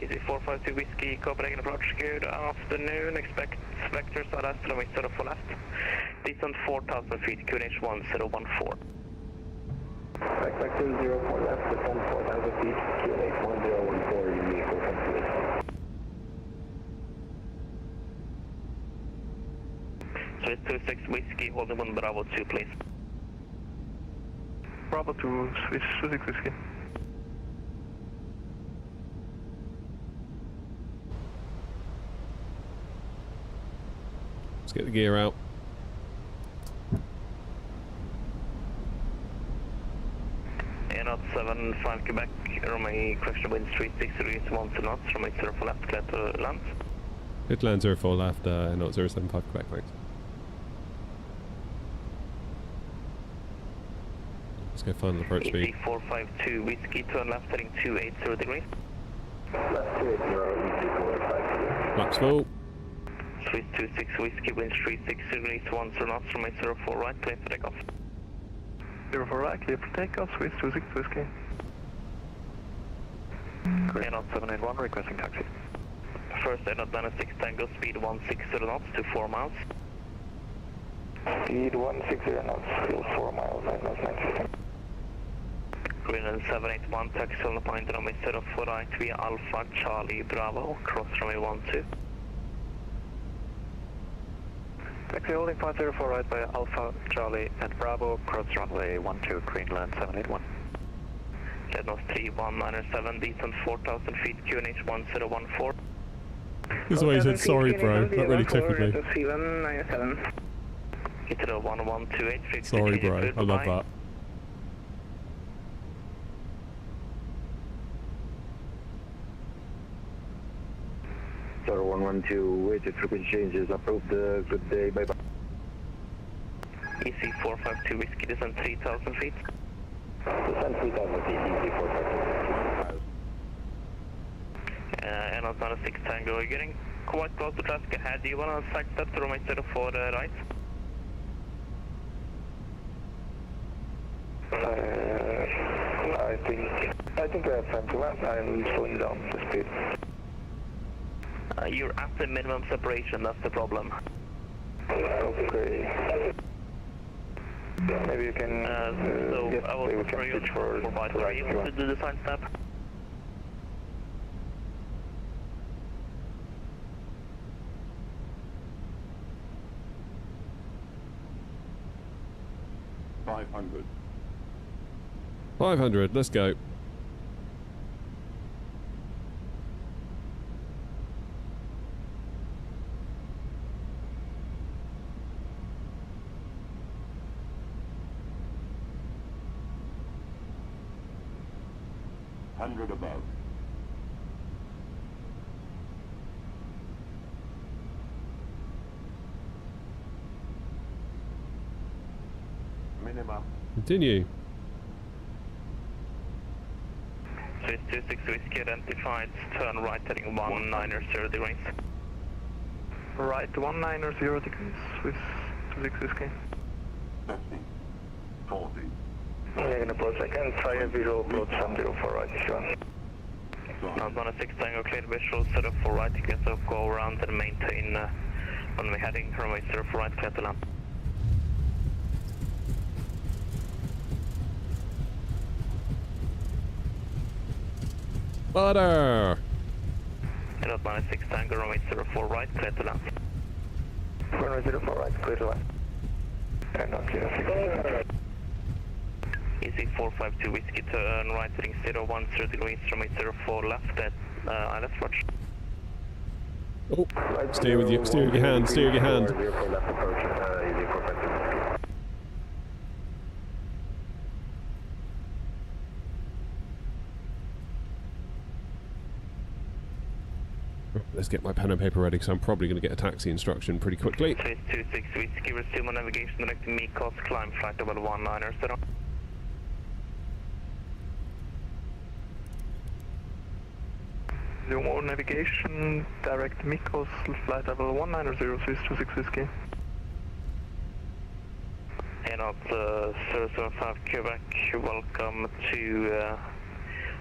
Easy 452 Whiskey, Copenhagen approach, good afternoon, expect vector southwest, runway 04 left, descent 4,000 feet, QNH 1014. Expect 04 left, descend 4,000 feet, QNH 1014, you need 4.2. Swiss 26 Whiskey, holding 1 Bravo 2 please. Bravo to Swiss 26 Whiskey. Let's get the gear out. Not 75 Quebec, runway question wind 36 degrees 1 knots, runway 04 left, clear to land. Good land 04 left, not 075 Quebec, thanks. Let's go final approach speed. EC 452 Whiskey, turn left heading 280 degrees. Left 280, EC 452. Flaps full. Swiss 26 Whiskey, wind 36 degrees 1 knots, runway 04 right, clear for takeoff. 04 right, clear for takeoff, Swiss 26 Whiskey. Not 781, requesting taxi. First Not 96 Tango, speed 160 knots to 4 miles. Speed 160 knots, field 4 miles, 9 knots, 960. Greenland 781, taxi on the point, runway 04 right via Alpha Charlie Bravo, cross runway 12. Taxi holding point 04 right by Alpha Charlie and Bravo, cross runway 12, Greenland 781. Leadnos 3197, descent 4,000 feet, QNH 1014. This is why he said sorry, bro. That really tickled me. Hit it 1128. Sorry, bro. I love that. Star 112, waited frequency changes, approved, good day, bye bye. EC 452 Whiskey, descent 3,000 feet. Descend 3,000 feet, EC 452. Not 96 Tango, you're getting quite close to traffic ahead. Do you want to side step to runway 04 right? I think I have time to land. I'm slowing down the speed. You're at the minimum separation, that's the problem. Okay. Maybe you can. So yes, I will we prefer can you switch for provide. Are you able to do the side step? $500. 500, let's go. $100 above. Minimum. Continue. Swiss 26 Whiskey identified, turn right heading 190 degrees. Right 190 degrees, Swiss 26 Whiskey. 50. 40. Negative approach, I can try a visual approach from 04 right if you want. Not 96 Tango, clear visual, 04 right, you can sort of go around and maintain runway heading, runway 04 right, clear to land. Butter! Not 96 Tango, runway 04 right, clear to land. Runway 04 right, clear to land. And not clear. EC 452 Whiskey, turn right heading 010 degrees, runway 04 left at ILS watch. Oh, steer with your hand, steer with your hand. 04 left approach, EC 452. Let's get my pen and paper ready because I'm probably going to get a taxi instruction pretty quickly. Swiss 26 Whiskey, resume on navigation directing Mikos, climb flight level 190. No more navigation, direct Mikos, flight level 190, Swiss 26 Whiskey. Not 075 Quebec, welcome to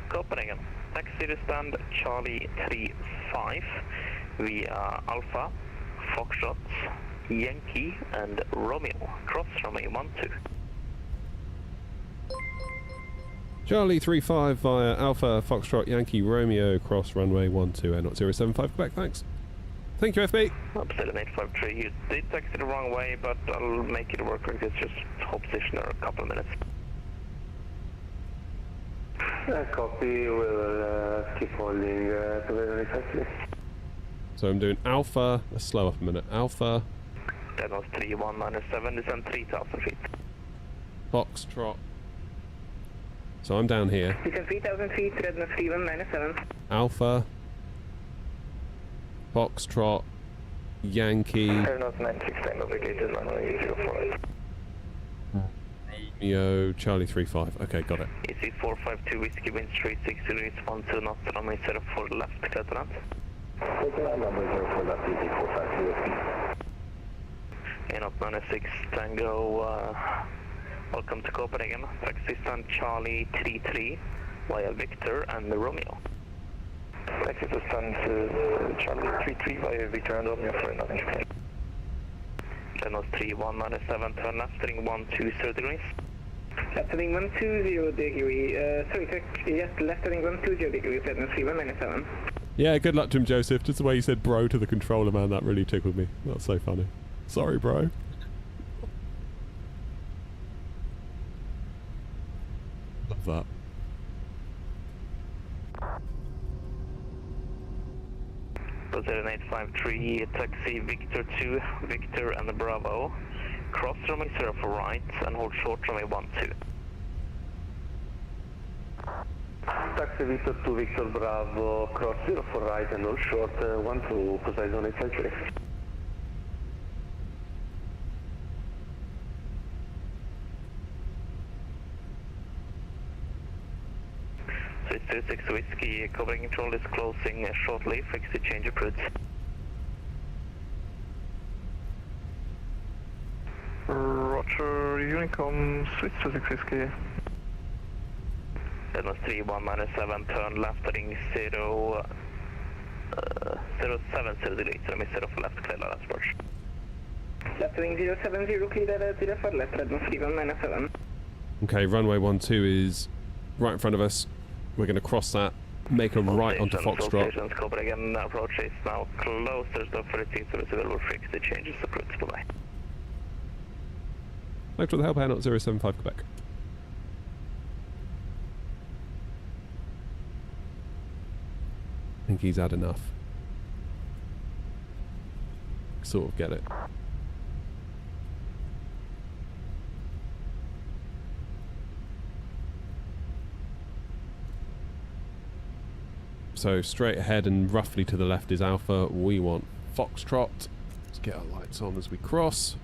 Copenhagen. Taxi to stand Charlie 35 via Alpha, Foxtrot, Yankee and Romeo, cross runway 12. Charlie 35 via Alpha, Foxtrot, Yankee, Romeo, cross runway 12, Air 075 Quebec, thanks. Thank you, FB. Upside 853, you did taxi the wrong way, but I'll make it work, it's just hold position for a couple of minutes. Copy, we'll keep holding to very exactly. So I'm doing Alpha, let's slow up a minute, Alpha. That was 3197, descend 3000 feet. Foxtrot. So I'm down here. Descend 3000 feet, Redness 3197. Alpha. Foxtrot. Yankee. Aeronaut 96, navigated runway 04. Romeo, Charlie 35. Okay, got it. EC 452 Whiskey Wind 36 degrees 12 knots, runway 04 left, Lieutenant. Runway 04 left, EC 452 Whiskey. Aeronaut 96 Tango, welcome to Copenhagen. Taxi stand Charlie 33 via Victor and Romeo. Taxi to stand Charlie 33 via Victor and Romeo for nothing. Renault 3197, turn left, heading 120 degrees. Left heading 120 degree, yes, left heading 120 degrees, Renault 3197. Yeah, good luck to him, Joseph. Just the way you said bro to the controller, man, that really tickled me. That's so funny. Sorry, bro. Love that. Position 853, taxi Victor 2, Victor and the Bravo. Cross runway 0 for right and hold short runway 12. Taxi Victor 2, Victor Bravo, cross 0 for right and hold short 12, Poseidon 853. So it's 26 Whiskey, covering control is closing shortly, fix the change of routes. Roger, Unicom, switch to 6 Whiskey. Renault 3197, turn left heading 070 degrees, runway 0 for left, clear last approach. Left heading 070, clear 0 for left, Renault 3197. Okay, runway 12 is right in front of us. We're going to cross that, make a right onto Foxtrot. Stations, Copenhagen approach is now closed. There's no further things to visible. Fix the changes of routes. Bye-bye. Thanks for the help, Airnaut 075 Quebec. I think he's had enough. Sort of get it. So straight ahead and roughly to the left is Alpha. We want Foxtrot. Let's get our lights on as we cross.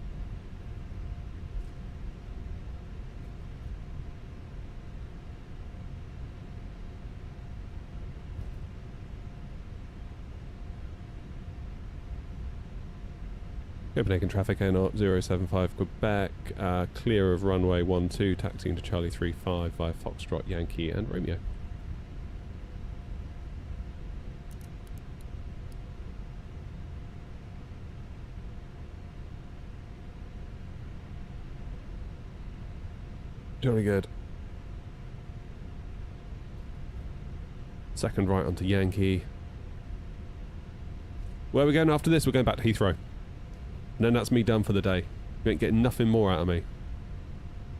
Copenhagen traffic, Airnaut 075 Quebec, clear of runway 12, taxiing to Charlie 35 via Foxtrot, Yankee and Romeo. Jolly good. Second right onto Yankee. Where are we going after this? We're going back to Heathrow. And then that's me done for the day. You ain't getting nothing more out of me.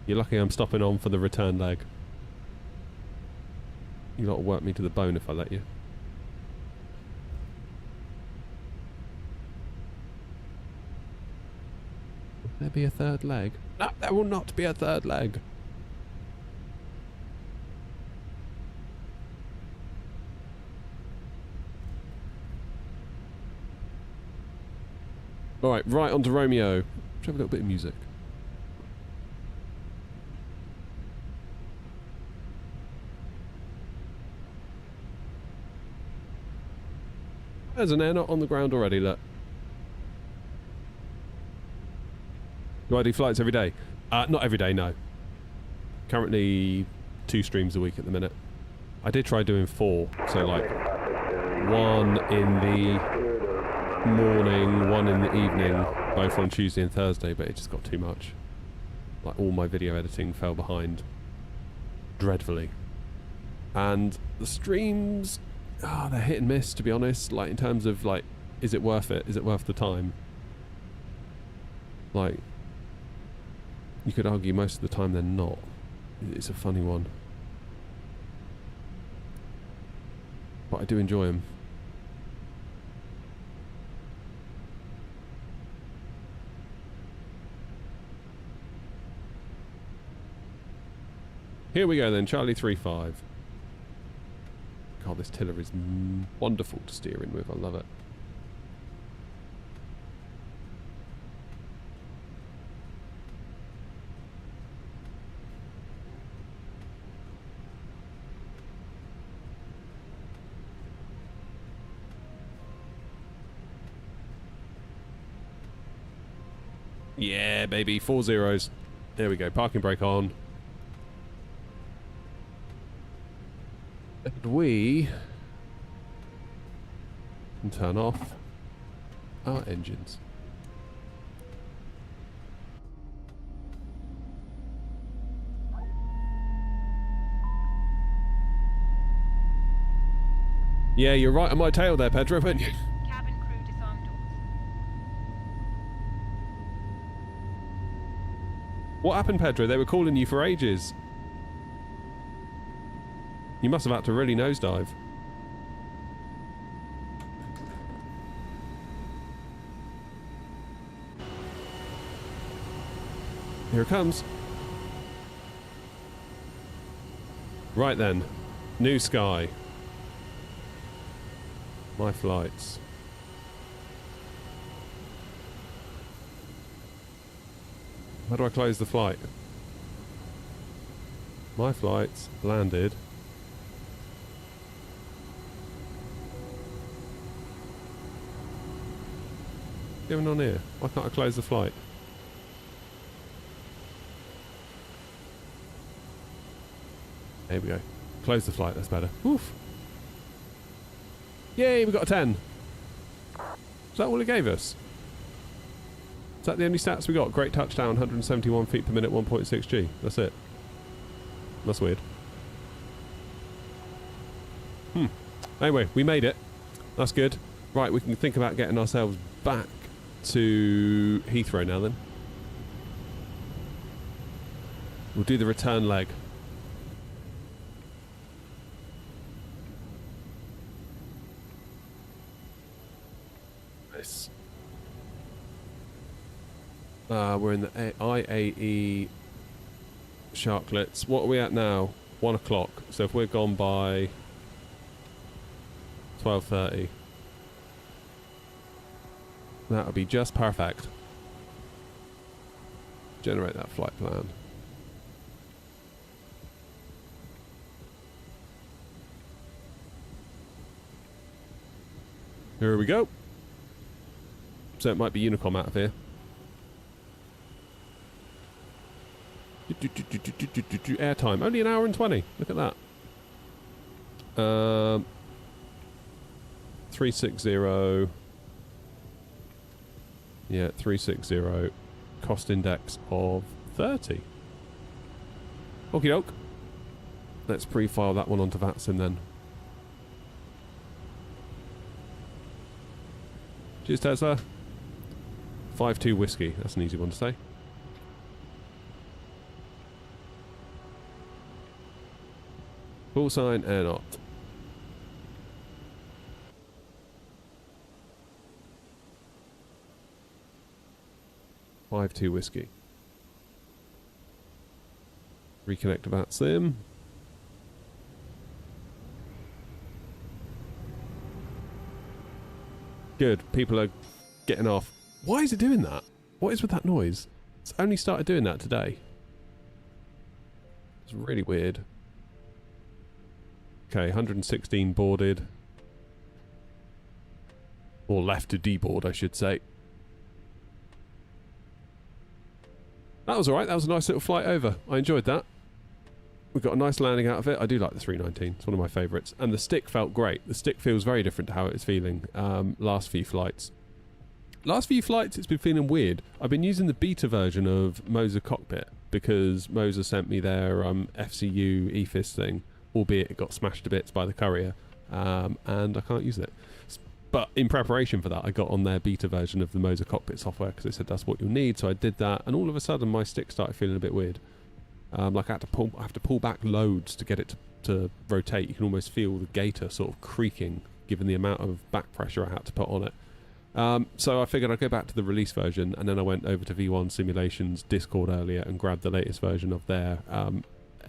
You're lucky I'm stopping on for the return leg. You lot will work me to the bone if I let you. Will there be a third leg? No, there will not be a third leg. Alright, right onto Romeo. Let's have a little bit of music. There's an airnaut on the ground already, look. Do I do flights every day? Not every day, no. Currently 2 streams a week at the minute. I did try doing 4, so like 1 in the morning, 1 in the evening, both on Tuesday and Thursday, but it just got too much. Like all my video editing fell behind dreadfully. And the streams, they're hit and miss, to be honest, like in terms of like, is it worth it? Is it worth the time? Like, you could argue most of the time they're not. It's a funny one. But I do enjoy them. Here we go then, Charlie 3-5. God, this tiller is wonderful to steer in with, I love it. Yeah, baby, 4 zeros. There we go, parking brake on. And we can turn off our engines. Yeah, you're right on my tail there, Pedro, weren't you? Cabin crew disarm doors. What happened, Pedro? They were calling you for ages. You must have had to really nosedive. Here it comes. Right then. New sky. My flights. How do I close the flight? My flights landed. What's going on here? Why can't I close the flight? There we go. Close the flight, that's better. Oof. Yay, we got a 10. Is that all it gave us? Is that the only stats we got? Great touchdown, 171 feet per minute, 1.6 G. That's it. That's weird. Anyway, we made it. That's good. Right, we can think about getting ourselves back to Heathrow now then. We'll do the return leg. Nice. We're in the IAE Sharklets. What are we at now? 1 o'clock. So if we're gone by 12:30, that'll be just perfect. Generate that flight plan. Here we go. So it might be Unicom out of here. Airtime. Only an hour and 20. Look at that. 360. Yeah, 360. Cost index of 30. Okie doke. Let's pre-file that one onto VATSIM then. Cheers, Tesla. 5-2 whiskey. That's an easy one to say. Full sign, air not. (5-2) whiskey. Reconnect to VATSIM. Good. People are getting off. Why is it doing that? What is with that noise? It's only started doing that today. It's really weird. Okay, 116 boarded. Or left to deboard, I should say. That was alright. That was a nice little flight over. I enjoyed that. We got a nice landing out of it. I do like the 319. It's one of my favourites. And the stick felt great. The stick feels very different to how it's feeling last few flights. Last few flights, it's been feeling weird. I've been using the beta version of Moser Cockpit because Moser sent me their FCU EFIS thing, albeit it got smashed to bits by the courier, and I can't use it. But in preparation for that, I got on their beta version of the Moser Cockpit software because they said that's what you'll need. So I did that, and all of a sudden my stick started feeling a bit weird. Like I have to pull back loads to get it to rotate. You can almost feel the gator sort of creaking, given the amount of back pressure I had to put on it. So I figured I'd go back to the release version, and then I went over to V1 Simulations Discord earlier and grabbed the latest version of their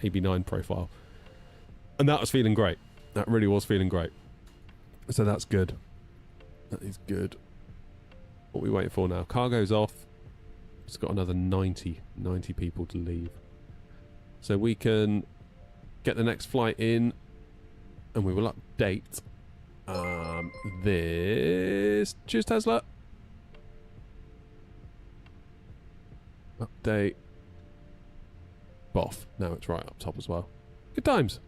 AB9 profile. And that was feeling great. That really was feeling great. So that's good. That is good. What are we waiting for now? Cargo's off. It's got another 90 people to leave. So we can get the next flight in, and we will update this. Cheers, Tesla. Update. Boff. Now it's right up top as well. Good times.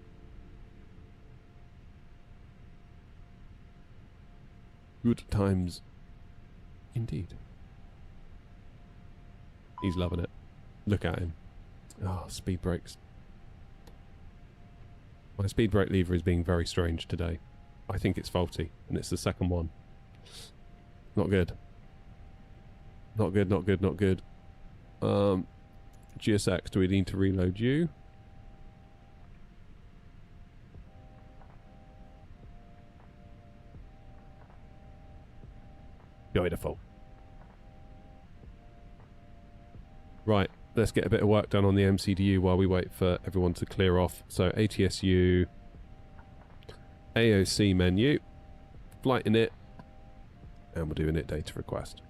Good times indeed. He's loving it. Look at him. Oh, speed brakes. My speed brake lever is being very strange today. I think it's faulty, and it's the second one. Not good. Not good, not good, not good. GSX, do we need to reload you? Beautiful. Right, let's get a bit of work done on the MCDU while we wait for everyone to clear off. So ATSU, AOC menu, flight init, and we'll do init data request.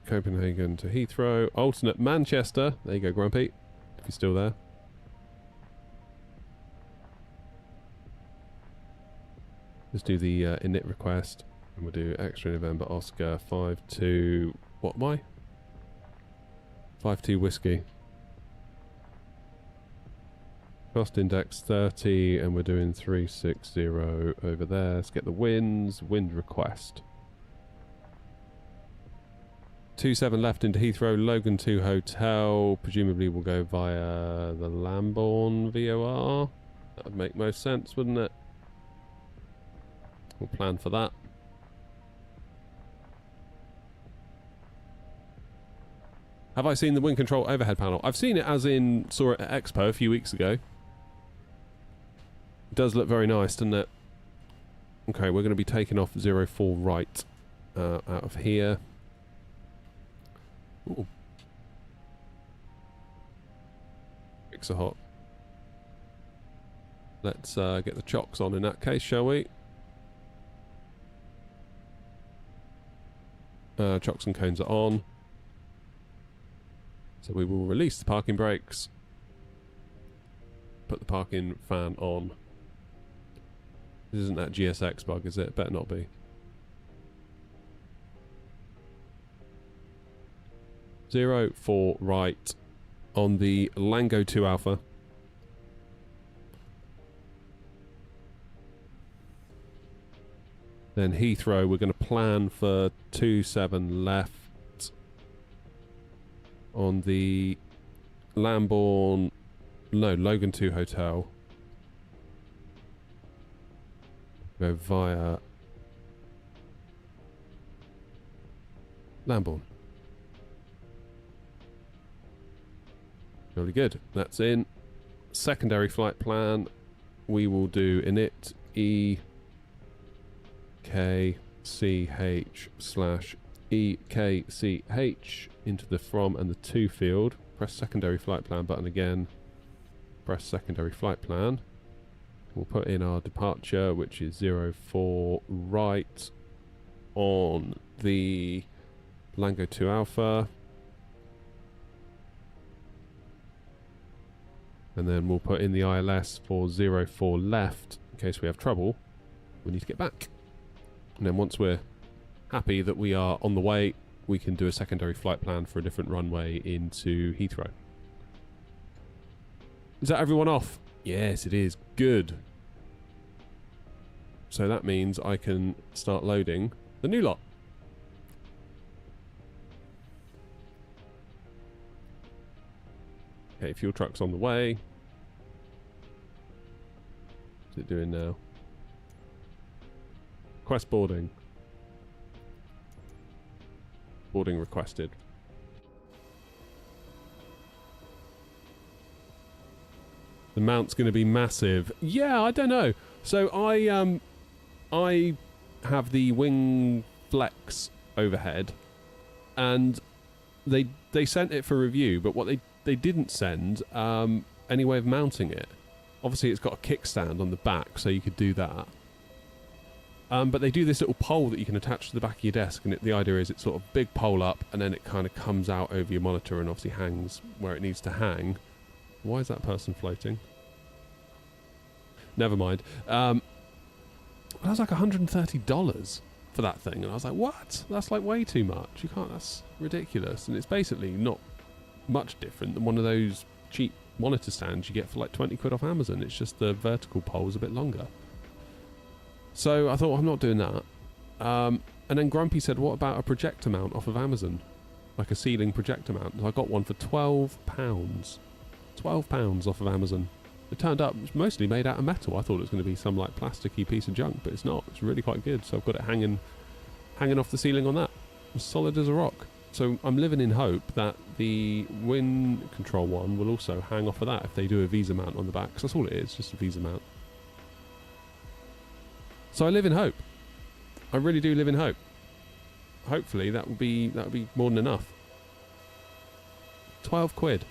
Copenhagen to Heathrow, alternate Manchester. There you go, Grumpy, if you're still there. Let's do the init request, and we'll do X-ray November Oscar 52. What am I? 52 whiskey. Cost index 30, and we're doing 360 over there. Let's get the winds. Wind request. 27 left into Heathrow, Logan 2 Hotel. Presumably we'll go via the Lambourne VOR. That would make most sense, wouldn't it? We'll plan for that. Have I seen the wind control overhead panel? I've seen it as in, saw it at Expo a few weeks ago. It does look very nice, doesn't it? Okay, we're going to be taking off 04 right out of here. Ooh. Bricks are hot. Let's get the chocks on in that case, shall we? Chocks and cones are on. So we will release the parking brakes. Put the parking fan on. This isn't that GSX bug, is it? Better not be. 04 right on the Lango 2 Alpha. Then Heathrow, we're going to plan for 27 left on the Lambourne, no, Logan 2 Hotel. Go via Lambourne. Really good. That's in. Secondary flight plan. We will do init EKCH/EKCH into the from and the to field. Press secondary flight plan button again. Press secondary flight plan. We'll put in our departure, which is 04 right on the Lango 2 Alpha. And then we'll put in the ILS for 04 left in case we have trouble. We need to get back. And then once we're happy that we are on the way, we can do a secondary flight plan for a different runway into Heathrow. Is that everyone off? Yes, it is. Good. So that means I can start loading the new lot. Okay, fuel truck's on the way. What's it doing now? Request boarding. Boarding requested. The mount's going to be massive. Yeah, I don't know. So I have the wing flex overhead, and they sent it for review, but what they didn't send any way of mounting it. Obviously, it's got a kickstand on the back, so you could do that. But they do this little pole that you can attach to the back of your desk, and the idea is it's sort of big pole up, and then it kind of comes out over your monitor and obviously hangs where it needs to hang. Why is that person floating? Never mind. That was like $130 for that thing, and I was like, what? That's like way too much. You can't, that's ridiculous. And it's basically not much different than one of those cheap monitor stands you get for like 20 quid off Amazon. It's just the vertical pole's a bit longer. So I thought, well, I'm not doing that. And then Grumpy said, what about a projector mount off of Amazon? Like a ceiling projector mount. So I got one for £12. £12 off of Amazon. It turned up, it's mostly made out of metal. I thought it was going to be some like plasticky piece of junk, but it's not. It's really quite good. So I've got it hanging off the ceiling on that. As solid as a rock. So I'm living in hope that the wind control one will also hang off of that if they do a Visa mount on the back. Because that's all it is, just a Visa mount. So I live in hope. I really do live in hope. Hopefully that will be more than enough. 12 quid.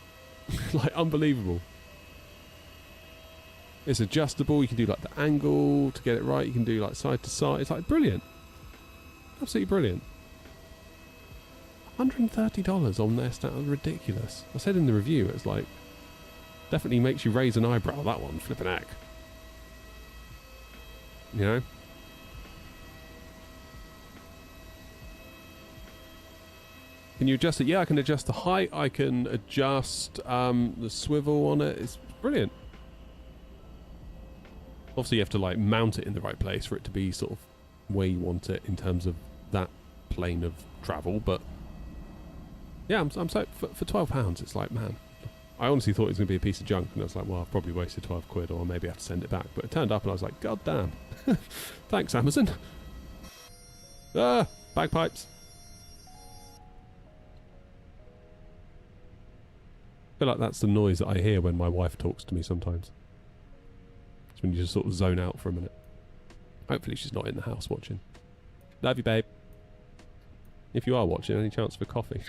Like, unbelievable. It's adjustable. You can do like the angle to get it right. You can do like side to side. It's like brilliant. Absolutely brilliant. $130 on their stand. Ridiculous. I said in the review, it's like, definitely makes you raise an eyebrow, that one. Flippin' heck. You know? Can you adjust it? Yeah, I can adjust the height. I can adjust the swivel on it. It's brilliant. Obviously, you have to like mount it in the right place for it to be sort of where you want it in terms of that plane of travel. But yeah, I'm so for £12. It's like, man, I honestly thought it was going to be a piece of junk, and I was like, well, I've probably wasted 12 quid, or maybe I have to send it back. But it turned up, and I was like, god damn, thanks Amazon. Bagpipes. I feel like that's the noise that I hear when my wife talks to me sometimes. It's when you just sort of zone out for a minute. Hopefully she's not in the house watching. Love you, babe. If you are watching, any chance for coffee?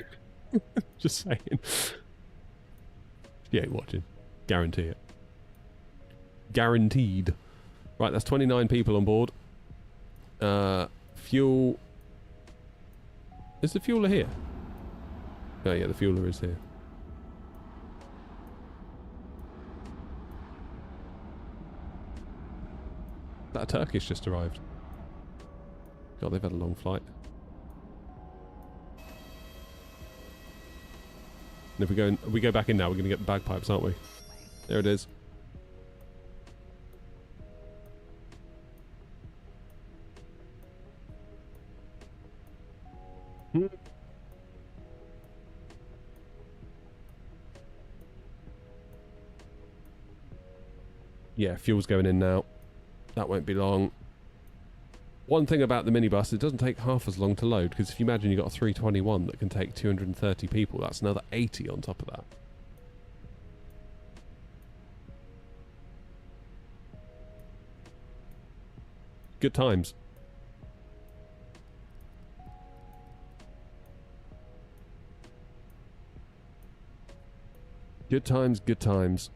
Just saying. She ain't watching. Guarantee it. Guaranteed. Right, that's 29 people on board. Fuel... Is the fueler here? Oh yeah, the fueler is here. That Turkish just arrived. God, they've had a long flight. And if we go back in now, we're going to get the bagpipes, aren't we? There it is. Yeah, fuel's going in now. That won't be long. One thing about the minibus, it doesn't take half as long to load, because if you imagine you've got a 321 that can take 230 people, that's another 80 on top of that. Good times. Good times, good times.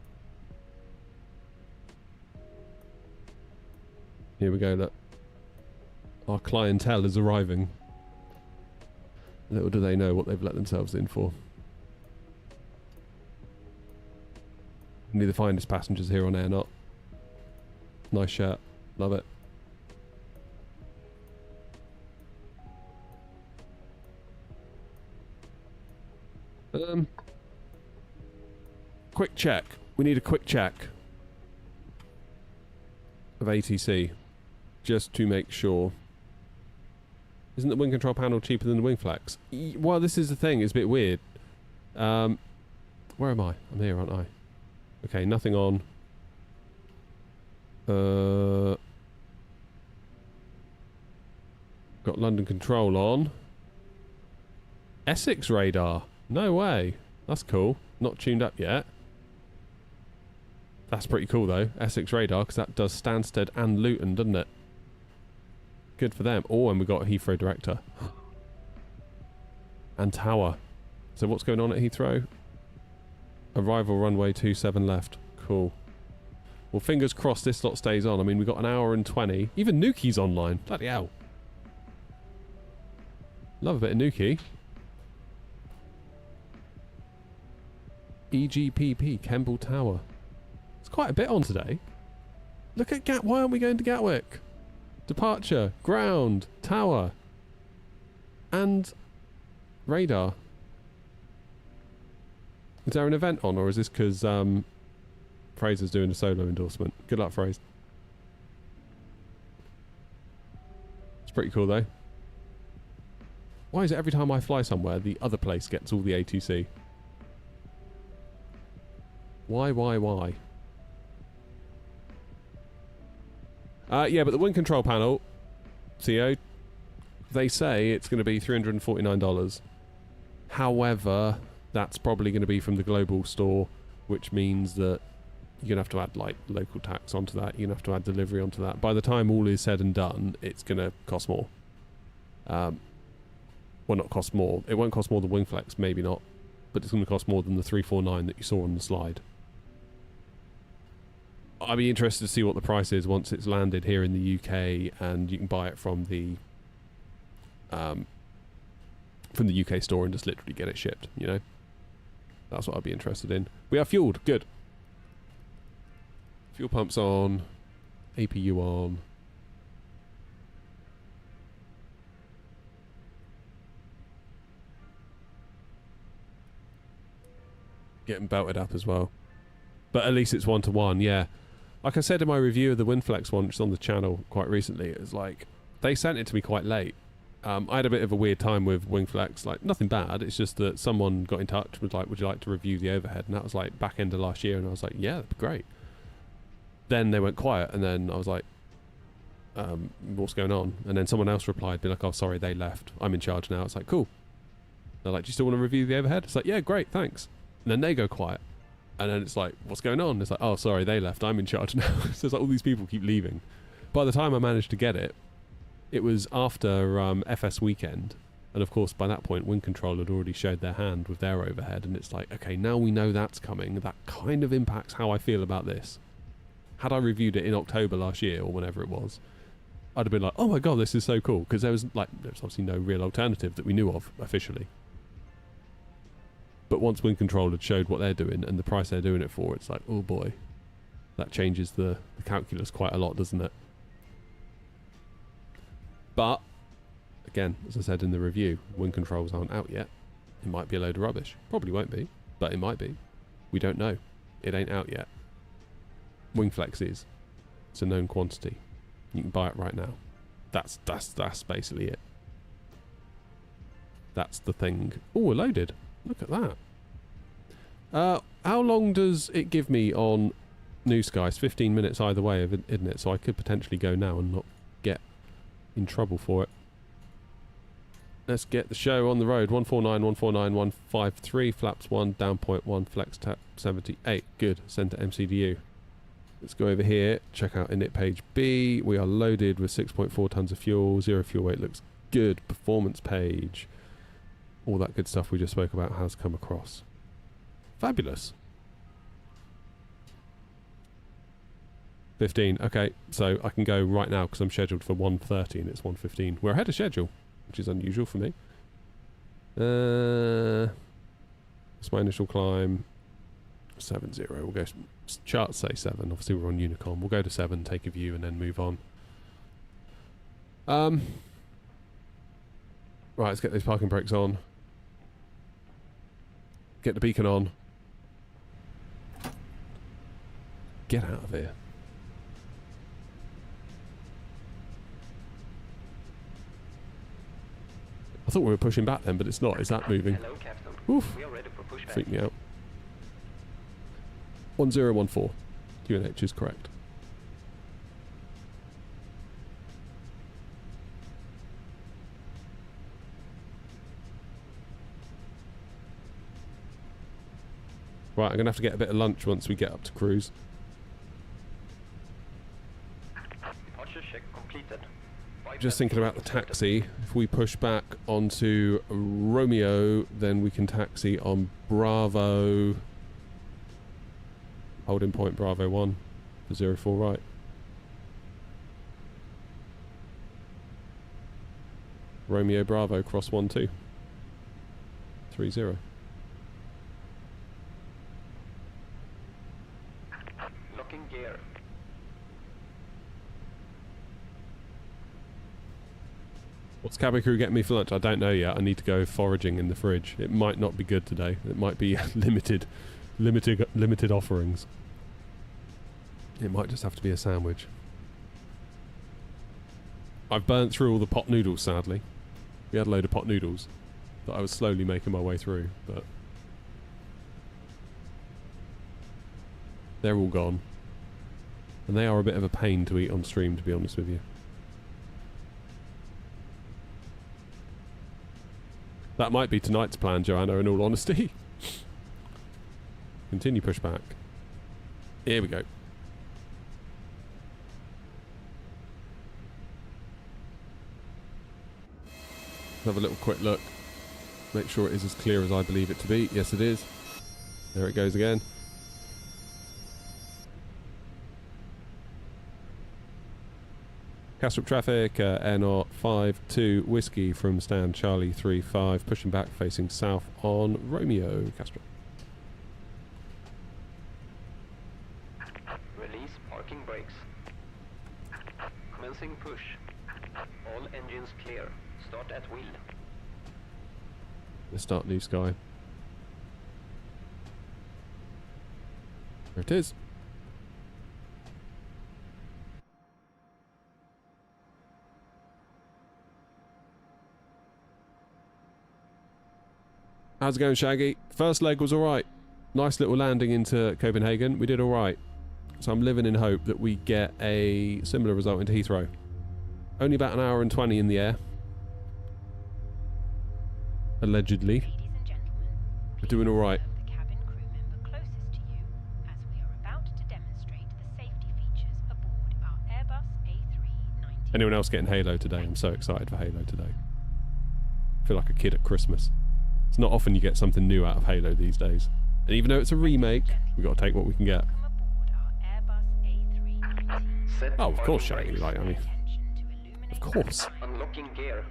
Here we go, look. Our clientele is arriving. Little do they know what they've let themselves in for. Only the finest passengers here on Air Not. Nice shirt. Love it. Quick check. We need a quick check of ATC, just to make sure. Isn't the wing control panel cheaper than the wing flex? Well, this is the thing. It's a bit weird. Where am I? I'm here, aren't I? Okay, nothing on. Got London control on. Essex radar. No way. That's cool. Not tuned up yet. That's pretty cool though. Essex radar, because that does Stansted and Luton, doesn't it? Good for them. Oh, and we got a Heathrow director. And tower. So what's going on at Heathrow? Arrival runway 27 left. Cool. Well, fingers crossed this lot stays on. I mean, we've got an hour and 20. Even Nuki's online. Bloody hell. Love a bit of Nuki. EGPP, Kemble Tower. It's quite a bit on today. Look at why aren't we going to Gatwick? Departure, ground, tower, and radar. Is there an event on, or is this because Fraser's doing a solo endorsement? Good luck, Fraser. It's pretty cool though. Why is it every time I fly somewhere, the other place gets all the ATC? Why? Yeah, but the wing control panel, Theo, they say it's going to be $349. However, that's probably going to be from the global store, which means that you're going to have to add like local tax onto that. You're going to have to add delivery onto that. By the time all is said and done, it's going to cost more. Well, not cost more. It won't cost more than Wingflex, maybe not. But it's going to cost more than the 349 that you saw on the slide. I'd be interested to see what the price is once it's landed here in the UK and you can buy it from the UK store and just literally get it shipped, you know? That's what I'd be interested in. We are fueled. Good. Fuel pumps on. APU on. Getting belted up as well. But at least it's 1-to-1, yeah. Like I said in my review of the Winflex one, which is on the channel quite recently, it was like, they sent it to me quite late. I had a bit of a weird time with Wingflex, like nothing bad, it's just that someone got in touch, was like, would you like to review the overhead? And that was like back end of last year, and I was like, yeah, that'd be great. Then they went quiet, and then I was like, what's going on? And then someone else replied, be like, oh sorry, they left, I'm in charge now. It's like, cool. They're like, do you still want to review the overhead? It's like, yeah, great, thanks. And then they go quiet. And then it's like, what's going on? It's like, oh, sorry, they left. I'm in charge now. So it's like all these people keep leaving. By the time I managed to get it, it was after FS weekend. And of course, by that point, Wind Control had already showed their hand with their overhead. And it's like, okay, now we know that's coming. That kind of impacts how I feel about this. Had I reviewed it in October last year or whenever it was, I'd have been like, oh my God, this is so cool. Because there's obviously no real alternative that we knew of officially. But once Wind Control had showed what they're doing and the price they're doing it for, it's like, oh boy, that changes the calculus quite a lot, doesn't it? But, again, as I said in the review, Wind Controls aren't out yet. It might be a load of rubbish. Probably won't be, but it might be. We don't know. It ain't out yet. Wingflex is. It's a known quantity. You can buy it right now. That's basically it. That's the thing. Oh, we're loaded. Look at that. How long does it give me on New Skies? 15 minutes either way, isn't it? So I could potentially go now and not get in trouble for it. Let's get the show on the road. 149, 149, 153, flaps 1, down point 1, flex tap 78. Good. Send to MCDU. Let's go over here, check out init page B. We are loaded with 6.4 tons of fuel. Zero fuel weight looks good. Performance page. All that good stuff we just spoke about has come across. Fabulous. 15. Okay, so I can go right now because I'm scheduled for 1:30 and it's 1:15. We're ahead of schedule, which is unusual for me. It's my initial climb. 7-0. We'll go. Charts say 7. Obviously, we're on Unicom. We'll go to 7, take a view, and then move on. Right, let's get those parking brakes on. Get the beacon on. get out of here. I thought we were pushing back then, but it's not. Is that moving? Hello, Captain. Oof. We are ready for pushback. Freaked me out. 1014. QNH is correct. Right, I'm going to have to get a bit of lunch once we get up to cruise. Departure check completed. Just thinking about the taxi. If we push back onto Romeo, then we can taxi on Bravo. Holding point Bravo 1 for 04 right. Romeo Bravo cross 12. 30. Locking gear. What's cabin crew getting me for lunch? I don't know yet. I need to go foraging in the fridge. It might not be good today. It might be limited offerings. It might just have to be a sandwich. I've burnt through all the pot noodles, sadly. We had a load of pot noodles that I was slowly making my way through, but they're all gone. And they are a bit of a pain to eat on stream, to be honest with you. That might be tonight's plan, Joanna, in all honesty. Continue pushback. Here we go. Have a little quick look. Make sure it is as clear as I believe it to be. Yes, it is. There it goes again. Castrop traffic, NR 52 Whiskey from stand Charlie 35, pushing back facing south on Romeo. Castrop. Release parking brakes. Commencing push. All engines clear. Start at wheel. Let's start new sky. There it is. How's it going, Shaggy? First leg was alright. Nice little landing into Copenhagen. We did alright. So I'm living in hope that we get a similar result into Heathrow. Only about an hour and 20 in the air. Allegedly. We're doing alright. Anyone else getting Halo today? I'm so excited for Halo today. I feel like a kid at Christmas. It's not often you get something new out of Halo these days. And even though it's a remake, we've got to take what we can get. Oh, of course, Shaggy. Like, I mean, of course. Unlocking gear.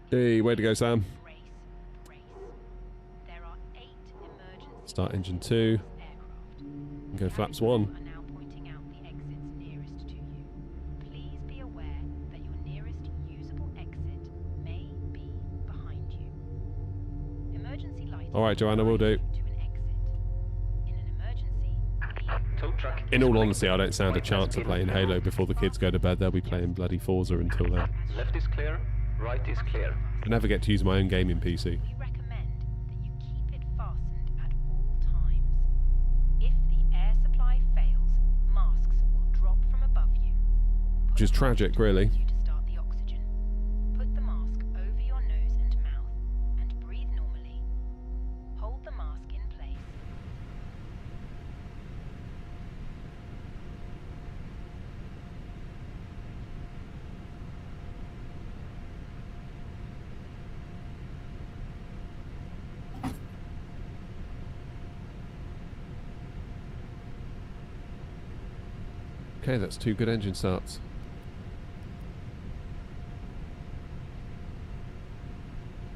Hey, way to go, Sam. Start engine 2. And go flaps 1. Alright, Joanna, will do. In all honesty, I don't stand a chance of playing Halo before the kids go to bed. They'll be playing bloody Forza until then. Left is clear. Right is clear. I never get to use my own gaming PC. We recommend that you keep it fastened at all times. If the air supply fails, masks will drop from above you. Which is tragic, really. To start the oxygen. Put the mask over your nose and mouth and breathe normally. Hold the mask in place. Okay, that's 2 good engine starts.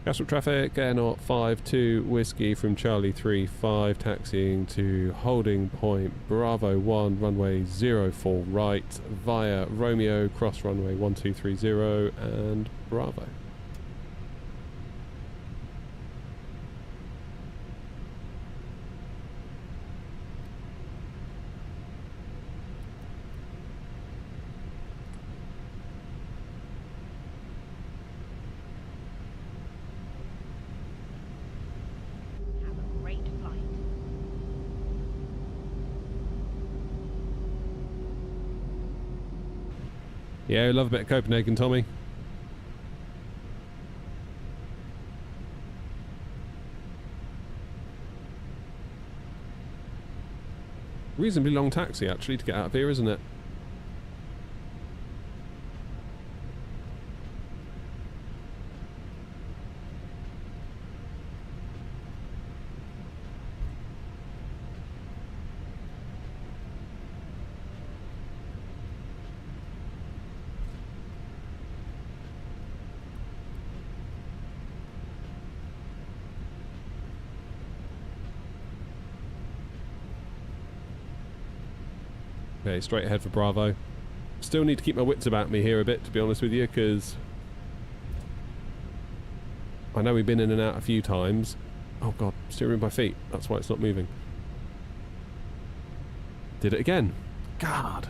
Castle traffic, Air 052 Whiskey from Charlie 35, taxiing to holding point Bravo 1, runway 04 right, via Romeo, cross runway 1230 and Bravo. Have a great flight. Yeah, we love a bit of Copenhagen, Tommy. Reasonably long taxi, actually, to get out of here, isn't it? Okay, straight ahead for Bravo. Still need to keep my wits about me here a bit, to be honest with you, because I know we've been in and out a few times. Oh god, steering by feet. That's why it's not moving. Did it again. God.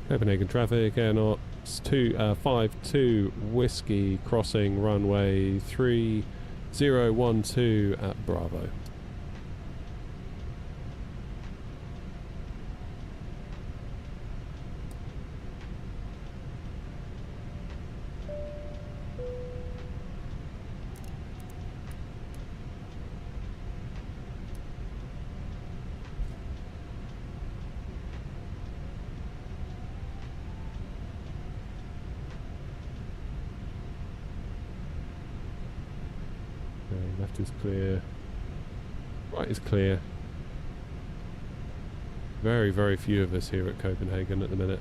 Copenhagen traffic, Air 52 Whiskey, crossing runway 3012 at Bravo. Left is clear. Right is clear. Very, very few of us here at Copenhagen at the minute.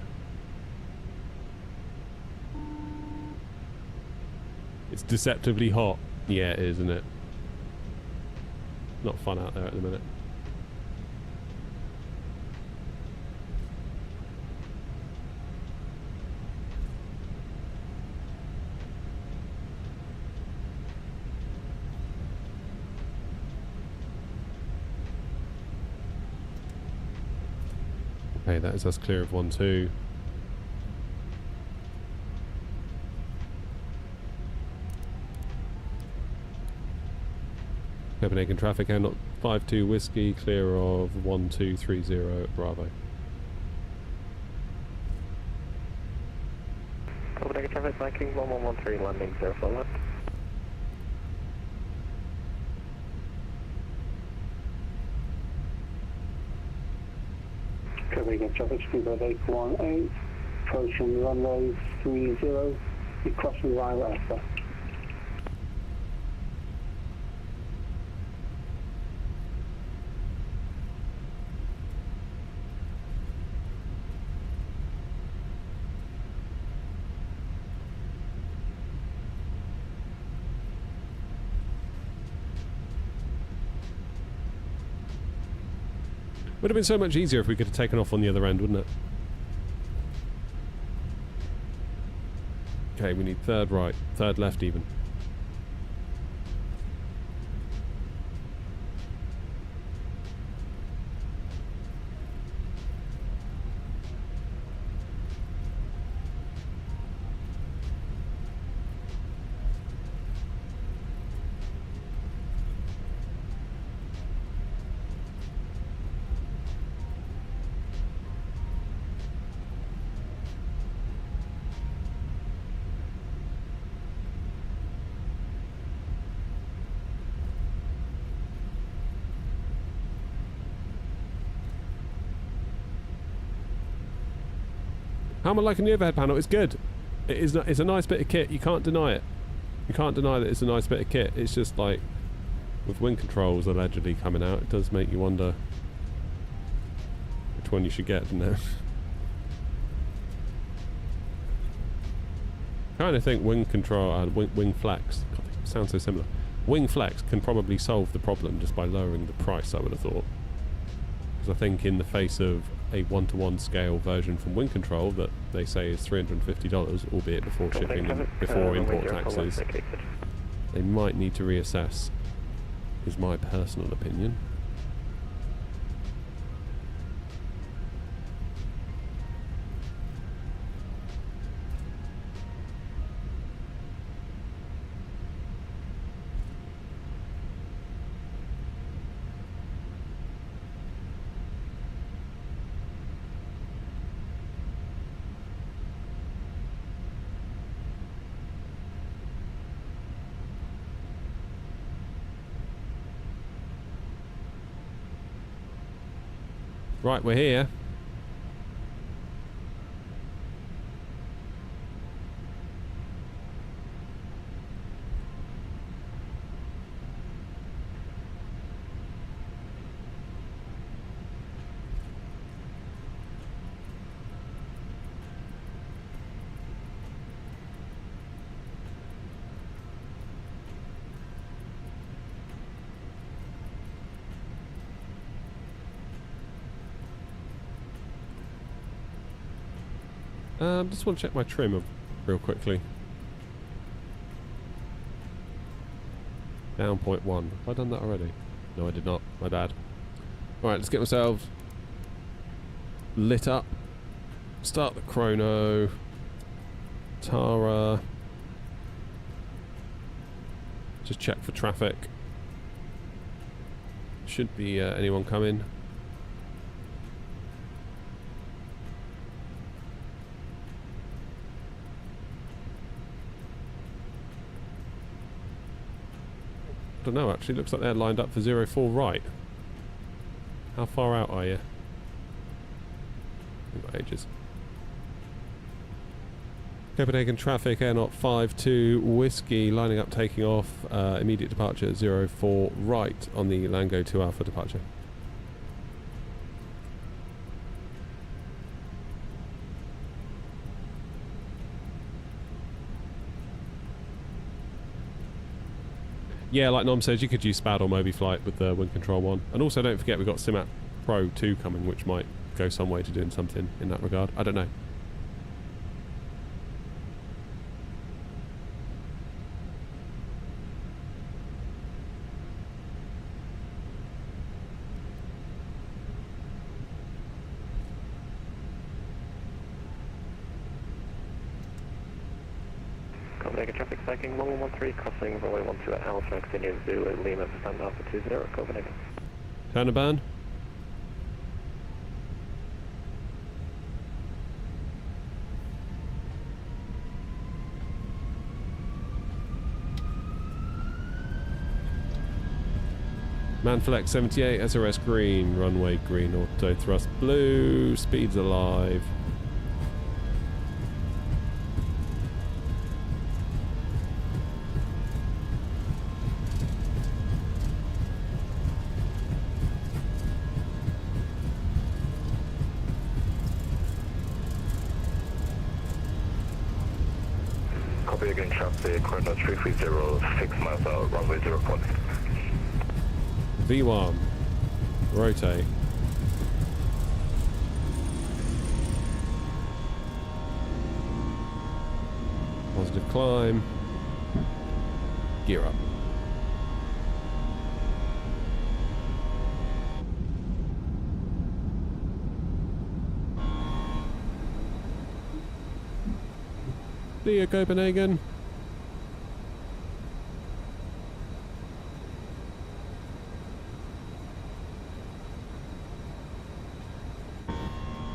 It's deceptively hot. Yeah, it is, isn't it? Not fun out there at the minute. Okay, that is us clear of 1-2. Copenhagen traffic, Air 52 Whiskey, clear of 1230 at Bravo. Copenhagen traffic, Viking 1113, landing 04 left. Copenhagen traffic, speedbird 818, approaching runway 30, be crossing right after. Would have been so much easier if we could have taken off on the other end, wouldn't it? Okay, we need third right, third left even. How am I liking the overhead panel? It's good. It is. It's a nice bit of kit. You can't deny it. You can't deny that it's a nice bit of kit. It's just like with wing controls allegedly coming out, it does make you wonder which one you should get, doesn't it? I kind of think wing control, wing flex. God, they sound so similar. Wing flex can probably solve the problem just by lowering the price, I would have thought. Because I think in the face of a 1-to-1 scale version from Wing Control that they say is $350, albeit before shipping and before import taxes, they might need to reassess, is my personal opinion. Right, we're here. Just want to check my trim real quickly. Down 0.1. Have I done that already? No, I did not. My bad. Alright, let's get myself lit up. Start the chrono. Tara. Just check for traffic. Should be anyone coming. I don't know, actually. Looks like they're lined up for 04 right. How far out are you? We've got ages. Copenhagen traffic, Airnaut 52 Whiskey, lining up, taking off, immediate departure 04 right on the Lango 2 Alpha departure. Yeah, like Nom says, you could use SPAD or MobiFlight with the Wing Control one. And also don't forget we've got SIMAP Pro 2 coming, which might go some way to doing something in that regard. I don't know. Copenhagen traffic stacking 1113, crossing runway 12 at Alpha, continuing to Lima for stand Alpha 20, Copenhagen. Turn a burn. Manflex 78, SRS green, runway green, auto thrust blue, speeds alive. Copenhagen traffic, chrono 330, 6 miles out, runway 04. V1, rotate. Positive climb. Gear up. See ya, Copenhagen.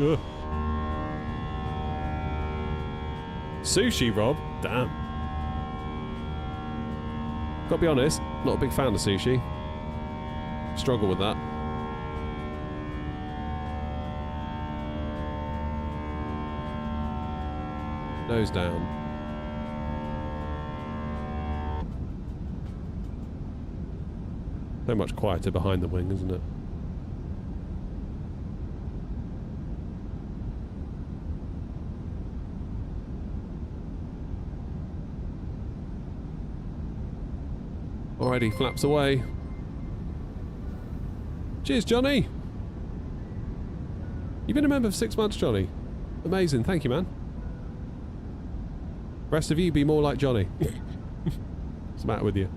Ugh. Sushi, Rob? Damn. Gotta be honest, not a big fan of sushi. Struggle with that. Nose down. So much quieter behind the wing, isn't it? Alrighty, flaps away. Cheers, Johnny! You've been a member for 6 months, Johnny. Amazing, thank you, man. Rest of you, be more like Johnny. What's the matter with you?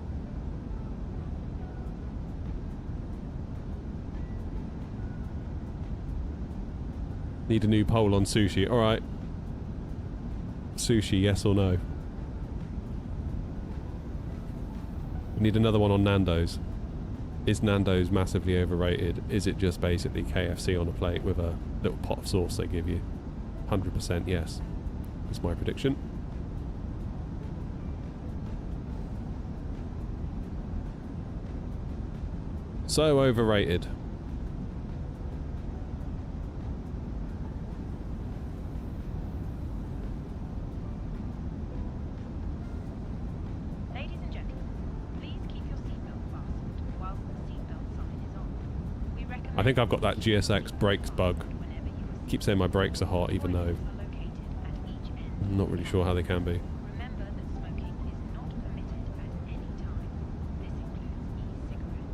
Need a new poll on sushi. Alright. Sushi, yes or no? We need another one on Nando's. Is Nando's massively overrated? Is it just basically KFC on a plate with a little pot of sauce they give you? 100% yes. That's my prediction. So overrated. Ladies and gentlemen, please keep your seatbelt fastened whilst the seatbelt sign is on. We recommend I think I've got that GSX brakes bug. Keep saying my brakes are hot even though I'm not really sure how they can be. Remember that smoking is not permitted at any time. This includes e-cigarettes.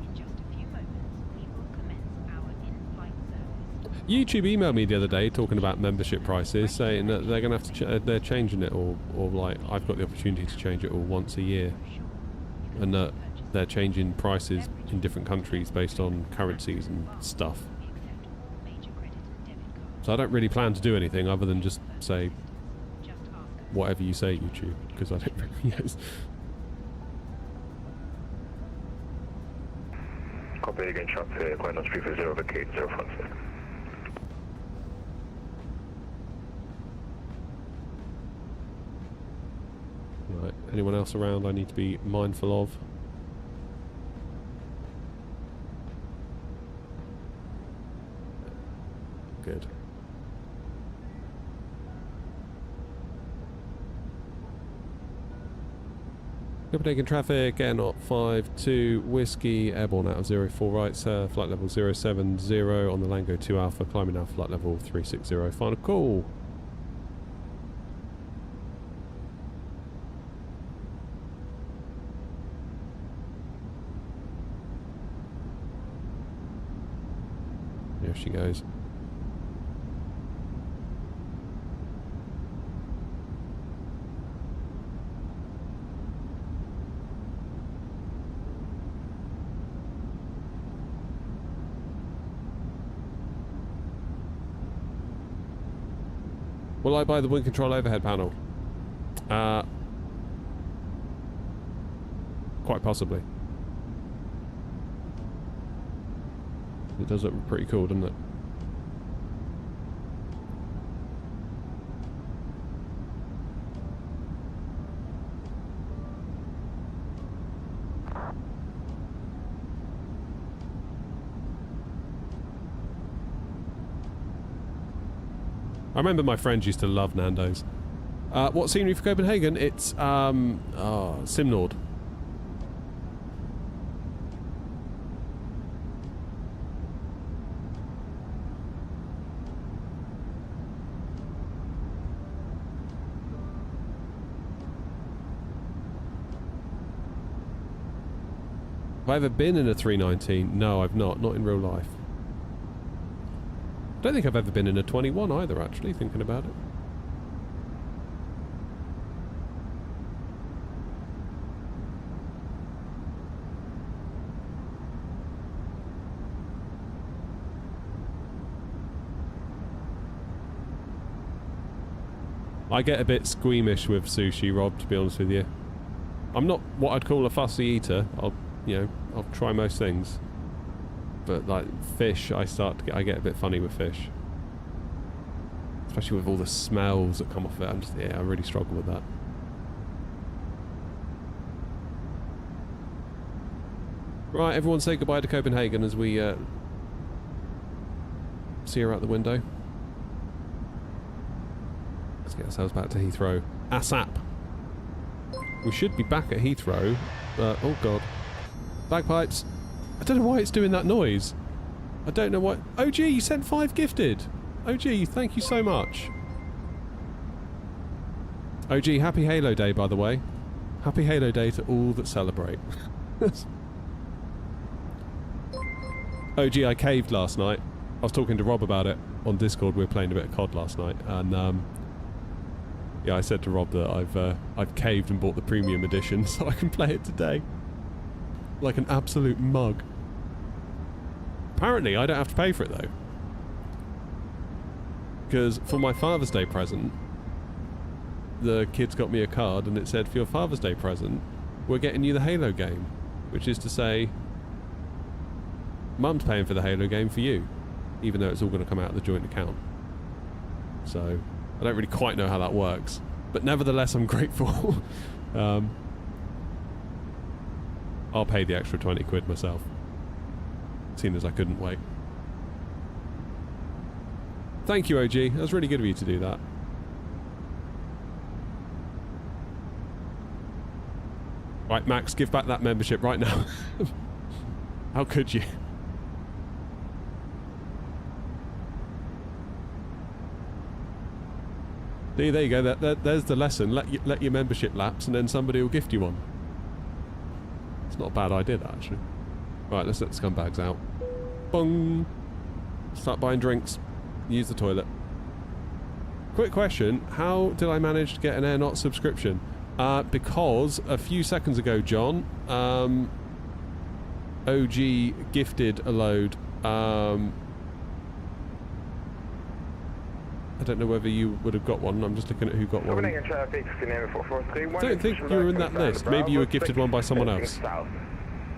In just a few moments, we will commence our in-flight service. YouTube emailed me the other day talking about membership prices, saying that they're going to have to they're changing it all, or like I've got the opportunity to change it all once a year, and that they're changing prices in different countries based on currencies and stuff. So I don't really plan to do anything other than just say whatever you say, YouTube, because I don't really use. Copy again, shop here, Quintus 350, vacate 046. Right, anyone else around I need to be mindful of? Good. Copenhagen traffic, Air Knot 52 Whiskey, airborne out of 04 right, flight level 070 on the Lango 2 Alpha, climbing now flight level 360, final call. There she goes. Will I buy the wind control overhead panel? Quite possibly. It does look pretty cool, doesn't it? I remember my friends used to love Nando's. What scenery for Copenhagen? It's Simnord. Have I ever been in a 319? No, I've not. Not in real life. I don't think I've ever been in a 21 either, actually, thinking about it. I get a bit squeamish with sushi, Rob, to be honest with you. I'm not what I'd call a fussy eater. I'll try most things. But like fish, I get a bit funny with fish, especially with all the smells that come off it. I really struggle with that. Right, everyone say goodbye to Copenhagen as we see her out the window. Let's get ourselves back to Heathrow ASAP. We should be back at Heathrow, but oh god. Bagpipes. I don't know why it's doing that noise. I don't know why. OG, you sent 5 gifted. OG, thank you so much. OG, happy Halo Day, by the way. Happy Halo Day to all that celebrate. OG, I caved last night. I was talking to Rob about it on Discord. We were playing a bit of COD last night, and yeah, I said to Rob that I've caved and bought the premium edition so I can play it today. Like an absolute mug. Apparently, I don't have to pay for it though, because for my Father's Day present, the kids got me a card and it said, for your Father's Day present, we're getting you the Halo game, which is to say, Mum's paying for the Halo game for you, even though it's all going to come out of the joint account. So, I don't really quite know how that works, but nevertheless I'm grateful. I'll pay the extra 20 quid myself, seeing as I couldn't wait. Thank you, OG. That was really good of you to do that. Right, Max, give back that membership right now. How could you? See, there you go. There's the lesson. Let your membership lapse, and then somebody will gift you one. It's not a bad idea, that, actually. Right, let's let the scumbags out. Bong! Start buying drinks. Use the toilet. Quick question. How did I manage to get an Airnaut subscription? Because a few seconds ago, John, OG gifted a load. I don't know whether you would have got one. I'm just looking at who got one. I don't think you were in that list. Maybe you were gifted one by someone else.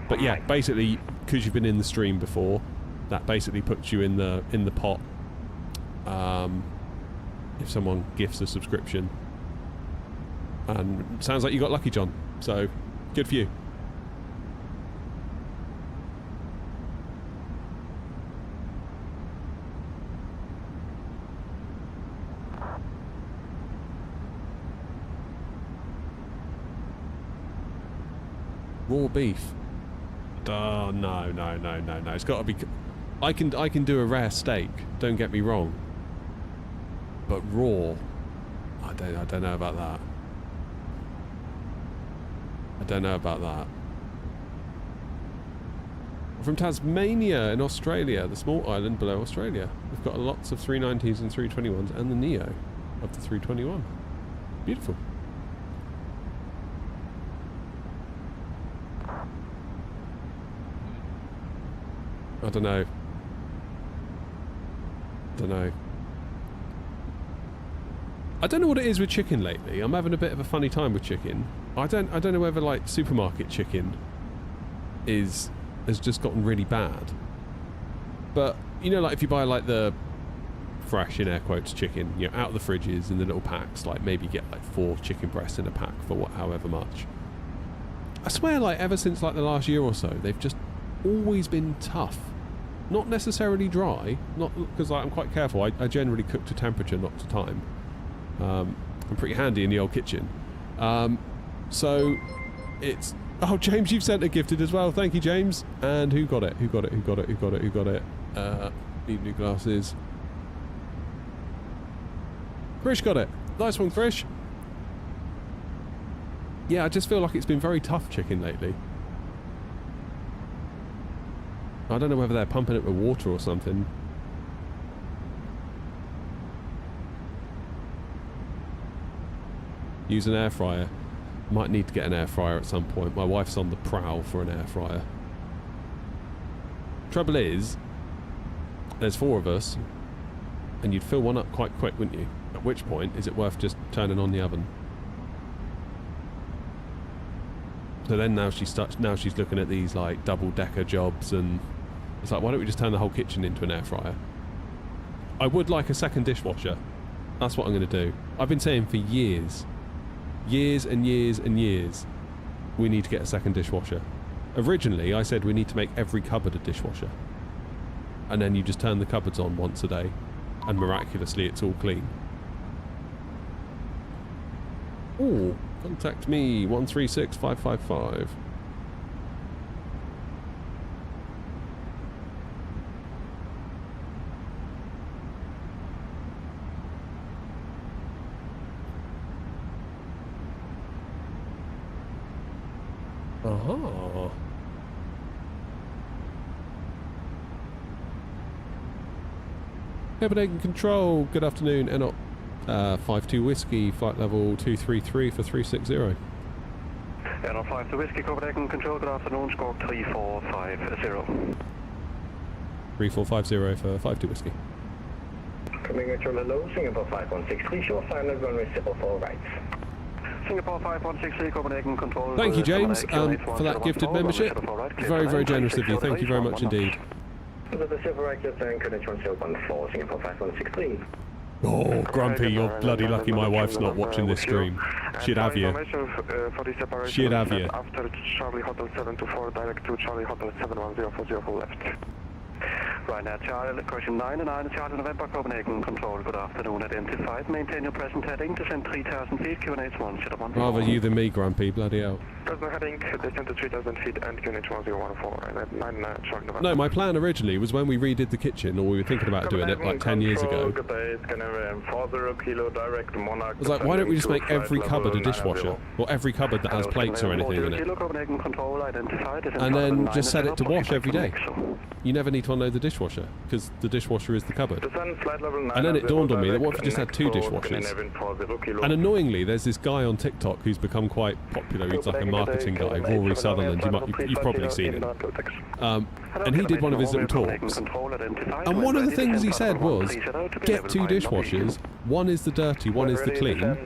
But yeah, basically, because you've been in the stream before, that basically puts you in the pot. If someone gifts a subscription. And sounds like you got lucky, John. So, good for you. Raw beef. Oh, no. It's got to be... I can do a rare steak, don't get me wrong. But raw... I don't know about that. I don't know about that. From Tasmania in Australia, the small island below Australia. We've got lots of 390s and 321s and the Neo of the 321. Beautiful. I don't know. I don't know what it is with chicken lately. I'm having a bit of a funny time with chicken. I don't know whether like supermarket chicken has just gotten really bad. But you know, like if you buy like the fresh in air quotes chicken, you know, out of the fridges in the little packs, like maybe get like 4 chicken breasts in a pack for however much. I swear, like ever since like the last year or so, they've just always been tough. Not necessarily dry, not because like, I'm quite careful. I generally cook to temperature, not to time. I'm pretty handy in the old kitchen. So it's... Oh, James, you've sent a gifted as well. Thank you, James. And who got it? Who got it? Need new glasses. Krish got it. Nice one, Krish. Yeah, I just feel like it's been very tough chicken lately. I don't know whether they're pumping it with water or something. Use an air fryer. Might need to get an air fryer at some point. My wife's on the prowl for an air fryer. Trouble is, there's 4 of us, and you'd fill one up quite quick, wouldn't you? At which point, is it worth just turning on the oven? So then now she's looking at these like double-decker jobs, and it's like, why don't we just turn the whole kitchen into an air fryer? I would like a second dishwasher. That's what I'm going to do. I've been saying for years and years, we need to get a second dishwasher. Originally, I said we need to make every cupboard a dishwasher. And then you just turn the cupboards on once a day, and miraculously it's all clean. Oh, contact me, 136555. Aha. Copenhagen Control, good afternoon. Enoch 52 Whiskey, flight level 233 for 360. Enoch 52 Whiskey, Copenhagen Control, good afternoon, squawk 3450. 3450 for 52 Whiskey. Coming control hello, Singapore 5163, short final runway 04 right. Singapore 5163, Copenhagen Control. Thank you, James, for that gifted membership. Very, very generous of you. Thank you very much indeed. Oh, Grumpy, you're bloody lucky my wife's not watching this stream. She'd have you. She'd have you. After Charlie Hotel 724, direct to Charlie Hotel 710 for left. Right now, Charlie, question 99, Charlie November, Copenhagen Control, good afternoon, identified, maintain your present heading, descend 3,000 feet, QNH 101. Rather you than me, Grumpy, bloody hell. Present heading, descend to 3,000 feet and QNH 1014, and at 99, Charlie November. No, my plan originally was when we redid the kitchen, or we were thinking about doing it like 10 years ago. I was like, why don't we just make every cupboard a dishwasher? Or every cupboard that has plates or anything in it. And then just set it to wash every day. You never need to unload the dishwasher, because the dishwasher is the cupboard. And then it dawned on me that what if you just had two dishwashers? And annoyingly, there's this guy on TikTok who's become quite popular. He's like a marketing guy, Rory Sutherland. You've probably seen him. And he did one of his little talks. And one of the things he said was, get two dishwashers. One is the dirty, one is the clean.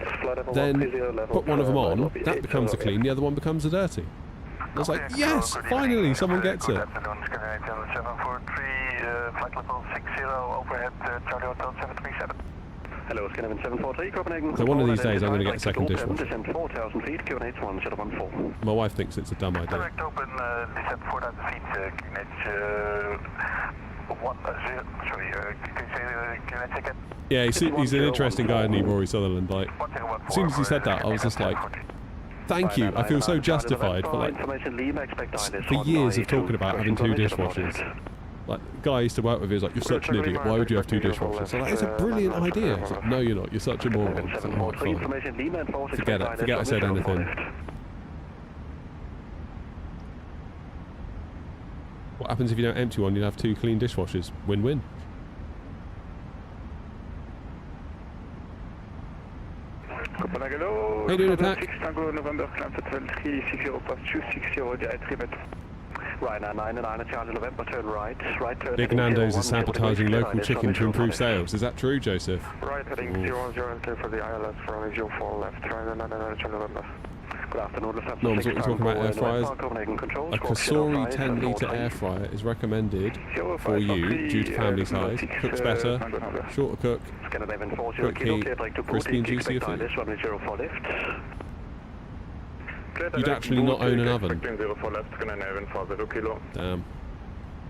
Then put one of them on. That becomes the clean. The other one becomes the dirty. I was like, yes, finally, someone gets it. Hello, Scanner 743, Copenhagen. So one of these days I'm going to get a second dishwasher. Descend 4,000 feet, QNH 1014. My wife thinks it's a dumb idea. Direct open, descend 4,000 feet, QNH 10, sorry, Yeah, he's an interesting guy, isn't he, Rory Sutherland? Like, as soon as he said that, I was just like, thank you. I feel so justified for years of talking about having two dishwashers. Like, the guy I used to work with, he was like, you're such an idiot, why would you have two dishwashers? So like, it's a brilliant idea. It's like, no you're not, you're such a moron. It's like, oh, fine. Forget it, forget I said anything. What happens if you don't empty one? You'll have two clean dishwashers. Win-win. How you doing, Attack? Right now, 99 Charlie November, turn right. Right turn. Big Nando's is sabotaging local chicken to improve sales. Is that true, Joseph? Right heading 00 for the ILS from 04 left, right 99 Charlie November. Good afternoon, Norms, what are you talking about air fryers? A Kasori 10-litre air fryer is recommended for you due to family size. Cooks better, shorter cook, quick heat, crispy and juicier food. You'd actually not own an oven. Damn.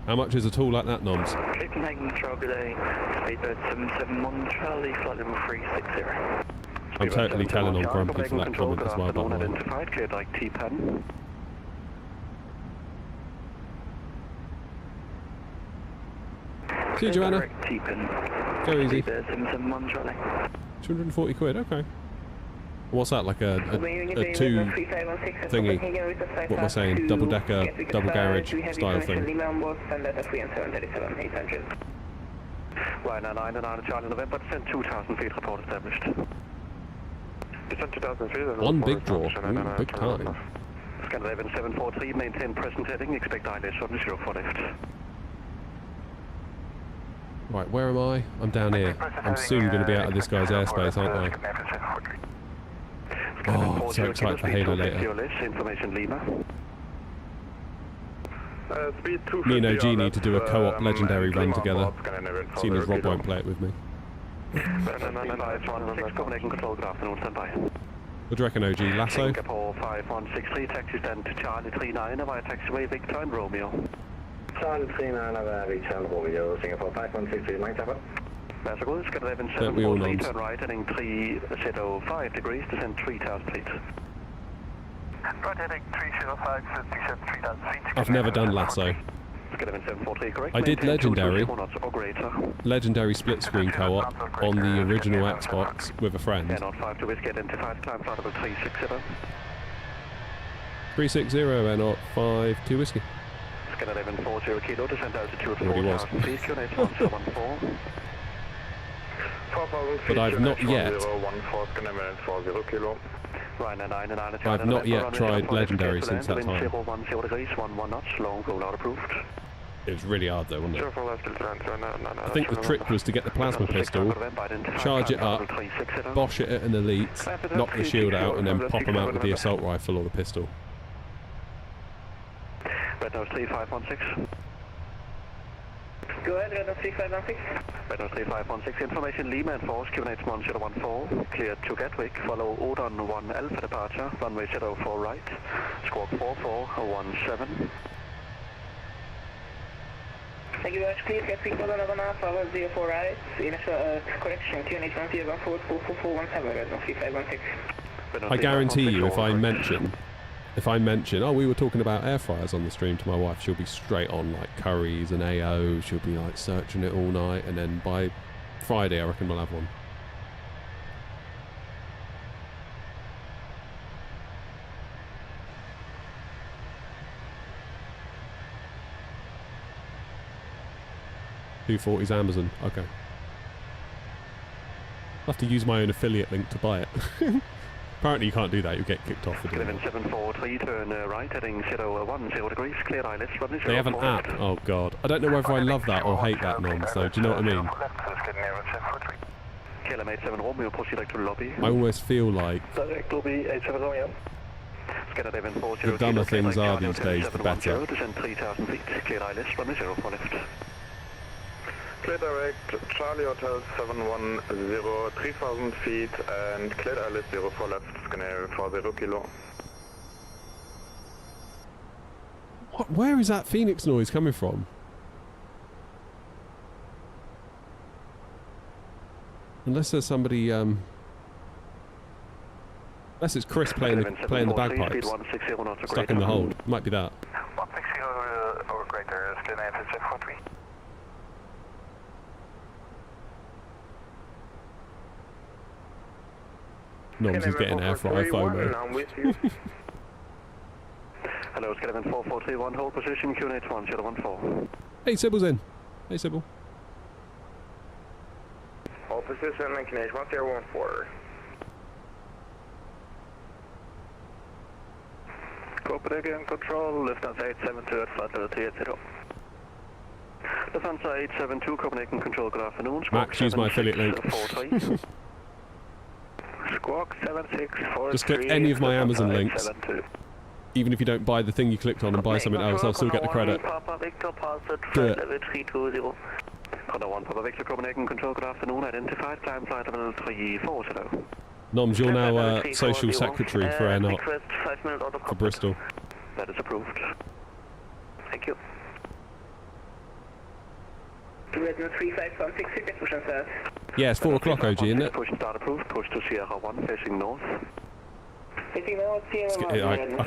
How much is a tool like that, Noms? Copenhagen Control, good day. Speedbird 771 Charlie, flight level 360. I'm totally telling on Grumpy for that comment as well, by the way. Cleared like T-pen. See you, Joanna. Go easy. 771 Charlie. 240 quid, okay. What's that, like a two thingy? What am I saying? Double decker, double garage style thing. Right now, 99 Charlie November, descend 2,000 feet, report established. Descend 2,000 feet. One big draw, ooh, big time. Scanner 743, maintain present heading, expect ILS from 04 left. Right, where am I? I'm down here. I'm soon going to be out of this guy's airspace, aren't I? Oh, I'm so excited for Halo later. Me and OG need to do a co-op legendary run together, seeing as Rob won't play it with me. What do you reckon, OG? Lasso? Singapore 5163, taxi stand to Charlie 39 via taxiway Victor and Romeo. Charlie 39 via Victor and Romeo, Singapore 5163, Mike Tapper. That's good. It's going to Don't we all, Noms? turn right, heading 305 degrees, descend 3,000 feet. Right, heading 305, descend 3,000 feet. I've never done lasso. I did legendary split screen co-op on the original Xbox with a friend. 360 N 5 2 whiskey. Already was. But I've not yet. I've not yet tried legendary since that time. It was really hard though, wasn't it? I think the trick was to get the plasma pistol, charge it up, bosh it at an elite, knock the shield out, and then pop them out with the assault rifle or the pistol. Red Nose 3516. Go ahead, Red Nose 3516. Red Nose 3516, information Lima and Force, QNH 1014, cleared to Gatwick, follow Odon 1 Alpha departure, runway 04 right, squawk 4417. Thank you very much, please get people on Alpha 04 right, correction, QNH 1014, 4417, Red Nose 3516. I guarantee you, if I mention, oh, we were talking about air fryers on the stream to my wife, she'll be straight on like curries and AO, she'll be like searching it all night, and then by Friday I reckon we'll have one. $240's Amazon, okay. I'll have to use my own affiliate link to buy it. Apparently you can't do that, you'll get kicked off for doing that. 743, turn right, heading 010 degrees, clear ILS, running 04. They have an app, oh god. I don't know whether I love that or hate that, Noms, though, do you know what I mean? KLM 87 Romeo, proceed direct to lobby. I always feel like Direct lobby 87 Romeo. the dumber things are these days, the better. Descend 3,000 feet, clear ILS, running 04 left. Clear direct, Charlie Hotel 710, 3000 feet, and clear ILS 04 left, scanner 40 kilo. What? Where is that Phoenix noise coming from? Unless there's somebody, unless it's Chris playing the bagpipes, stuck in the hold. Might be that. 160 over greater, scan AFS 43. Noms is getting air fryer FOMO. Hello, it's Kevin 4431, hold position, QNH 1014. Hey, Sybil's in. Hey, Sybil. Hold position, QNH 1014. Copenhagen control, Lufthansa 872 at flight level 380. Lufthansa 872, Copenhagen control, good afternoon. Max, use my affiliate link. Squawk 7643. Just click any of my Amazon links. Even if you don't buy the thing you clicked on and buy something else, I'll still get the credit. Do it. Papa 1, Papa Victor, Copenhagen control, good afternoon. Identified, climb flight level 340. Noms, you're now social secretary for Air Not for Bristol. That is approved. Thank you. Yeah, it's 4 o'clock, OG, isn't it? Push start approved, push to Sierra 1, facing north. I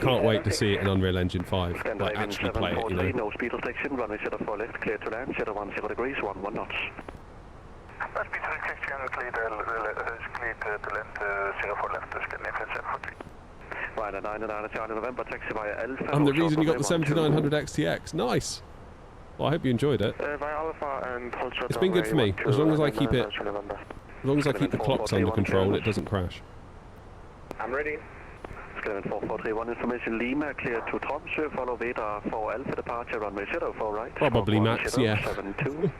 can't wait to see it in Unreal Engine 5. Like, actually play it, you know. No speed restriction, runway 04 left, clear to land, 010 degrees, 11 knots. Speed restriction, clear to land, 04 left, scan AFS 43. Ryder 99 Charlie November, taxi via Alpha. I'm the reason you got the 7900 XTX. Nice! Well, I hope you enjoyed it. It's been good for me, as long as I keep it, as long as I keep the clocks under control, it doesn't crash. I'm ready. Skeleton 4431, information Lima, clear to Tromsø, follow Veda 4 Alpha departure, runway 04 right. Probably Max, yeah. 72.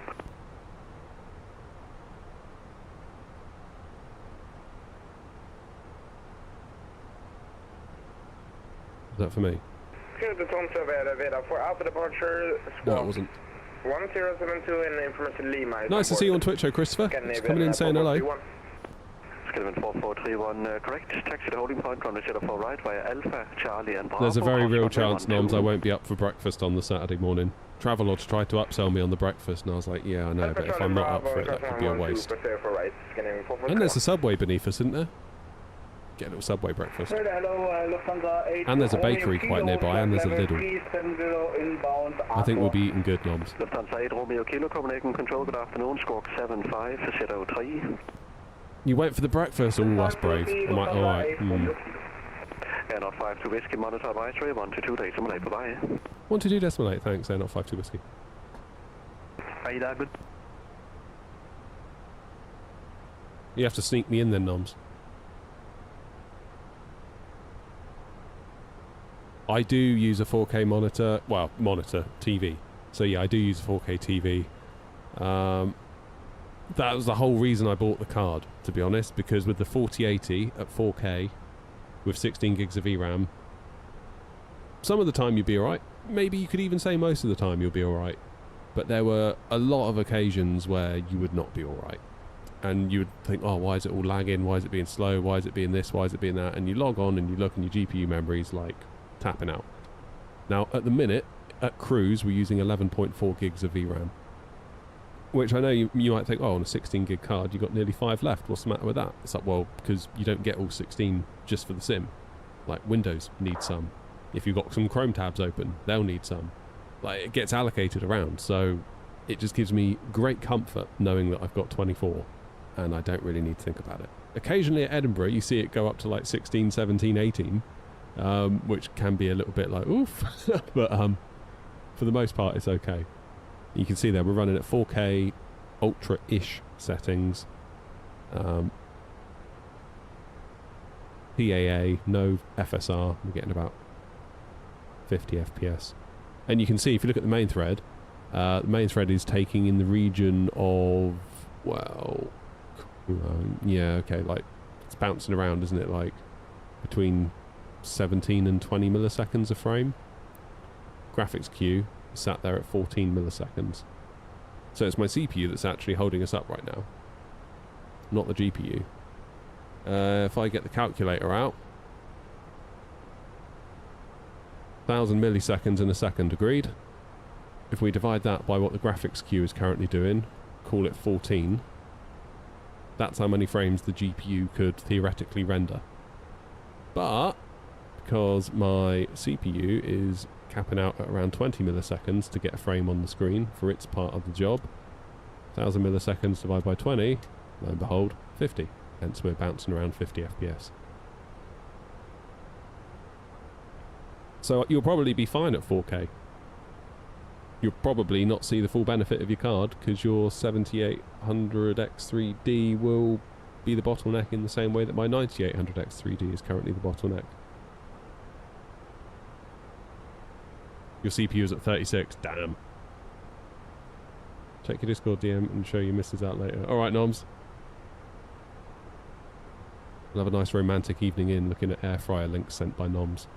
Is that for me? Clear to Tromsø, Veda 4 Alpha departure, No, it wasn't. 1072 and information Lima. Nice to see you on Twitch, Christopher. Just coming in saying hello. Skeleton 4431, correct. Taxi to holding point, runway 04 right via Alpha, Charlie and Bravo. There's a very real chance, Noms, I won't be up for breakfast on the Saturday morning. Travelodge tried to upsell me on the breakfast, and I was like, yeah, I know, but if I'm not up for it, that could be a waste. And there's a Subway beneath us, isn't there? Get a little Subway breakfast. And there's a bakery quite nearby, and there's a Lidl. I think we'll be eating good, noms. Lufthansa 8 Romeo Kilo, Copenhagen Control, good afternoon, squawk 75 for Shadow 3. You went for the breakfast? Oh, that's brave. I'm like, alright. Air 52 Whiskey, monitor advisory, 122 decimal 8, bye-bye. 122 decimal 8, thanks, Air 52 Whiskey. Are you there, good? You have to sneak me in then, noms. I do use a 4K monitor, well, TV. So yeah, I do use a 4K TV. That was the whole reason I bought the card, to be honest, because with the 4080 at 4K, with 16 gigs of VRAM, some of the time you'd be alright. Maybe you could even say most of the time you'll be alright. But there were a lot of occasions where you would not be alright. And you would think, oh, why is it all lagging? Why is it being slow? Why is it being this? Why is it being that? And you log on and you look and your GPU memory's like tapping out. Now, at the minute, at cruise, we're using 11.4 gigs of VRAM. Which I know you might think, oh, on a 16 gig card, you've got nearly 5 left. What's the matter with that? It's like, well, because you don't get all 16 just for the sim. Like, Windows needs some. If you've got some Chrome tabs open, they'll need some. Like, it gets allocated around, so it just gives me great comfort knowing that I've got 24, and I don't really need to think about it. Occasionally at Edinburgh, you see it go up to like 16, 17, 18, which can be a little bit like, oof. But for the most part, it's okay. You can see there we're running at 4K ultra-ish settings. PAA, no FSR. We're getting about 50 FPS. And you can see if you look at the main thread is taking in the region of, well, yeah, okay, like it's bouncing around, isn't it? Like between 17 and 20 milliseconds a frame. Graphics queue sat there at 14 milliseconds. So it's my CPU that's actually holding us up right now, not the GPU. If I get the calculator out, 1,000 milliseconds in a second, agreed. If we divide that by what the graphics queue is currently doing, call it 14, that's how many frames the GPU could theoretically render. But because my CPU is capping out at around 20 milliseconds to get a frame on the screen for its part of the job, 1,000 milliseconds divided by 20, lo and behold, 50. Hence we're bouncing around 50 FPS. So you'll probably be fine at 4K. You'll probably not see the full benefit of your card because your 7800X3D will be the bottleneck in the same way that my 9800X3D is currently the bottleneck. Your CPU is at 36. Damn. Check your Discord DM and show your missus out later. Alright, noms. We'll have a nice romantic evening in looking at air fryer links sent by noms.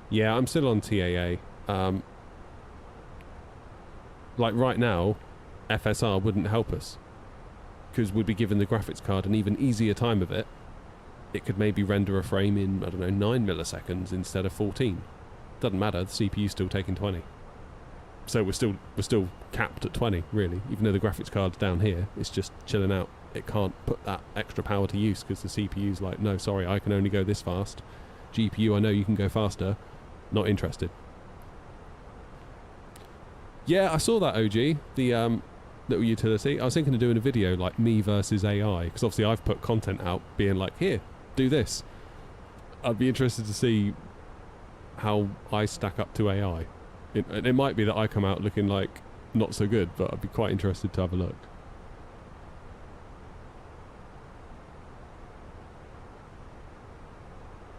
Yeah, I'm still on TAA. Like right now, FSR wouldn't help us because we'd be given the graphics card an even easier time of it. It could maybe render a frame in, I don't know, 9 milliseconds instead of 14. Doesn't matter, the CPU's still taking 20. So we're still capped at 20, really. Even though the graphics card's down here, it's just chilling out. It can't put that extra power to use because the CPU's like, no, sorry, I can only go this fast. GPU, I know you can go faster. Not interested. Yeah, I saw that, OG, the little utility. I was thinking of doing a video like me versus AI, because obviously I've put content out being like, here, do this. I'd be interested to see how I stack up to AI. It might be that I come out looking like not so good, but I'd be quite interested to have a look.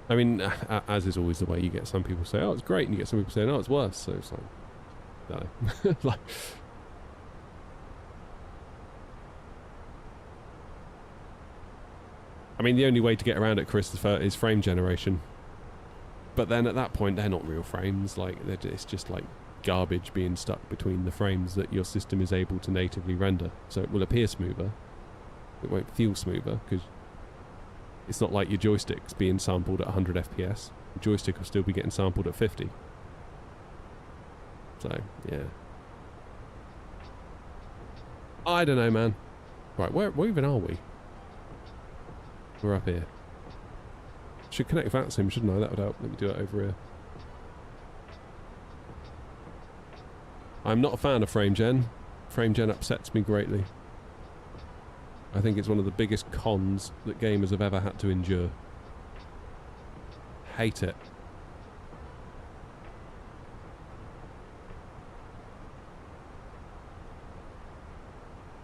I mean, as is always the way, you get some people say, oh, it's great, and you get some people saying, oh, it's worse. So it's like, no. Like, I mean, the only way to get around it, Christopher, is frame generation. But then at that point, they're not real frames. Like, it's just like garbage being stuck between the frames that your system is able to natively render. So it will appear smoother, It won't feel smoother because it's not like your joystick's being sampled at 100 FPS. The joystick will still be getting sampled at 50. So, yeah. I don't know, man. Right, where even are we? We're up here. Should connect VATSIM, shouldn't I? That would help. Let me do it over here. I'm not a fan of frame gen. Frame gen upsets me greatly. I think it's one of the biggest cons that gamers have ever had to endure. Hate it.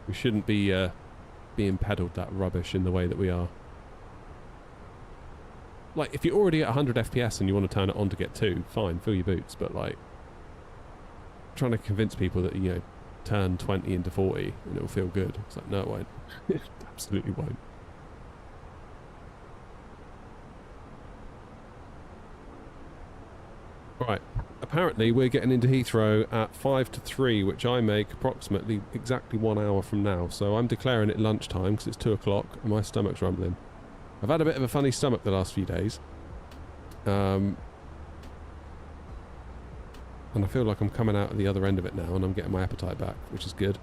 We shouldn't be being peddled that rubbish in the way that we are. Like, if you're already at 100 FPS and you want to turn it on to get 2, fine, fill your boots, but like, trying to convince people that, you know, turn 20 into 40 and it'll feel good. It's like, no, it won't. It absolutely won't. Right. Apparently we're getting into Heathrow at 5 to 3, which I make approximately exactly 1 hour from now. So I'm declaring it lunchtime because it's 2 o'clock and my stomach's rumbling. I've had a bit of a funny stomach the last few days. And I feel like I'm coming out at the other end of it now and I'm getting my appetite back, which is good.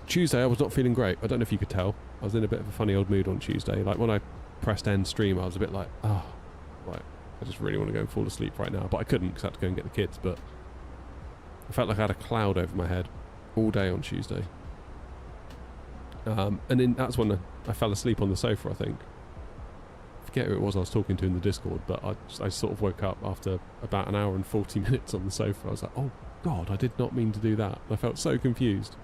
Tuesday I was not feeling great. I don't know if you could tell. I was in a bit of a funny old mood on Tuesday. Like when I pressed end stream I was a bit like, oh, like, I just really want to go and fall asleep right now. But I couldn't because I had to go and get the kids. But I felt like I had a cloud over my head all day on Tuesday. And then that's when I fell asleep on the sofa, I think. I forget who it was I was talking to in the Discord, but I sort of woke up after about an hour and 40 minutes on the sofa. I was like, oh God, I did not mean to do that. I felt so confused.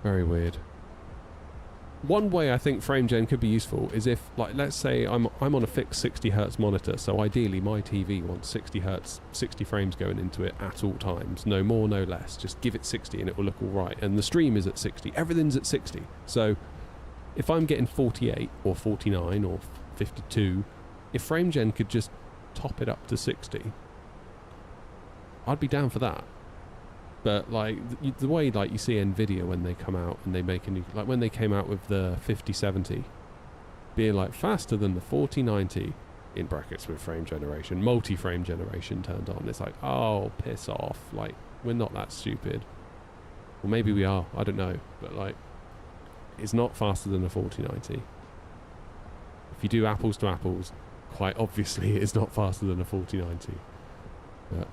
Very weird. One way I think frame gen could be useful is if, like, let's say I'm on a fixed 60 Hz monitor, so ideally my TV wants 60 Hz, 60 frames going into it at all times, no more, no less. Just give it 60 and it will look all right. And the stream is at 60, everything's at 60. So if I'm getting 48 or 49 or 52, if frame gen could just top it up to 60, I'd be down for that. But like the way like you see Nvidia when they come out and they make a new, like when they came out with the 5070 being like faster than the 4090 in brackets with frame generation, multi-frame generation turned on, it's like, oh, piss off, like we're not that stupid. Well, maybe we are, I don't know, but like it's not faster than the 4090. If you do apples to apples, quite obviously it's not faster than a 4090. But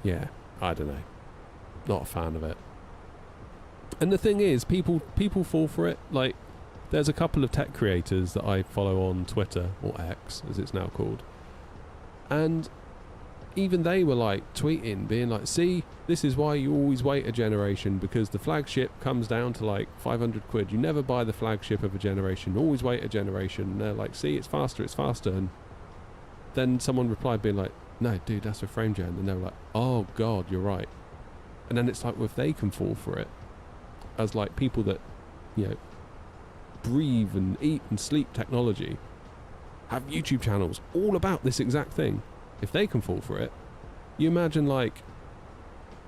yeah, I don't know. Not a fan of it. And the thing is, people fall for it. Like, there's a couple of tech creators that I follow on Twitter, or X as it's now called, and even they were like tweeting, being like, see, this is why you always wait a generation, because the flagship comes down to like 500 quid. You never buy the flagship of a generation, always wait a generation. And they're like, see, it's faster. And then someone replied being like, no dude, that's a frame gen. And they were like, oh God, you're right. And then it's like, well, if they can fall for it, as like people that, you know, breathe and eat and sleep technology, have YouTube channels all about this exact thing, if they can fall for it, you imagine like,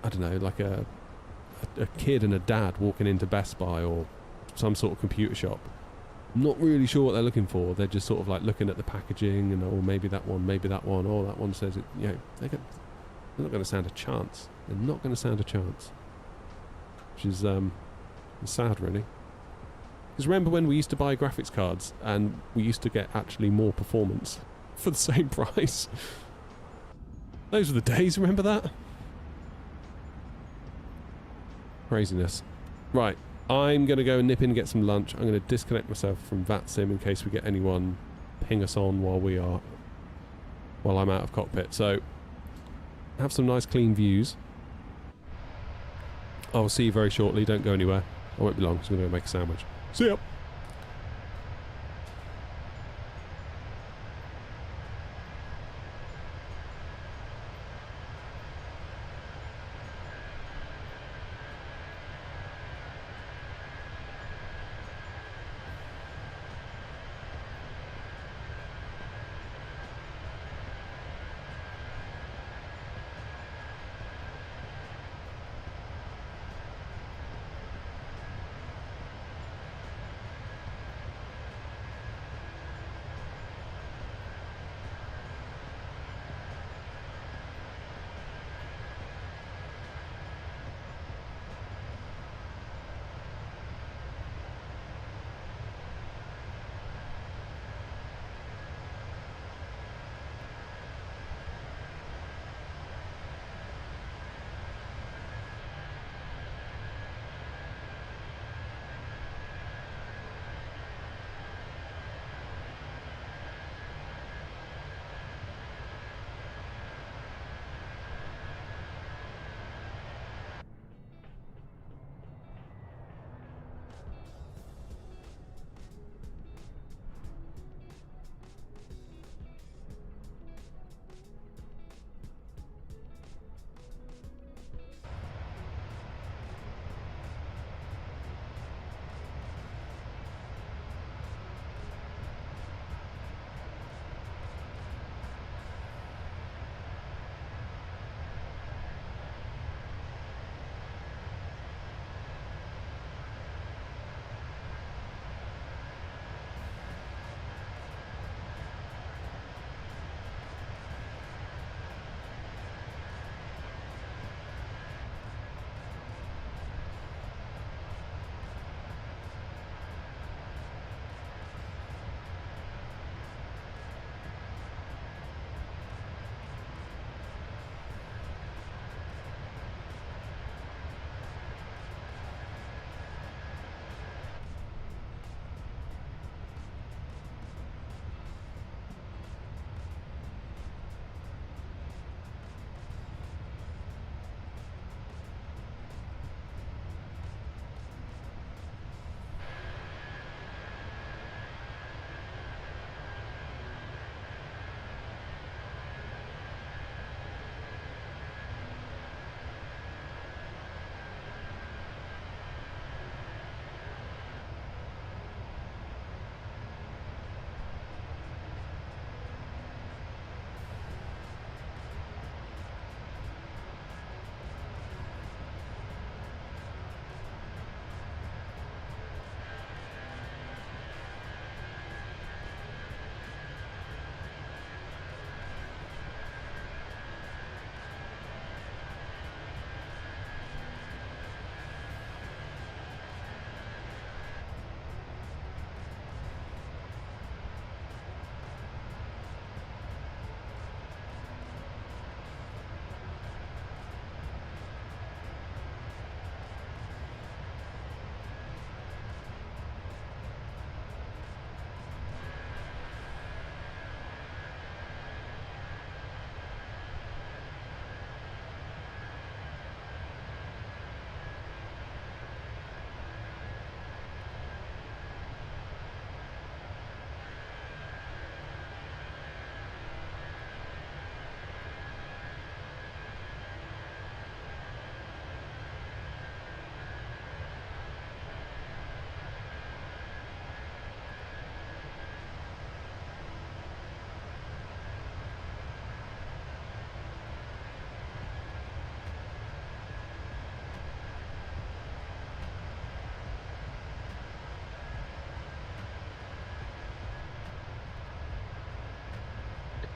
I don't know, like a kid and a dad walking into Best Buy or some sort of computer shop, not really sure what they're looking for. They're just sort of like looking at the packaging and, oh, maybe that one, oh, that one says it, you know, they're not going to stand a chance. They're not going to stand a chance. Which is sad, really. Because remember when we used to buy graphics cards and we used to get actually more performance for the same price? Those were the days, remember that? Craziness. Right, I'm going to go and nip in and get some lunch. I'm going to disconnect myself from VATSIM in case we get anyone ping us on while I'm out of cockpit. So, have some nice clean views. I'll see you very shortly. Don't go anywhere. I won't be long. I'm going to go make a sandwich. See ya.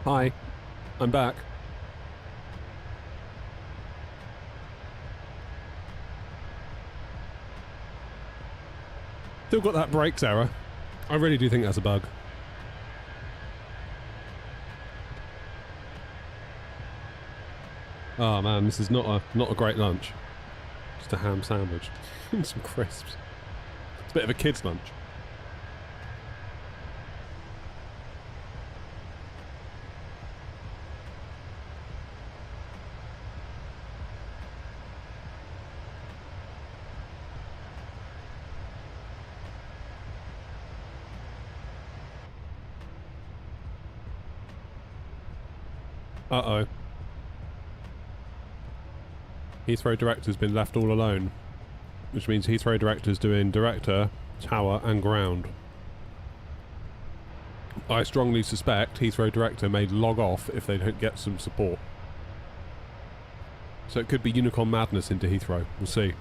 Hi. I'm back. Still got that brakes error. I really do think that's a bug. Oh man, this is not a great lunch. Just a ham sandwich and some crisps. It's a bit of a kid's lunch. Uh-oh. Heathrow Director's been left all alone. Which means Heathrow Director's doing Director, Tower and Ground. I strongly suspect Heathrow Director may log off if they don't get some support. So it could be unicorn madness into Heathrow. We'll see.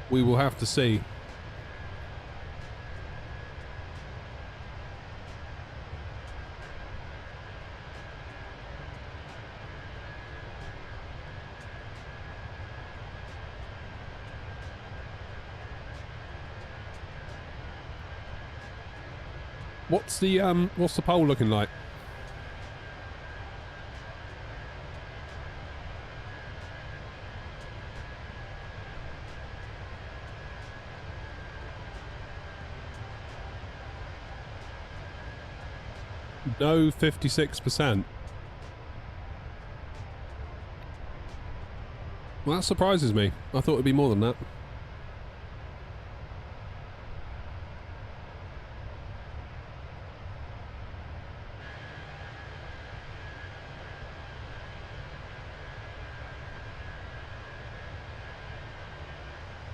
We will have to see. What's the poll looking like? No, 56%. Well, that surprises me. I thought it'd be more than that.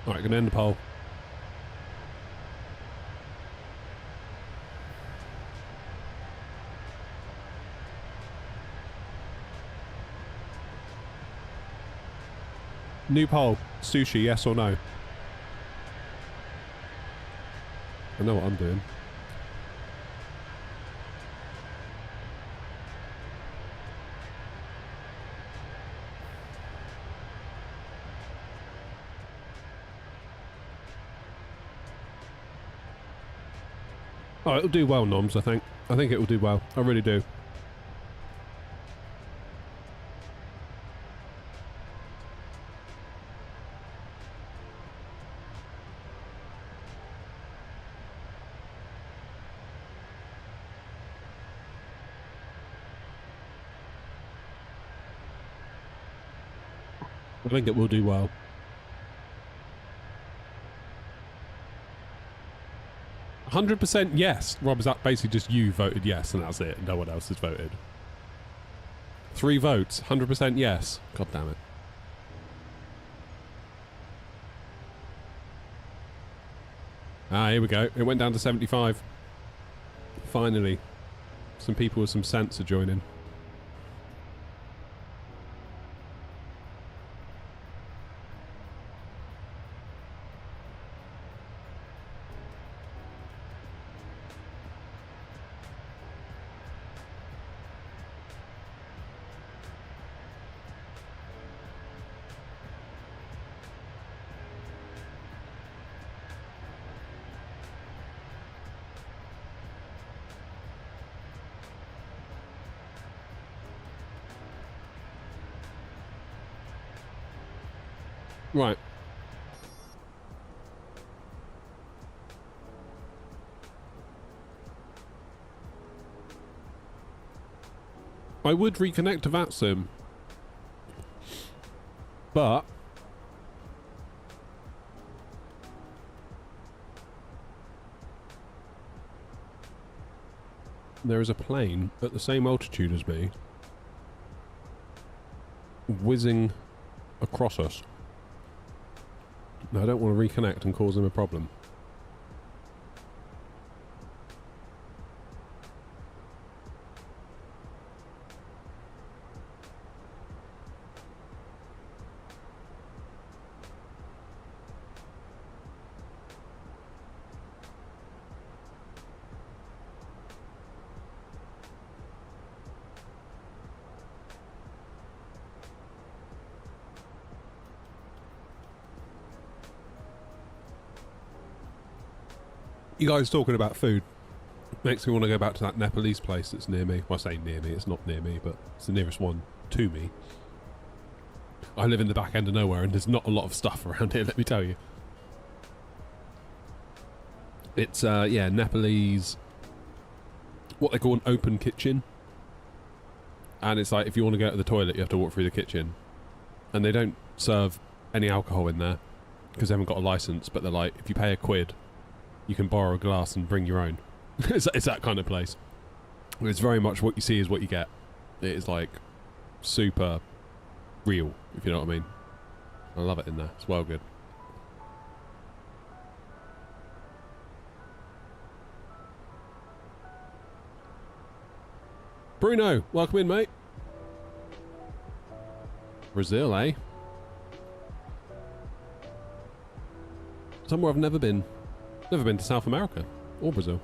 Alright, gonna end the poll. New poll. Sushi, yes or no? I know what I'm doing. Oh, it'll do well, Noms, I think. I think it will do well. I really do. I think it will do well. %, yes. Rob, is that basically just you voted yes and that's it? No one else has voted. 3 votes, 100% yes. God damn it. Ah, here we go. It went down to 75. Finally. Some people with some sense are joining. Right. I would reconnect to VATSIM, but there is a plane at the same altitude as me whizzing across us. I don't want to reconnect and cause them a problem. You guys talking about food makes me want to go back to that Nepalese place that's near me. Well, I say near me, it's not near me, but it's the nearest one to me. I live in the back end of nowhere and there's not a lot of stuff around here, let me tell you. It's, yeah, Nepalese, what they call an open kitchen. And it's like, if you want to go to the toilet, you have to walk through the kitchen. And they don't serve any alcohol in there, because they haven't got a license, but they're like, if you pay £1, you can borrow a glass and bring your own. It's that kind of place. It's very much what you see is what you get. It is like super real, if you know what I mean. I love it in there. It's well good. Bruno, welcome in, mate. Brazil, eh? Somewhere I've never been. Never been to South America or Brazil.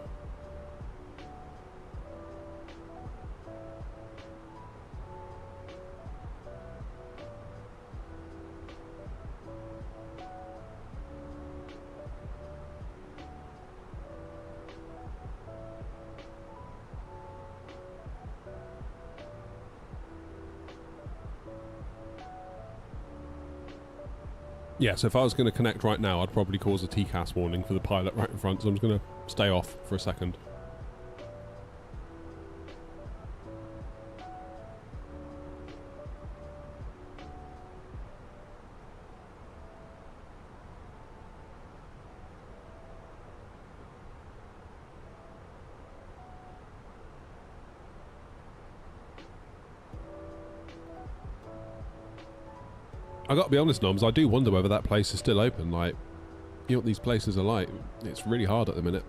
Yeah, so if I was going to connect right now, I'd probably cause a TCAS warning for the pilot right in front, so I'm just going to stay off for a second. I got to be honest, Noms, I do wonder whether that place is still open. Like, you know what these places are like? It's really hard at the minute.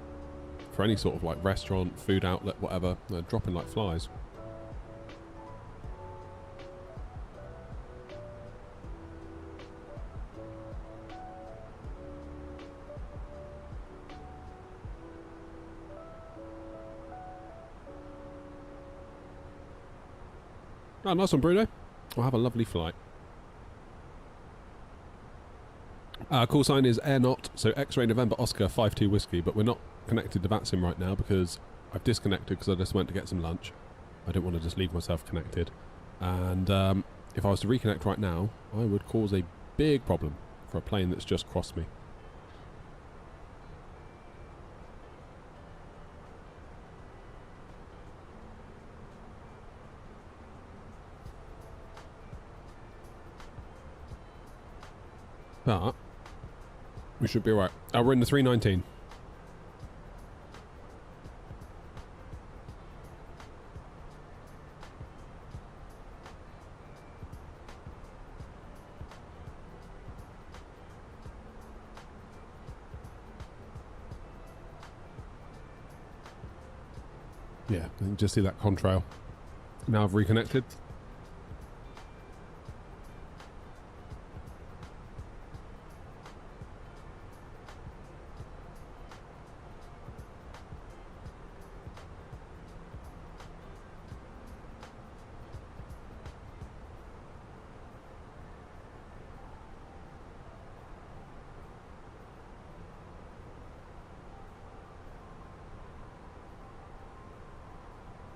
For any sort of like restaurant, food outlet, whatever. They're dropping like flies. Oh, nice one, Bruno. I'll have a lovely flight. Call sign is Air Not, so X-Ray November Oscar 52 Whiskey, but we're not connected to VATSIM right now because I've disconnected because I just went to get some lunch. I didn't want to just leave myself connected. And if I was to reconnect right now, I would cause a big problem for a plane that's just crossed me. But we should be alright. We're in the 319. Yeah, you can just see that contrail. Now I've reconnected.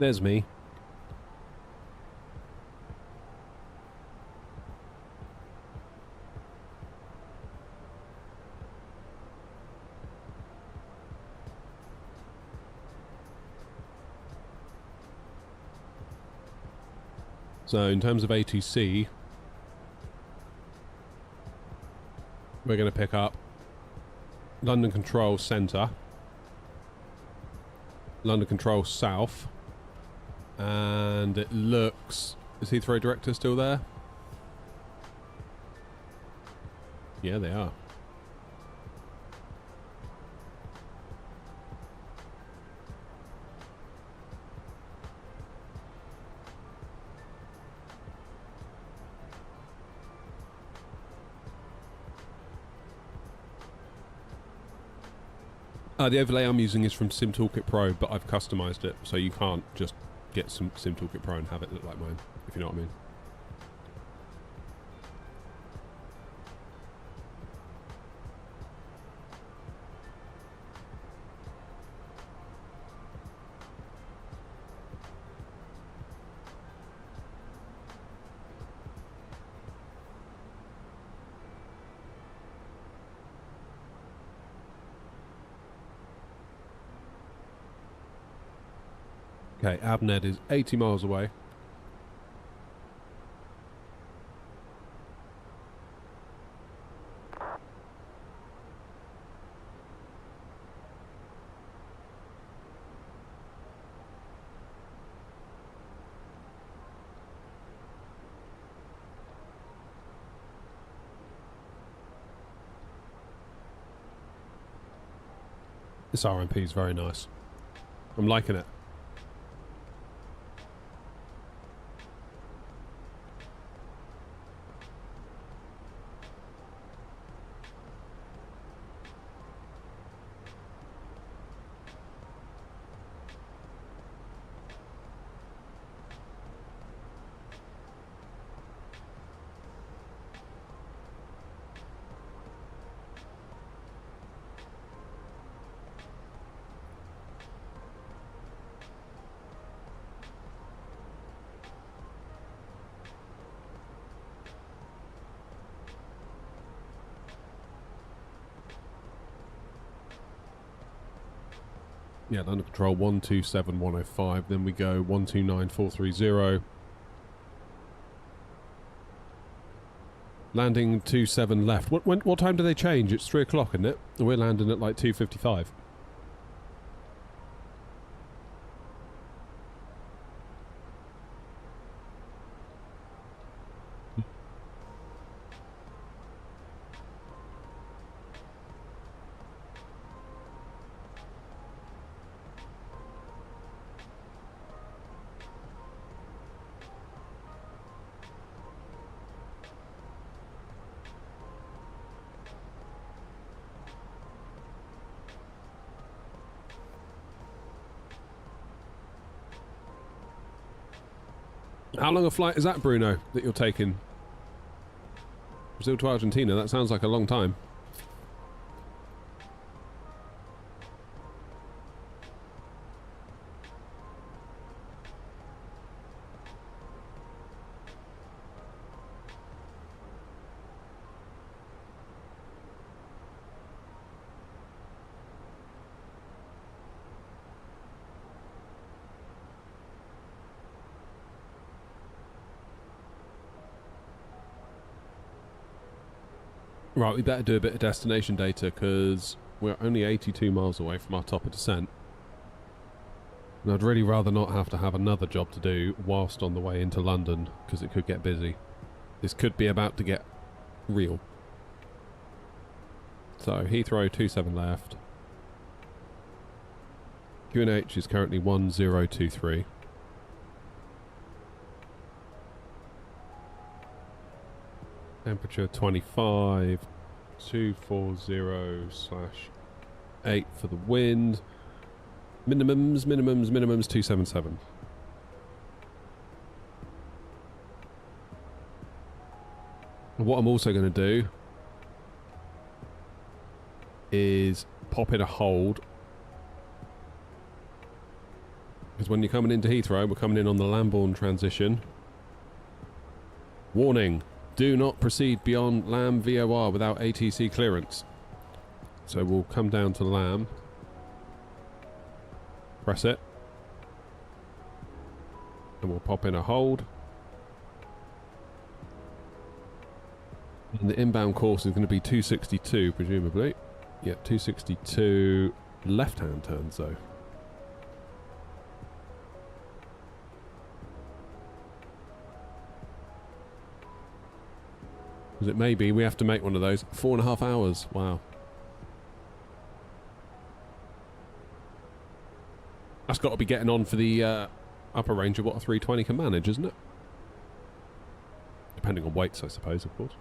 There's me. So in terms of ATC, we're going to pick up London Control Centre, London Control South, and it looks... Is Heathrow Director still there? Yeah, they are. The overlay I'm using is from Sim Toolkit Pro, but I've customized it, so you can't just get some Sim Toolkit Pro and have it look like mine, if you know what I mean. Okay, Abned is 80 miles away. This RMP is very nice. I'm liking it. Yeah, London Control 127105, then we go 129430. Landing 27 left. What time do they change? It's 3 o'clock, isn't it? We're landing at like 2:55. How long a flight is that, Bruno, that you're taking? Brazil to Argentina, that sounds like a long time. Right, we better do a bit of destination data because we're only 82 miles away from our top of descent. And I'd really rather not have to have another job to do whilst on the way into London because it could get busy. This could be about to get real. So Heathrow 27 left. QNH is currently 1023. Temperature 25, 240/8 for the wind. Minimums 277. And what I'm also going to do is pop in a hold. Because when you're coming into Heathrow, we're coming in on the Lambourne transition. Warning. Do not proceed beyond LAM VOR without ATC clearance. So we'll come down to LAM. Press it. And we'll pop in a hold. And the inbound course is going to be 262, presumably. Yeah, 262 left-hand turns, though. Because it may be we have to make one of those. 4.5 hours. Wow. That's got to be getting on for the upper range of what a 320 can manage, isn't it? Depending on weights, I suppose, of course.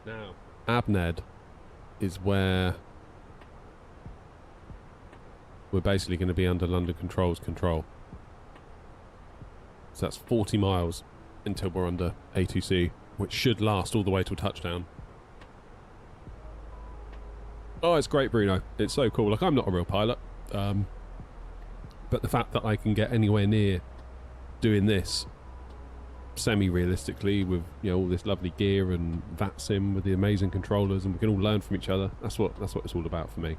Now, Abned is where we're basically going to be under London Control's control. So that's 40 miles until we're under A2C, which should last all the way to a touchdown. Oh, it's great, Bruno. It's so cool. Like, I'm not a real pilot. But the fact that I can get anywhere near doing this semi-realistically with, you know, all this lovely gear and VATSIM with the amazing controllers, and we can all learn from each other. That's what it's all about for me.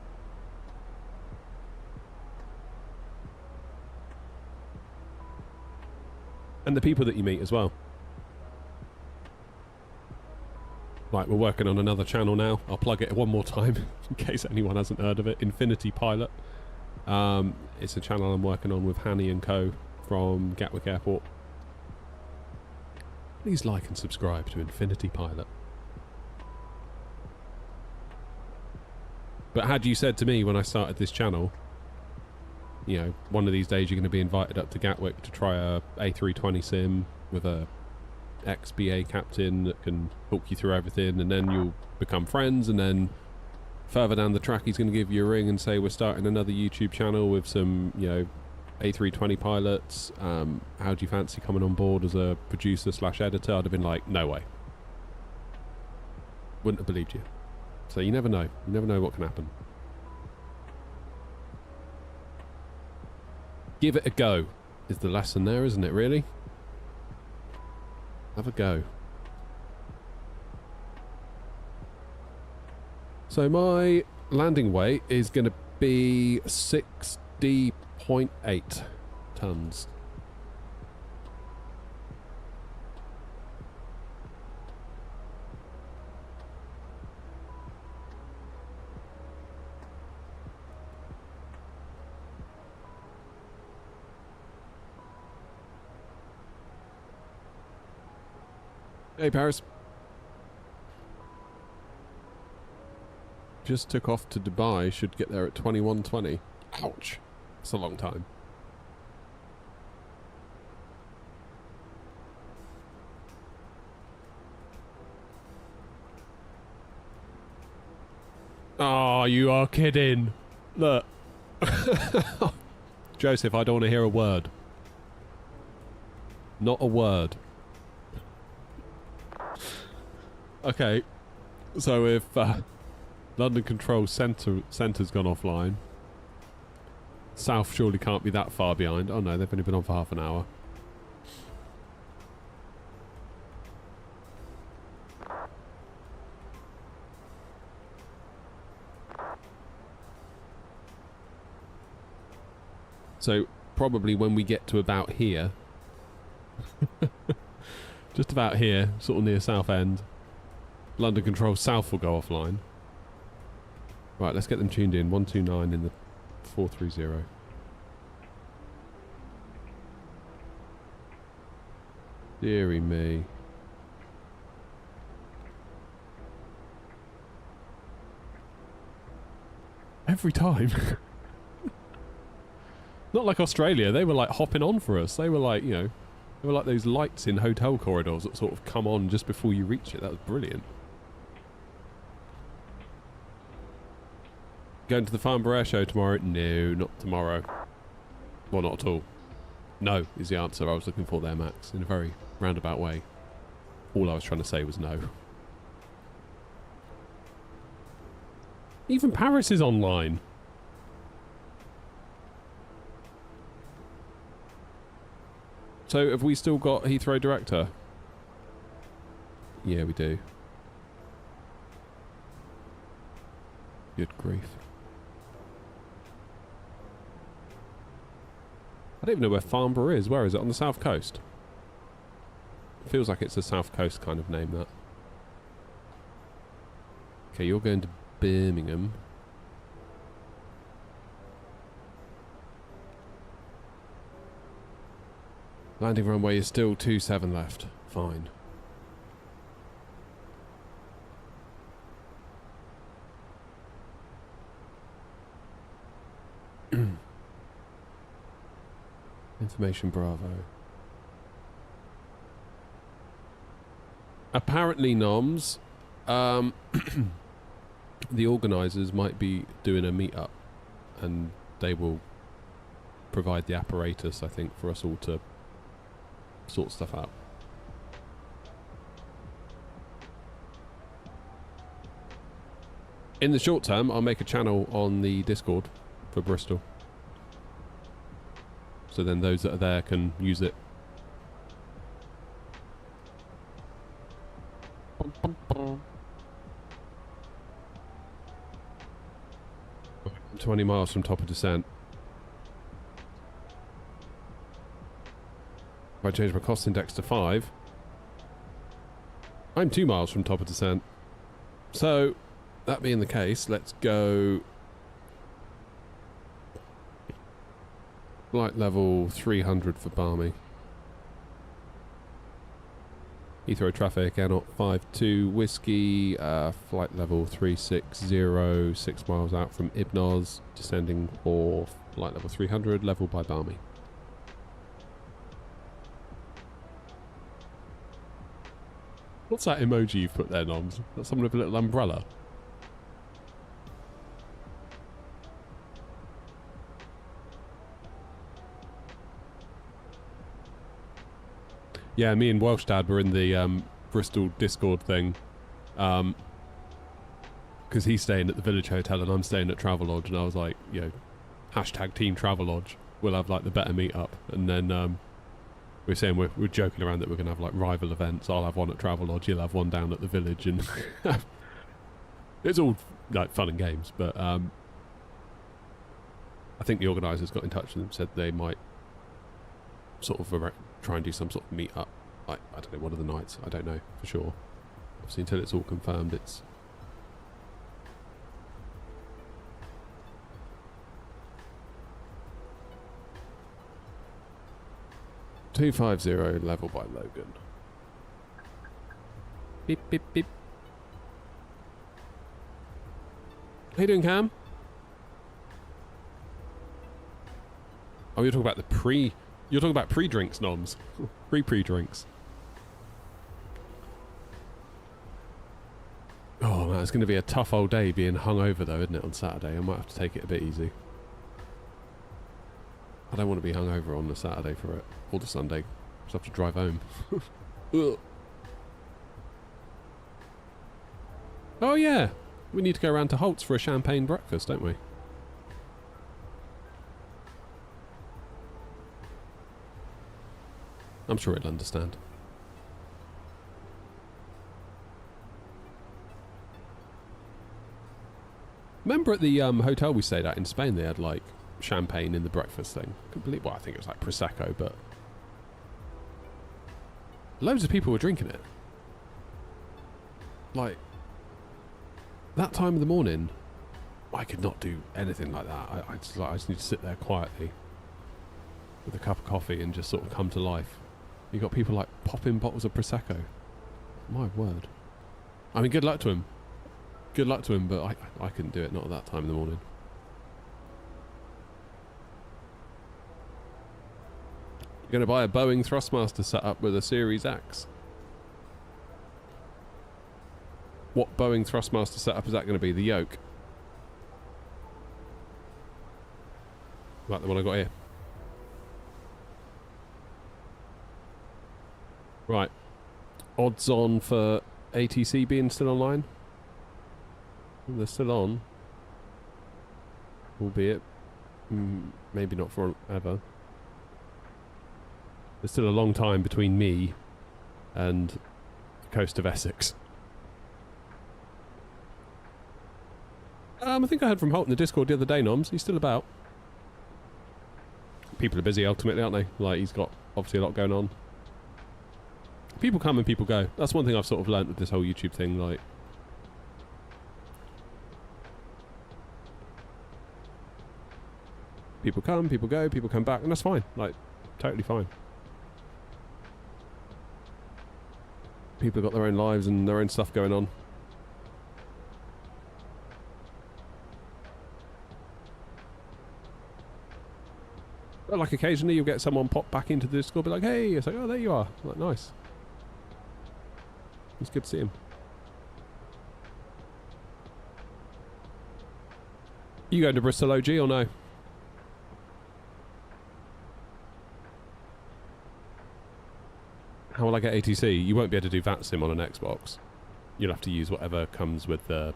And the people that you meet as well. Right, we're working on another channel now. I'll plug it one more time in case anyone hasn't heard of it. Infinity Pilot. It's a channel I'm working on with Hanny and Co. from Gatwick Airport. Please like and subscribe to Infinity Pilot. But had you said to me when I started this channel, you know, one of these days you're going to be invited up to Gatwick to try a A320 sim with a ex-BA captain that can talk you through everything, and then you'll become friends, and then further down the track he's going to give you a ring and say we're starting another YouTube channel with some, you know, A320 pilots. How do you fancy coming on board as a producer / editor? I'd have been like, no way. Wouldn't have believed you. So you never know. You never know what can happen. Give it a go is the lesson there, isn't it, really? Have a go. So my landing weight is going to be 60.8 tons. Hey, Paris. Just took off to Dubai. Should get there at 21:20. Ouch. That's a long time. Oh, you are kidding. Look. Joseph, I don't want to hear a word. Not a word. Okay, so if London Control Centre's gone offline, South surely can't be that far behind. Oh no, they've only been on for half an hour. So probably when we get to about here, just about here, sort of near Southend, London Control South will go offline. Right, let's get them tuned in. 129 in the 430. Deary me. Every time. Not like Australia. They were like hopping on for us. They were like, you know, they were like those lights in hotel corridors that sort of come on just before you reach it. That was brilliant. Going to the Farnborough Air Show tomorrow? No, not tomorrow. Well, not at all. No is the answer I was looking for there, Max, in a very roundabout way. All I was trying to say was no. Even Paris is online. So have we still got Heathrow Director? Yeah, we do. Good grief. I don't even know where Farnborough is. Where is it? On the south coast? It feels like it's a south coast kind of name, that. Okay, you're going to Birmingham. Landing runway is still 27 left. Fine. Information Bravo. Apparently, Noms, the organisers might be doing a meet-up, and they will provide the apparatus, I think, for us all to sort stuff out. In the short term, I'll make a channel on the Discord for Bristol. So then those that are there can use it. 20 miles from top of descent. If I change my cost index to 5, I'm 2 miles from top of descent. So, that being the case, let's go flight level 300 for Barmy. Heathrow traffic, Airnaut 52 Whiskey, flight level 360, 6 miles out from Ibnoz, descending for flight level 300, level by Barmy. What's that emoji you've put there, Noms? That's someone with a little umbrella. Yeah, me and Welsh Dad were in the Bristol Discord thing. Because he's staying at the Village Hotel and I'm staying at Travelodge, and I was like, you know, hashtag Team Travelodge. We'll have like the better meetup. And then we're saying we're joking around that we're going to have like rival events. I'll have one at Travelodge, you'll have one down at the Village, and it's all like fun and games. But I think the organisers got in touch with them, said they might sort of try and do some sort of meet up. I don't know, what are the nights? I don't know for sure. Obviously, until it's all confirmed, it's... ...250 level by Logan. Beep, beep, beep. How you doing, Cam? Oh, you're talking about the pre... You're talking about pre-drinks, Noms. Pre-drinks. Oh man, it's going to be a tough old day being hungover though, isn't it, on Saturday? I might have to take it a bit easy. I don't want to be hungover on the Saturday for it. Or the Sunday. Just have to drive home. Oh yeah! We need to go around to Holt's for a champagne breakfast, don't we? I'm sure it'll understand. Remember at the hotel we stayed at in Spain, they had like champagne in the breakfast thing. Well, I think it was like Prosecco, but loads of people were drinking it. Like, that time of the morning, I could not do anything like that. I just need to sit there quietly with a cup of coffee and just sort of come to life. You got people like popping bottles of Prosecco. My word. I mean, good luck to him. Good luck to him, but I couldn't do it, not at that time in the morning. You're going to buy a Boeing Thrustmaster setup with a Series X. What Boeing Thrustmaster setup is that going to be? The yoke? Like the one I got here. Right. Odds on for ATC being still online? Well, they're still on. Albeit, maybe not forever. There's still a long time between me and the coast of Essex. I think I heard from Holt in the Discord the other day, Noms. He's still about. People are busy ultimately, aren't they? Like, he's got obviously a lot going on. People come and people go. That's one thing I've sort of learnt with this whole YouTube thing, like... People come, people go, people come back, and that's fine. Like, totally fine. People have got their own lives and their own stuff going on. But like occasionally you'll get someone pop back into the Discord, be like, hey, it's like, oh, there you are. I'm like, nice. It's good to see him. You going to Bristol OG or no? How will I get ATC? You won't be able to do VAT sim on an Xbox. You'll have to use whatever comes with the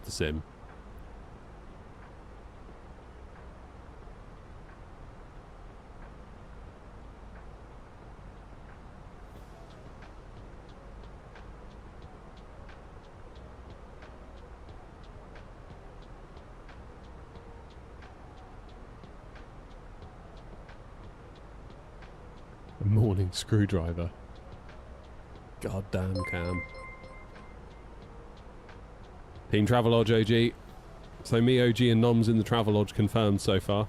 sim. A morning screwdriver. God damn, Cam. Team Travelodge OG. So me, OG and Noms in the Travelodge confirmed so far.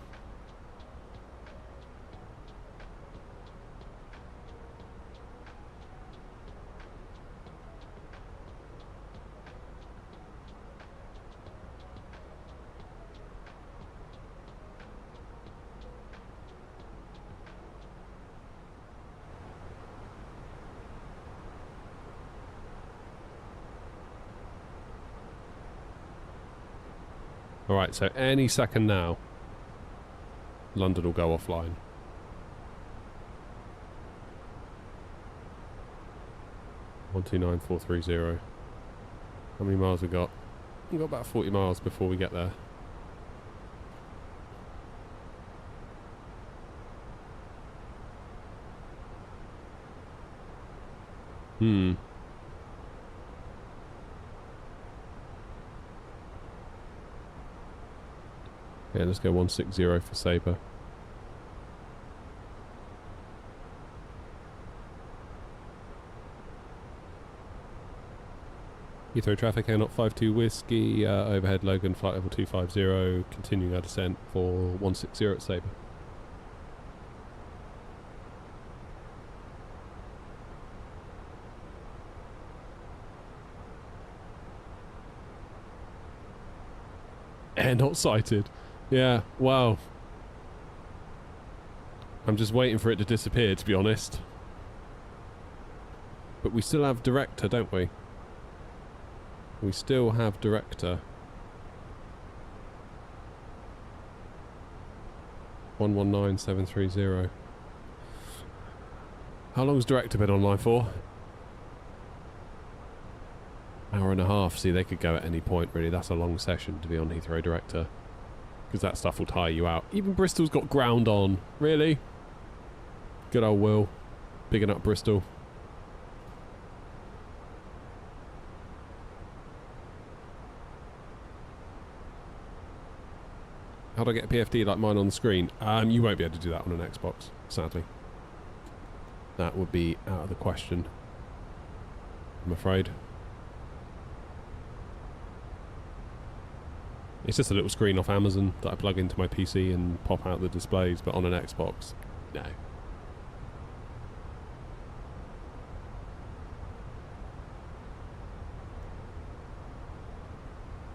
Alright, so any second now, London will go offline. One two nine four three zero. How many miles we got? We've got about 40 miles before we get there. Yeah, let's go 160 for Sabre. Heathrow traffic, Air 52 Whiskey, overhead Logan, flight level 250, continuing our descent for 160 at Sabre. Air not sighted. Yeah, wow. I'm just waiting for it to disappear, to be honest. But we still have Director, don't we? We still have Director. 119730. How long's Director been online for? Hour and a half. See, they could go at any point, really. That's a long session to be on Heathrow Director. Because that stuff will tire you out. Even Bristol's got ground on. Really? Good old Will. Bigging up Bristol. How do I get a PFD like mine on the screen? You won't be able to do that on an Xbox, sadly. That would be out of the question, I'm afraid. It's just a little screen off Amazon that I plug into my PC and pop out the displays, but on an Xbox, no.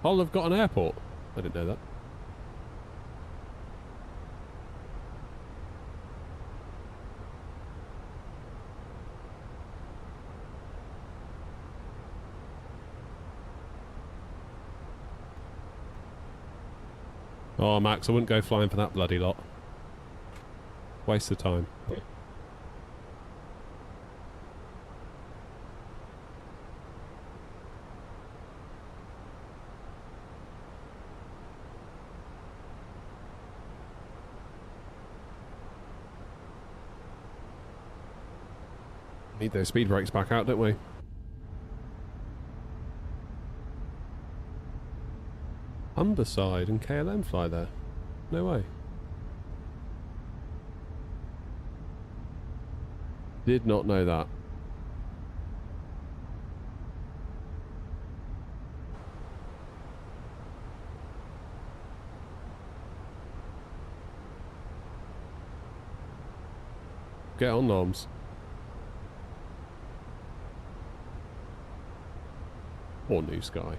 Hull have got an airport. I didn't know that. Oh, Max, I wouldn't go flying for that bloody lot. Waste of time. Need those speed brakes back out, don't we? Humberside and KLM fly there. No way. Did not know that. Get on, Noms. Or New Sky.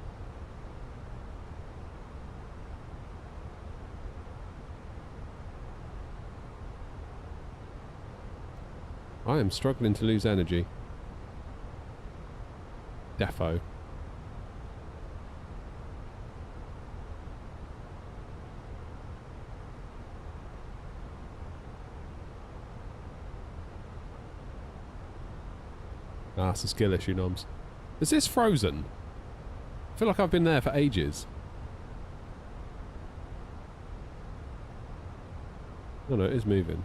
I am struggling to lose energy. Defo. Ah, it's a skill issue, Noms. Is this frozen? I feel like I've been there for ages. Oh no, it is moving.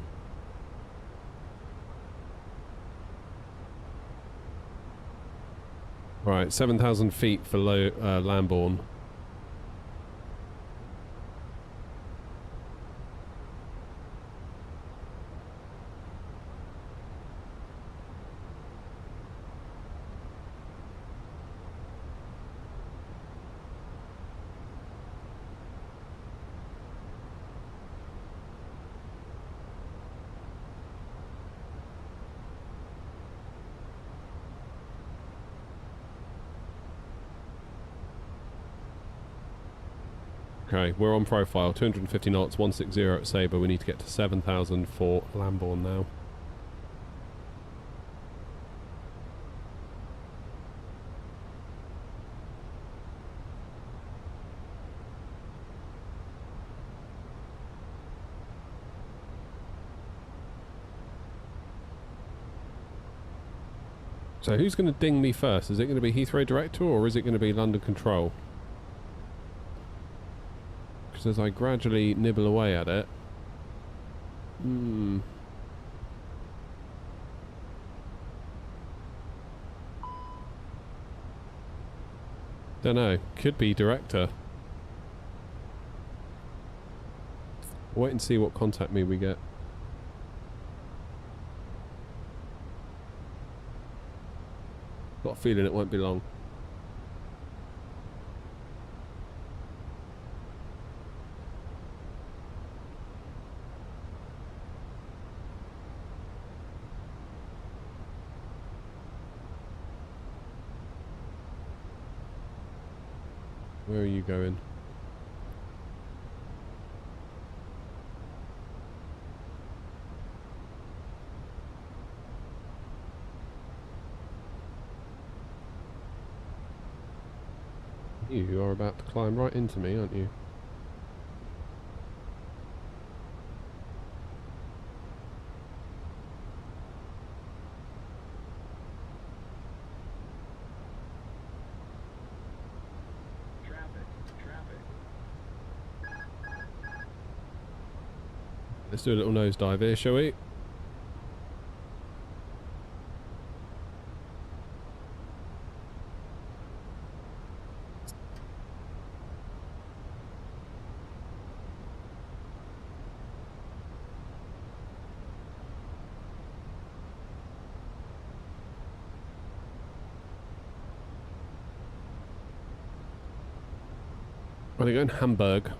Right, 7,000 feet for low Lambourne. Okay, we're on profile. 250 knots, 160 at Sabre. We need to get to 7,000 for Lambourne now. So who's going to ding me first? Is it going to be Heathrow Director or is it going to be London Control? As I gradually nibble away at it. Don't know. Could be Director. Wait and see what contact me we get. Got a feeling it won't be long. Where are you going? You are about to climb right into me, aren't you? Let's do a little nosedive here, shall we? Are they going Hamburg?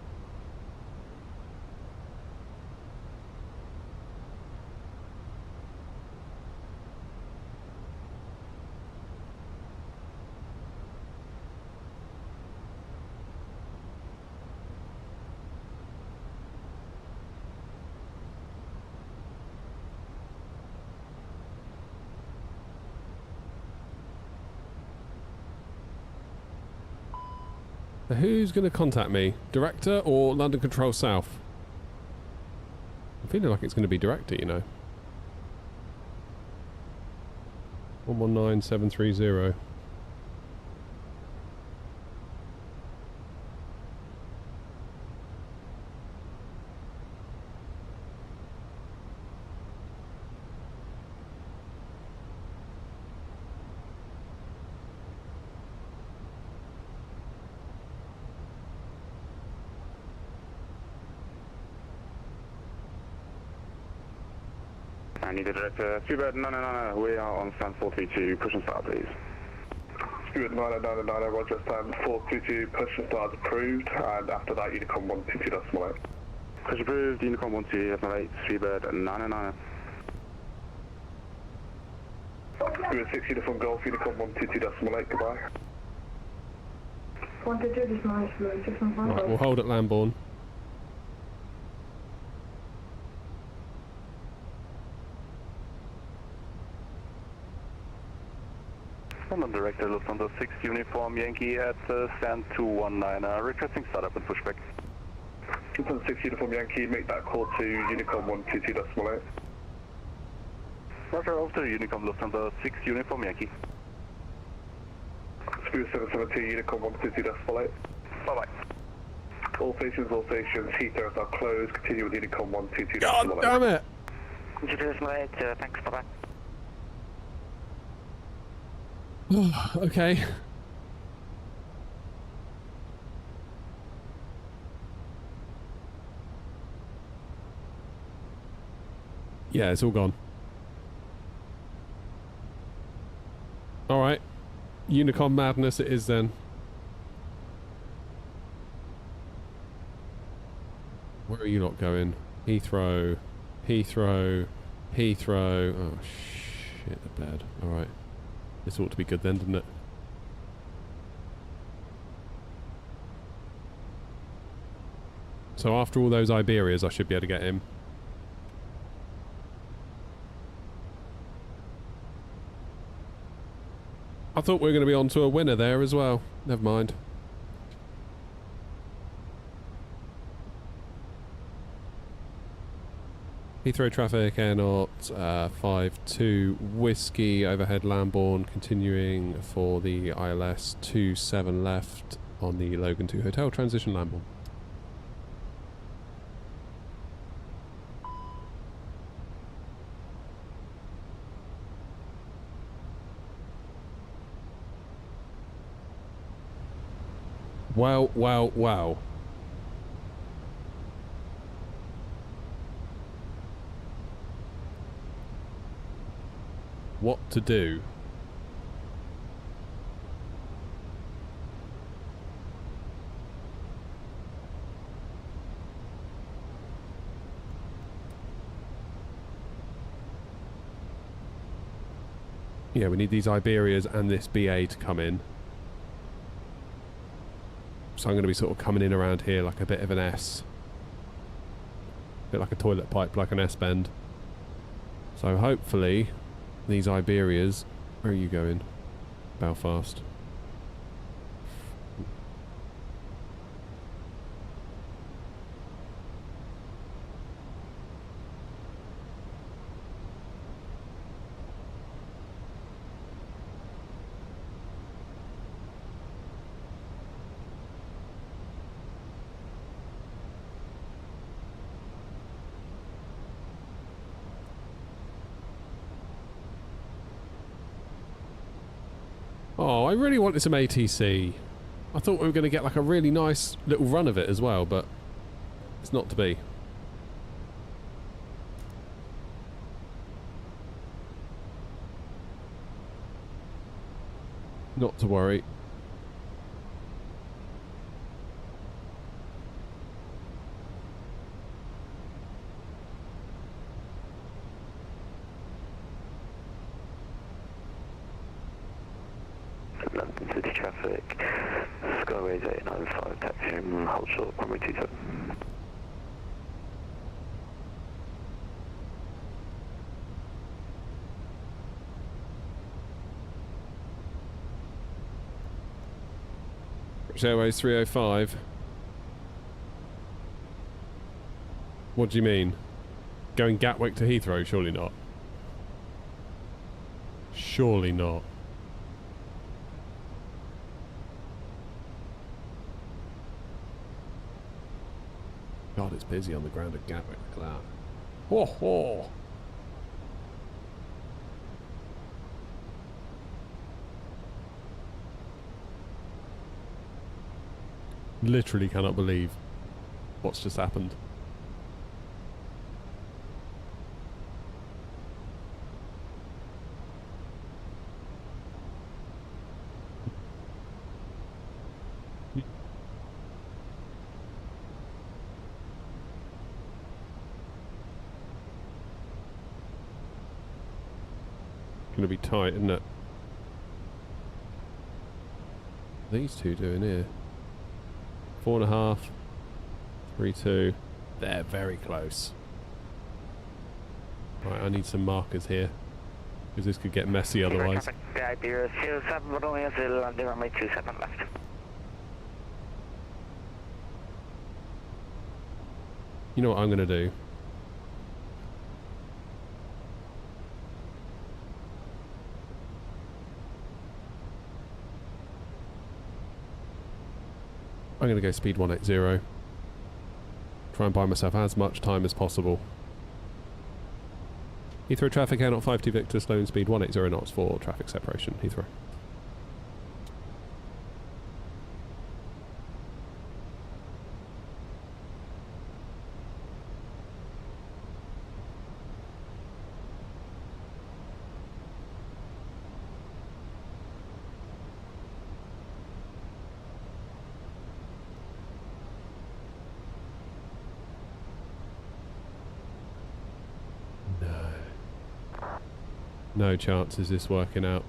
Who's going to contact me? Director or London Control South? I'm feeling like it's going to be Director, you know. 119730. I need a director. Speedbird 999, we are on stand 432, push and start please. Speedbird 999, roger, stand 422, push and start approved, and after that Unicom 122.8. Push approved, Unicom 122.8, Speedbird 999. Speedbird 6 Uniform Golf, Unicom 122.8, goodbye. Right, we'll hold at Lambourne. London Director, Lufthansa 6 Uniform Yankee at stand 219, requesting startup and pushback. Lufthansa 6 Uniform Yankee, make that call to Unicom 122.8. Roger, over to Unicom Lufthansa 6 Uniform Yankee. Spirit 772 Unicom 122.8. Bye-bye. All stations, Heathrow are closed. Continue with Unicom 122.8. God damn it! 122.8, thanks, bye-bye. Okay. Yeah, it's all gone. Alright. Unicom madness it is then. Where are you lot going? Heathrow. Heathrow. Heathrow. Oh, shit, the bed. Alright. This ought to be good then, didn't it? So after all those Iberias, I should be able to get him. I thought we were going to be on to a winner there as well. Never mind. Heathrow traffic, Air Knot 52 Whiskey, overhead Lambourne, continuing for the ILS 27 left on the Logan 2 Hotel, transition Lambourne. Wow, wow, wow. What to do? Yeah, we need these Iberias and this BA to come in. So I'm going to be sort of coming in around here like a bit of an S. A bit like a toilet pipe, like an S-bend. So hopefully these Iberias... Where are you going? Belfast. Oh, I really wanted some ATC. I thought we were going to get like a really nice little run of it as well, but it's not to be. Not to worry. London City traffic, Skyways 895, taxi and hold short, runway 27. British Airways 305. What do you mean? Going Gatwick to Heathrow? Surely not. Surely not. God, it's busy on the ground at Gatwick. Look at that. Ho ho! Literally cannot believe what's just happened. Gonna be tight, isn't it? These two doing here. 4.5. 3-2. They're very close. Right, I need some markers here. Because this could get messy otherwise. Iberia 07, Romeo, Zulu, landing runway 27 left. You know what I'm going to do? I'm going to go speed 180. Try and buy myself as much time as possible. Heathrow traffic, Air 52 Victor, slow and speed 180 knots for traffic separation. Heathrow. No chance is this working out.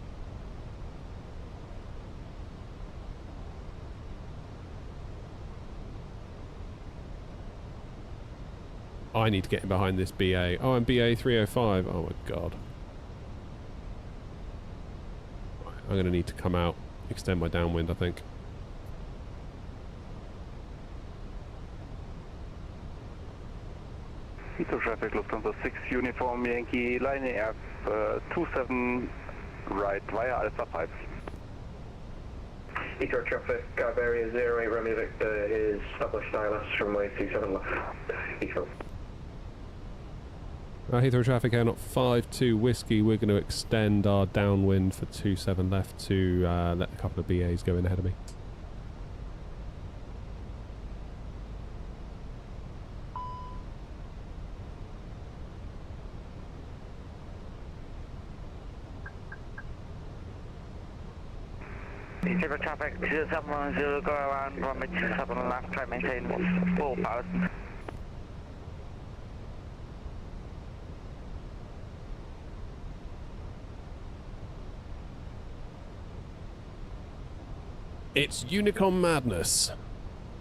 I need to get in behind this BA. Oh, I'm BA 305. Oh my god. I'm going to need to come out, extend my downwind, I think. Heathrow traffic, Lufthansa 6 Uniform Yankee, line Air 27 right via Alpha 5. Heathrow traffic, Iberia 08 Romeo Victor is established ILS runway 27 left. Heathrow. Heathrow traffic, Air 52 Whiskey. We're going to extend our downwind for 27 left to let a couple of BAs go in ahead of me. Heathrow traffic 0710, go around runway 27 left, try maintain 4,000. It's Unicom madness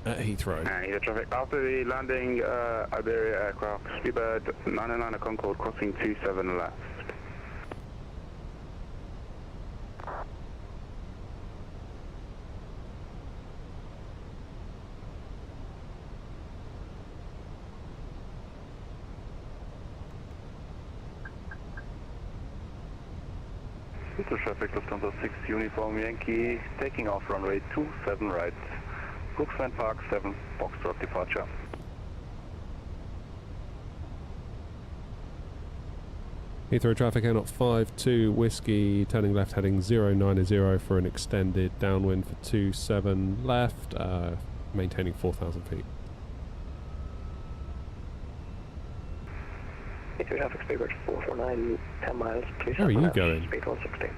at Heathrow. Heathrow traffic, after the landing, Iberia aircraft, Speedbird 909 Concorde crossing 27 left. Heathrow traffic, Lufthansa 6 Uniform Yankee, taking off runway 27 right. Brooksland Park 7, Foxtrot departure. Heathrow traffic, Air 52 Whiskey, turning left heading 090 for an extended downwind for 27 left, maintaining 4,000 feet. Heathrow traffic, Speedbird 449, 10 miles, 27 Where are you left, going? speed 160.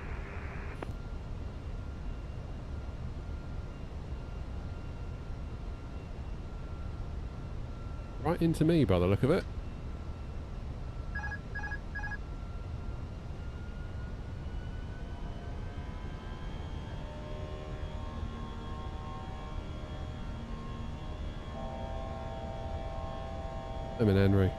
Right into me by the look of it. I'm in Henry.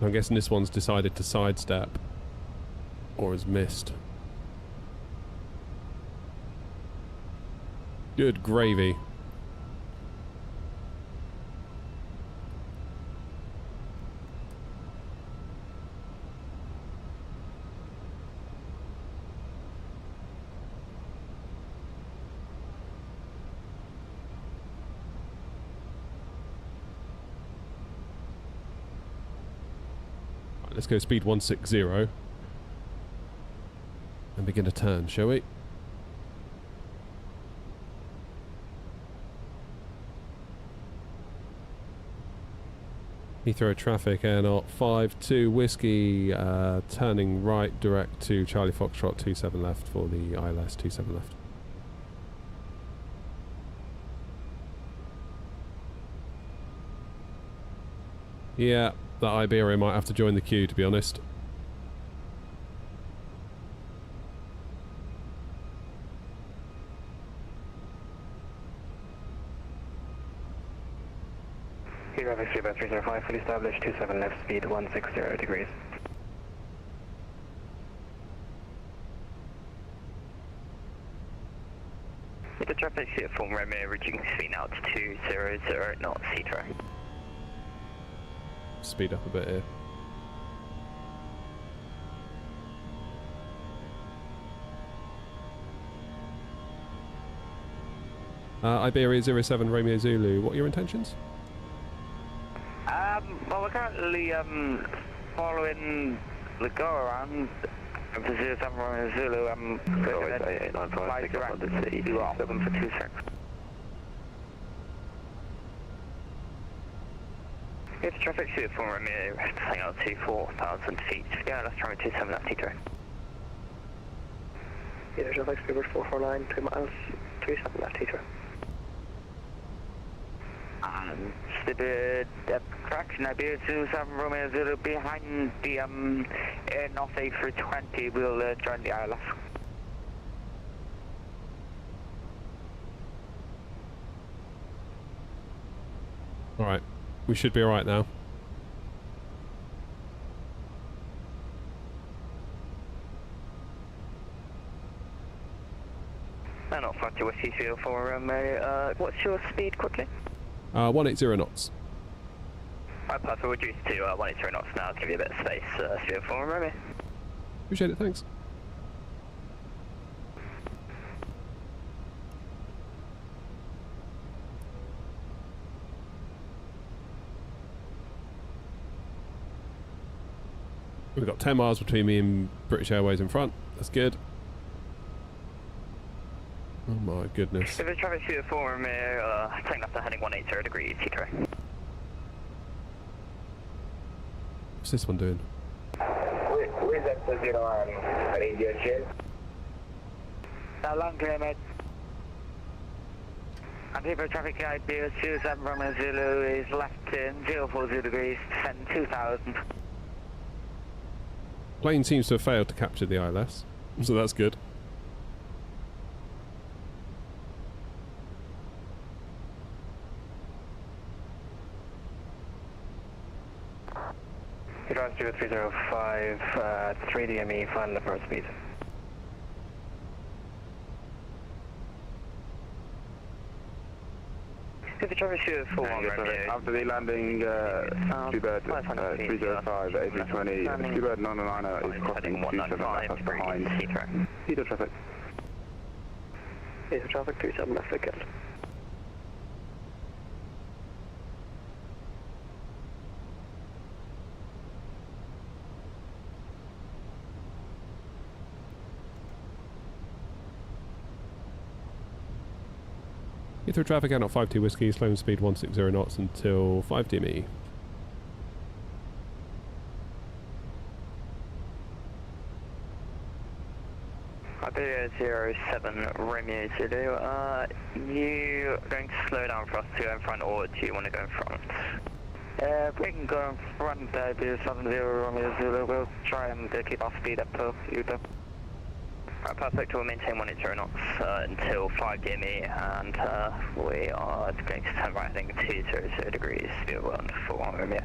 I'm guessing this one's decided to sidestep or has missed. Good gravy. Let's go speed 160 and begin to turn, shall we? Heathrow traffic, Air 52 Whiskey, turning right direct to Charlie Foxtrot 27 left for the ILS 27 left. Yeah, that Iberia might have to join the queue, to be honest. Traffic 305, fully established, 27 left, speed 160 degrees. The traffic from Romeo, reducing speed now to 200 knots, Heathrow. Speed up a bit here. Iberia 07 Romeo Zulu, what are your intentions? Well, we're currently following the go-around of the 07 Romeo Zulu. Fly direct to off 7 for 2 seconds. If traffic from Romeo, hang out to 4,000 feet. Yeah, let's try 27 left, Heathrow. Yeah, traffic speed 449, 2 miles, 37 left, Heathrow. And the correction, Iberia 07 Romeo Zulu behind the North A320 will join the ILS. Alright, we should be alright now. And off 50 Whiskey 304 Romeo, what's your speed quickly? 180 knots. Alright, perfect, we'll reduce to 180 knots now, give you a bit of space, 304 Romeo. Appreciate it, thanks. We've got 10 miles between me and British Airways in front. That's good. Oh my goodness. If it's traffic 204 Romeo, taking left and heading 180 degrees, Heathrow. What's this one doing? Where's that 0 radio check? That long clear, mate. And people traffic Iberia 07 Romeo Zulu is left in 040 degrees, descend 2000. Plane seems to have failed to capture the ILS, so that's good. Advance 0305, 3 DME, final approach speed. If the traffic 204 after the landing, Seabird 305, A320, Seabird 909 is crossing 27 left behind. Heathrow traffic. Heathrow traffic 37 left again. Heathrow traffic out 52 Whiskey, slowing speed 160 knots until 5 DME. Iberia 07 Romeo Zulu, you going to slow down for us to go in front, or do you want to go in front? We can go in front, Iberia 70 Romeo Zulu, we'll try and keep our speed up till you do. Right, perfect, we'll maintain 180 knots until 5 DME, and we are going to turn right, I think 200 degrees, view 141 Romeo.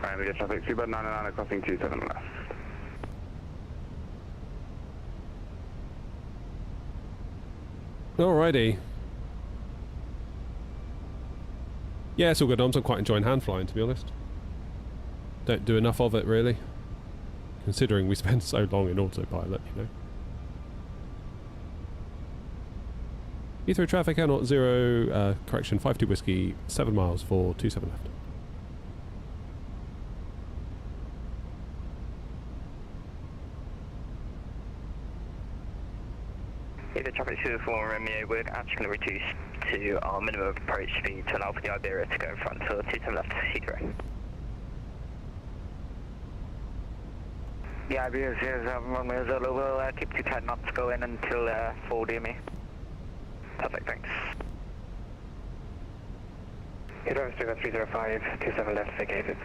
Right, we get traffic, Seabird 909 crossing 27 left. Alrighty. Yeah, it's all good, Noms. I'm quite enjoying hand flying, to be honest. Don't do enough of it, really. Considering we spend so long in autopilot, you know. Heathrow traffic, Air 0, correction, 52 Whiskey, 7 miles for 27 left. Heathrow traffic 204 Romeo, we're actually going to reduce to our minimum approach speed to allow for the Iberia to go in front, so 27 left, Heathrow. The Iberia 07 Romeo Zulu will keep to 10 knots going until 4 DME. Perfect, thanks. Heathrow 305, 27 left vacated.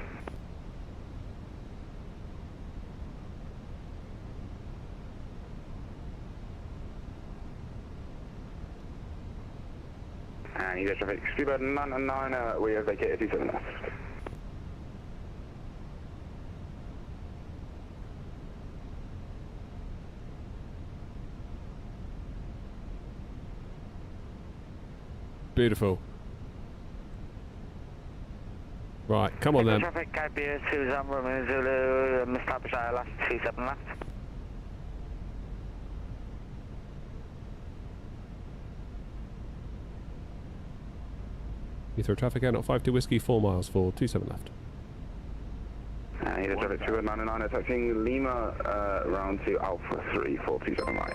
And you got traffic. Speedbird 999, we have vacated 27 left. Beautiful. Right, come on then. Traffic, Airbus, Susan, Romeo Zulu, establish last 27 left. Heathrow traffic out, 52 whiskey, 4 miles for 27 left. And you got traffic. Speedbird 999, taxiing Lima, round to Alpha 3, 427 right.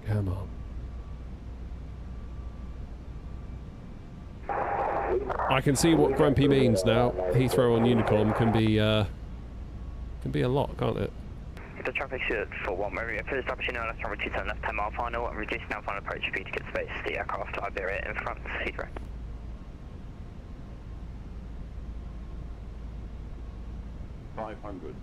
Come on. I can see what grumpy means now. Heathrow on Unicorn can be a lot, can't it? The traffic should for 1 Romeo, please establishing now left runway 27 left 10 mile final and reduce now final approach speed to get space. The aircraft Iberia in front, Heathrow. $500.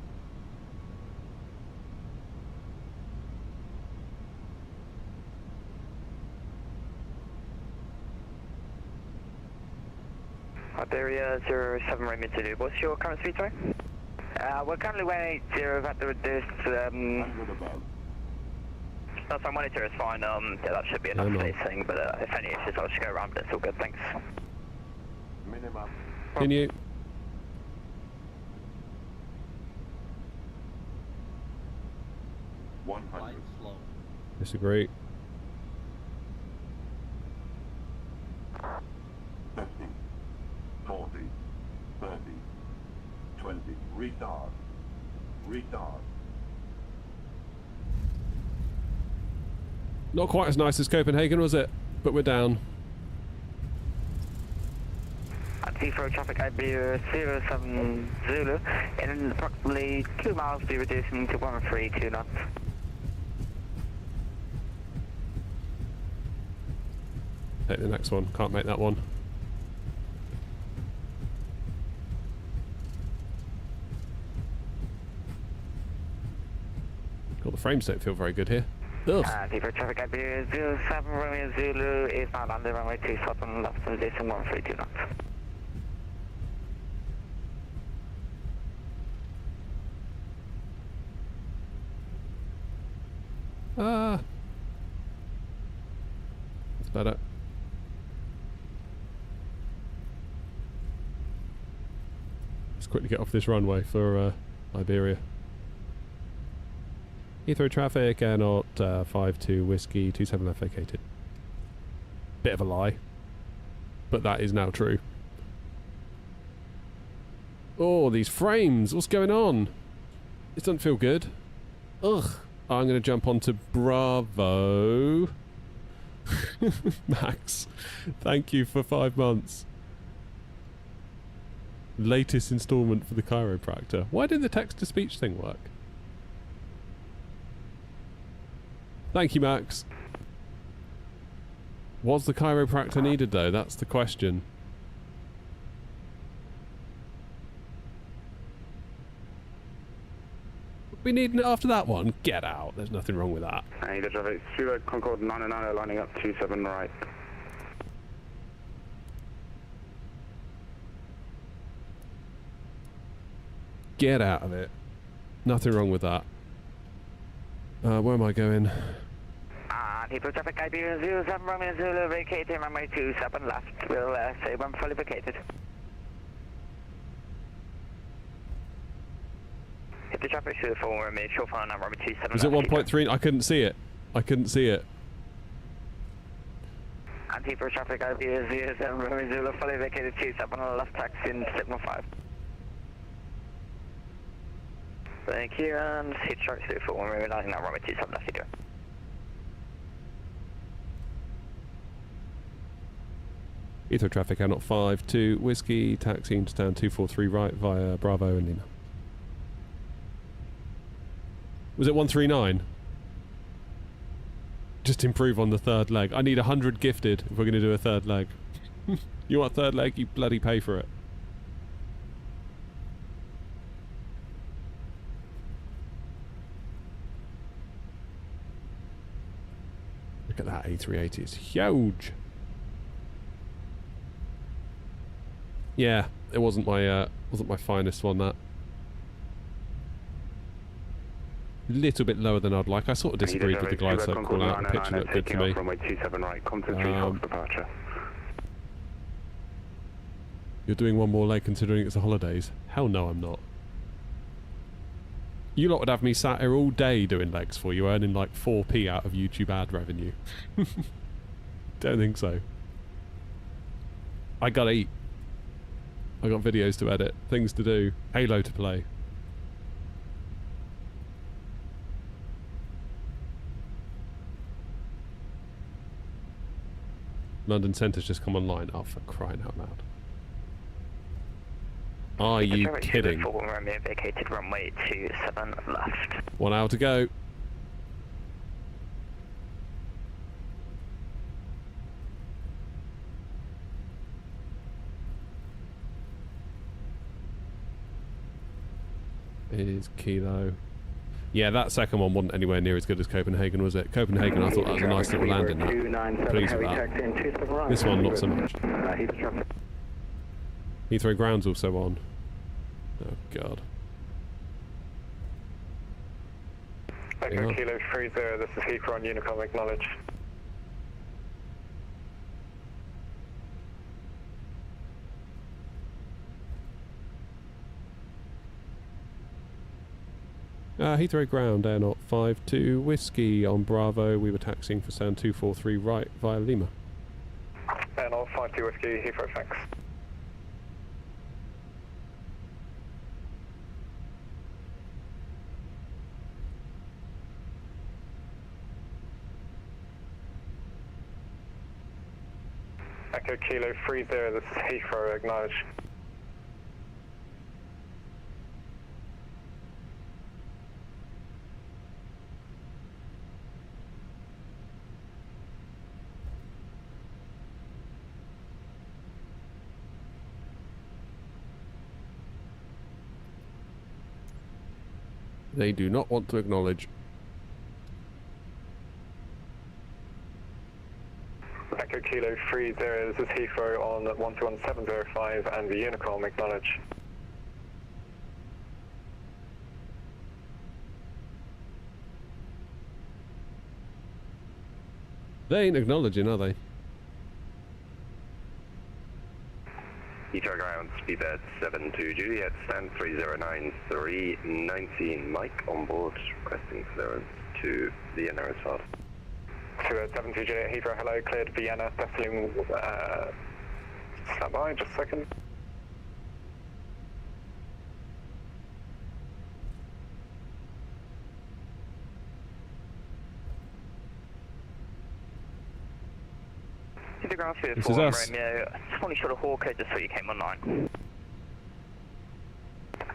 Iberia 07 Romeo Zulu. What's your current speed, sorry? We're currently 180 at the reduced. That's fine, 180 is fine. Yeah, that should be enough for this thing, but if any issues, I'll just go around, but it's all good, thanks. Minimum. Can you? $100. Disagree. 50, 40, 30, 20. Retard. Retard. Not quite as nice as Copenhagen, was it? But we're down. At Heathrow traffic, Iberia 07 Zulu. In approximately 2 miles, be reducing to 132 knots. Take the next one. Can't make that one. God, the frames don't feel very good here. Ugh. Heathrow traffic, Iberia 07 Romeo Zulu is now landing runway 27 left and reducing 132 knots. That's better. Let's quickly get off this runway for Iberia. Heathrow traffic, air not 52 whiskey, 27 left vacated. Bit of a lie, but that is now true. Oh, these frames! What's going on? This doesn't feel good. Ugh. I'm going to jump onto Bravo. Max, thank you for 5 months. Latest installment for the chiropractor. Why did the text-to-speech thing work? Thank you, Max. Was the chiropractor needed, though? That's the question. We need it after that one. Get out. There's nothing wrong with that. And you got traffic. Speedbird Concorde 999 lining up 27 right. Get out of it. Nothing wrong with that. Where am I going? Heathrow traffic, Iberia 07 Romeo Zulu, vacating runway 27 left. We'll say when fully vacated. Hit the traffic through the full Romeo, short final now, runway 27 Was it 1.3? I couldn't see it. I couldn't see it. And Heathrow traffic, Iberia 07 Romeo Zulu, fully vacated 27 left, taxi in signal 5. Thank you, and hit traffic through the full Romeo, landing now, runway 27 left, you do. Heathrow traffic, out 52 Whiskey, taxiing to stand 243 right via Bravo and Lima. Was it 139? Just improve on the third leg. I need 100 gifted if we're going to do a third leg. You want a third leg? You bloody pay for it. Look at that A380, it's huge. Yeah, it wasn't my finest one, that. Little bit lower than I'd like. I sort of disagreed with the glide slope call out. The picture looked good to me. You're doing one more leg considering it's the holidays? Hell no, I'm not. You lot would have me sat here all day doing legs for you, earning like 4p out of YouTube ad revenue. Don't think so. I gotta eat. I got videos to edit, things to do, Halo to play. London Centre's just come online. Oh, for crying out loud. Are you kidding? Vacated runway 27 left. 1 hour to go. Is Kilo. Yeah, that second one wasn't anywhere near as good as Copenhagen, was it? Copenhagen, I thought that was a nice little landing. Pleased with that. This one, not so much. Heathrow Ground's also on. Oh, God. Echo Kilo 30, this is Heathrow on Unicom, acknowledge. Heathrow Ground, Air Knot 52 Whiskey on Bravo. We were taxiing for sound 243 right via Lima. Air Knot 52 Whiskey, Heathrow, thanks. Echo Kilo 30, this is Heathrow, acknowledge. They do not want to acknowledge. Echo Kilo 30, this is Heathrow on 121705 and the Unicom, acknowledge. They ain't acknowledging, are they? Heathrow Ground, speedbird 72 Juliet, stand 309319, Mike on board, requesting clearance to Vienna as well. 72 Juliet, Heathrow, hello, cleared Vienna, definitely stand by, just a second. This is us. Romeo, 20 short of Hawker, just so you came online.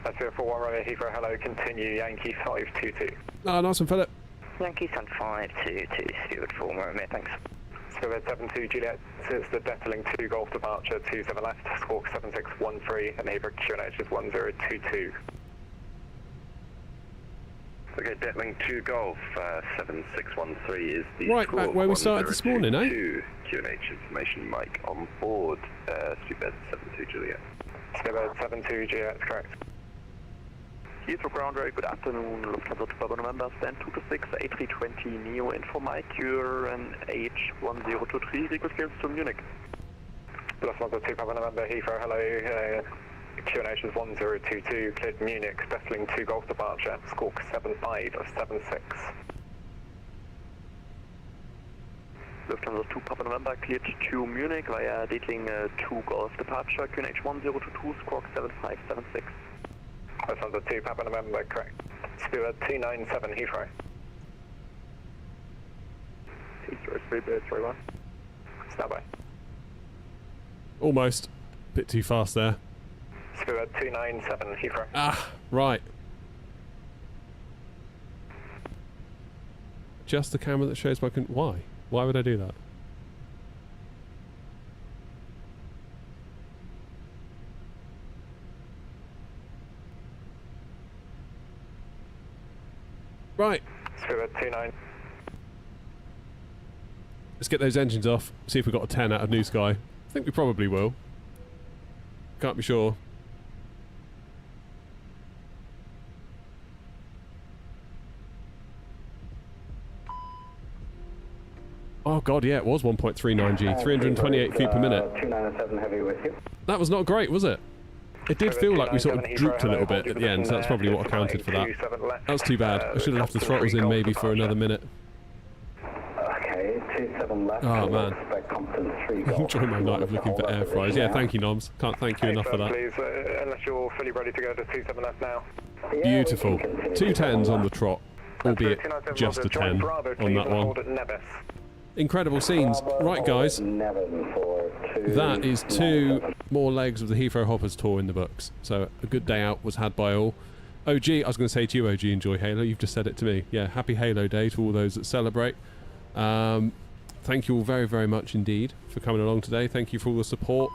That's 041 Romeo, Heathrow, hello, continue, Yankee 522. Ah, nice one, Philip. Yankee Sun 522, Stewart 4 Romeo, thanks. Spirit 72 Juliet, it's the Detling 2 Golf departure, 27 left, squawk 7613, and neighbour QNH is 1022. Okay, Detling 2 Golf, 7613 is the right back where we started this morning, eh? QNH information, Mike on board, Speedbird 72 Juliet. Speedbird 72 Juliet, correct. Heathrow Ground, very good afternoon, Lufthansa to Papa November, stand 226, A320 Neo info Mike, you're an H1023, request clearance to Munich. Lufthansa to Papa November, Heathrow, hello, QNH is 1022, cleared Munich, Detling 2 Golf departure, squawk 7576. Lufthansa 2 Papa November, cleared to Munich via Detling 2 Golf departure, QNH 1022, squawk 7576. Lufthansa 2 Papa November, correct. Spirit 297 Heathrow. Heathrow, Spirit 31. Stand by. Almost. Bit too fast there. Spirit 297 Heathrow. Ah, right. Just the camera that shows my... Why? Why would I do that? Right. Spirit 29. Let's get those engines off. See if we've got a 10 out of New Sky. I think we probably will. Can't be sure. Oh god, yeah, it was 1.39G, 328 feet per minute. 297 heavy with you. That was not great, was it? It did feel like we sort of drooped a little bit at the end, so that's probably what accounted for that. That was too bad. I should have left the throttles in maybe for another minute. Okay, 27 left. Oh man. I'm enjoying my night of looking for air fryers. Yeah, thank you, Noms. Can't thank you enough for that. Please, unless you're fully ready to go to 27 left now. Beautiful. 2 10s on the trot, albeit just a 10 on that one. Incredible scenes. Right, guys. That is 2 more legs of the Heathrow Hoppers tour in the books. So a good day out was had by all. OG, I was going to say to you, OG, enjoy Halo. You've just said it to me. Yeah, happy Halo Day to all those that celebrate. Thank you all very, very much indeed for coming along today. Thank you for all the support.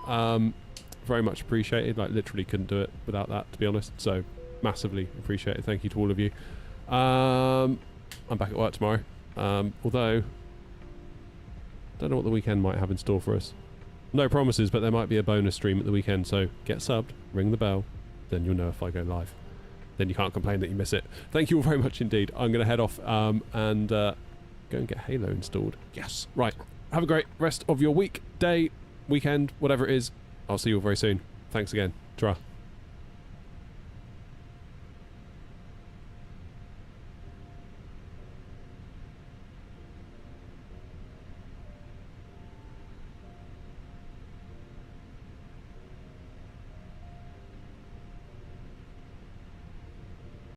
Very much appreciated. Like, literally couldn't do it without that, to be honest. So, massively appreciated. Thank you to all of you. I'm back at work tomorrow. Although, don't know what the weekend might have in store for us. No promises, but there might be a bonus stream at the weekend. So, get subbed, ring the bell, then you'll know if I go live. Then you can't complain that you miss it. Thank you all very much indeed. I'm going to head off and go and get Halo installed. Yes. Right. Have a great rest of your week, day, weekend, whatever it is. I'll see you all very soon. Thanks again. Ta-ra.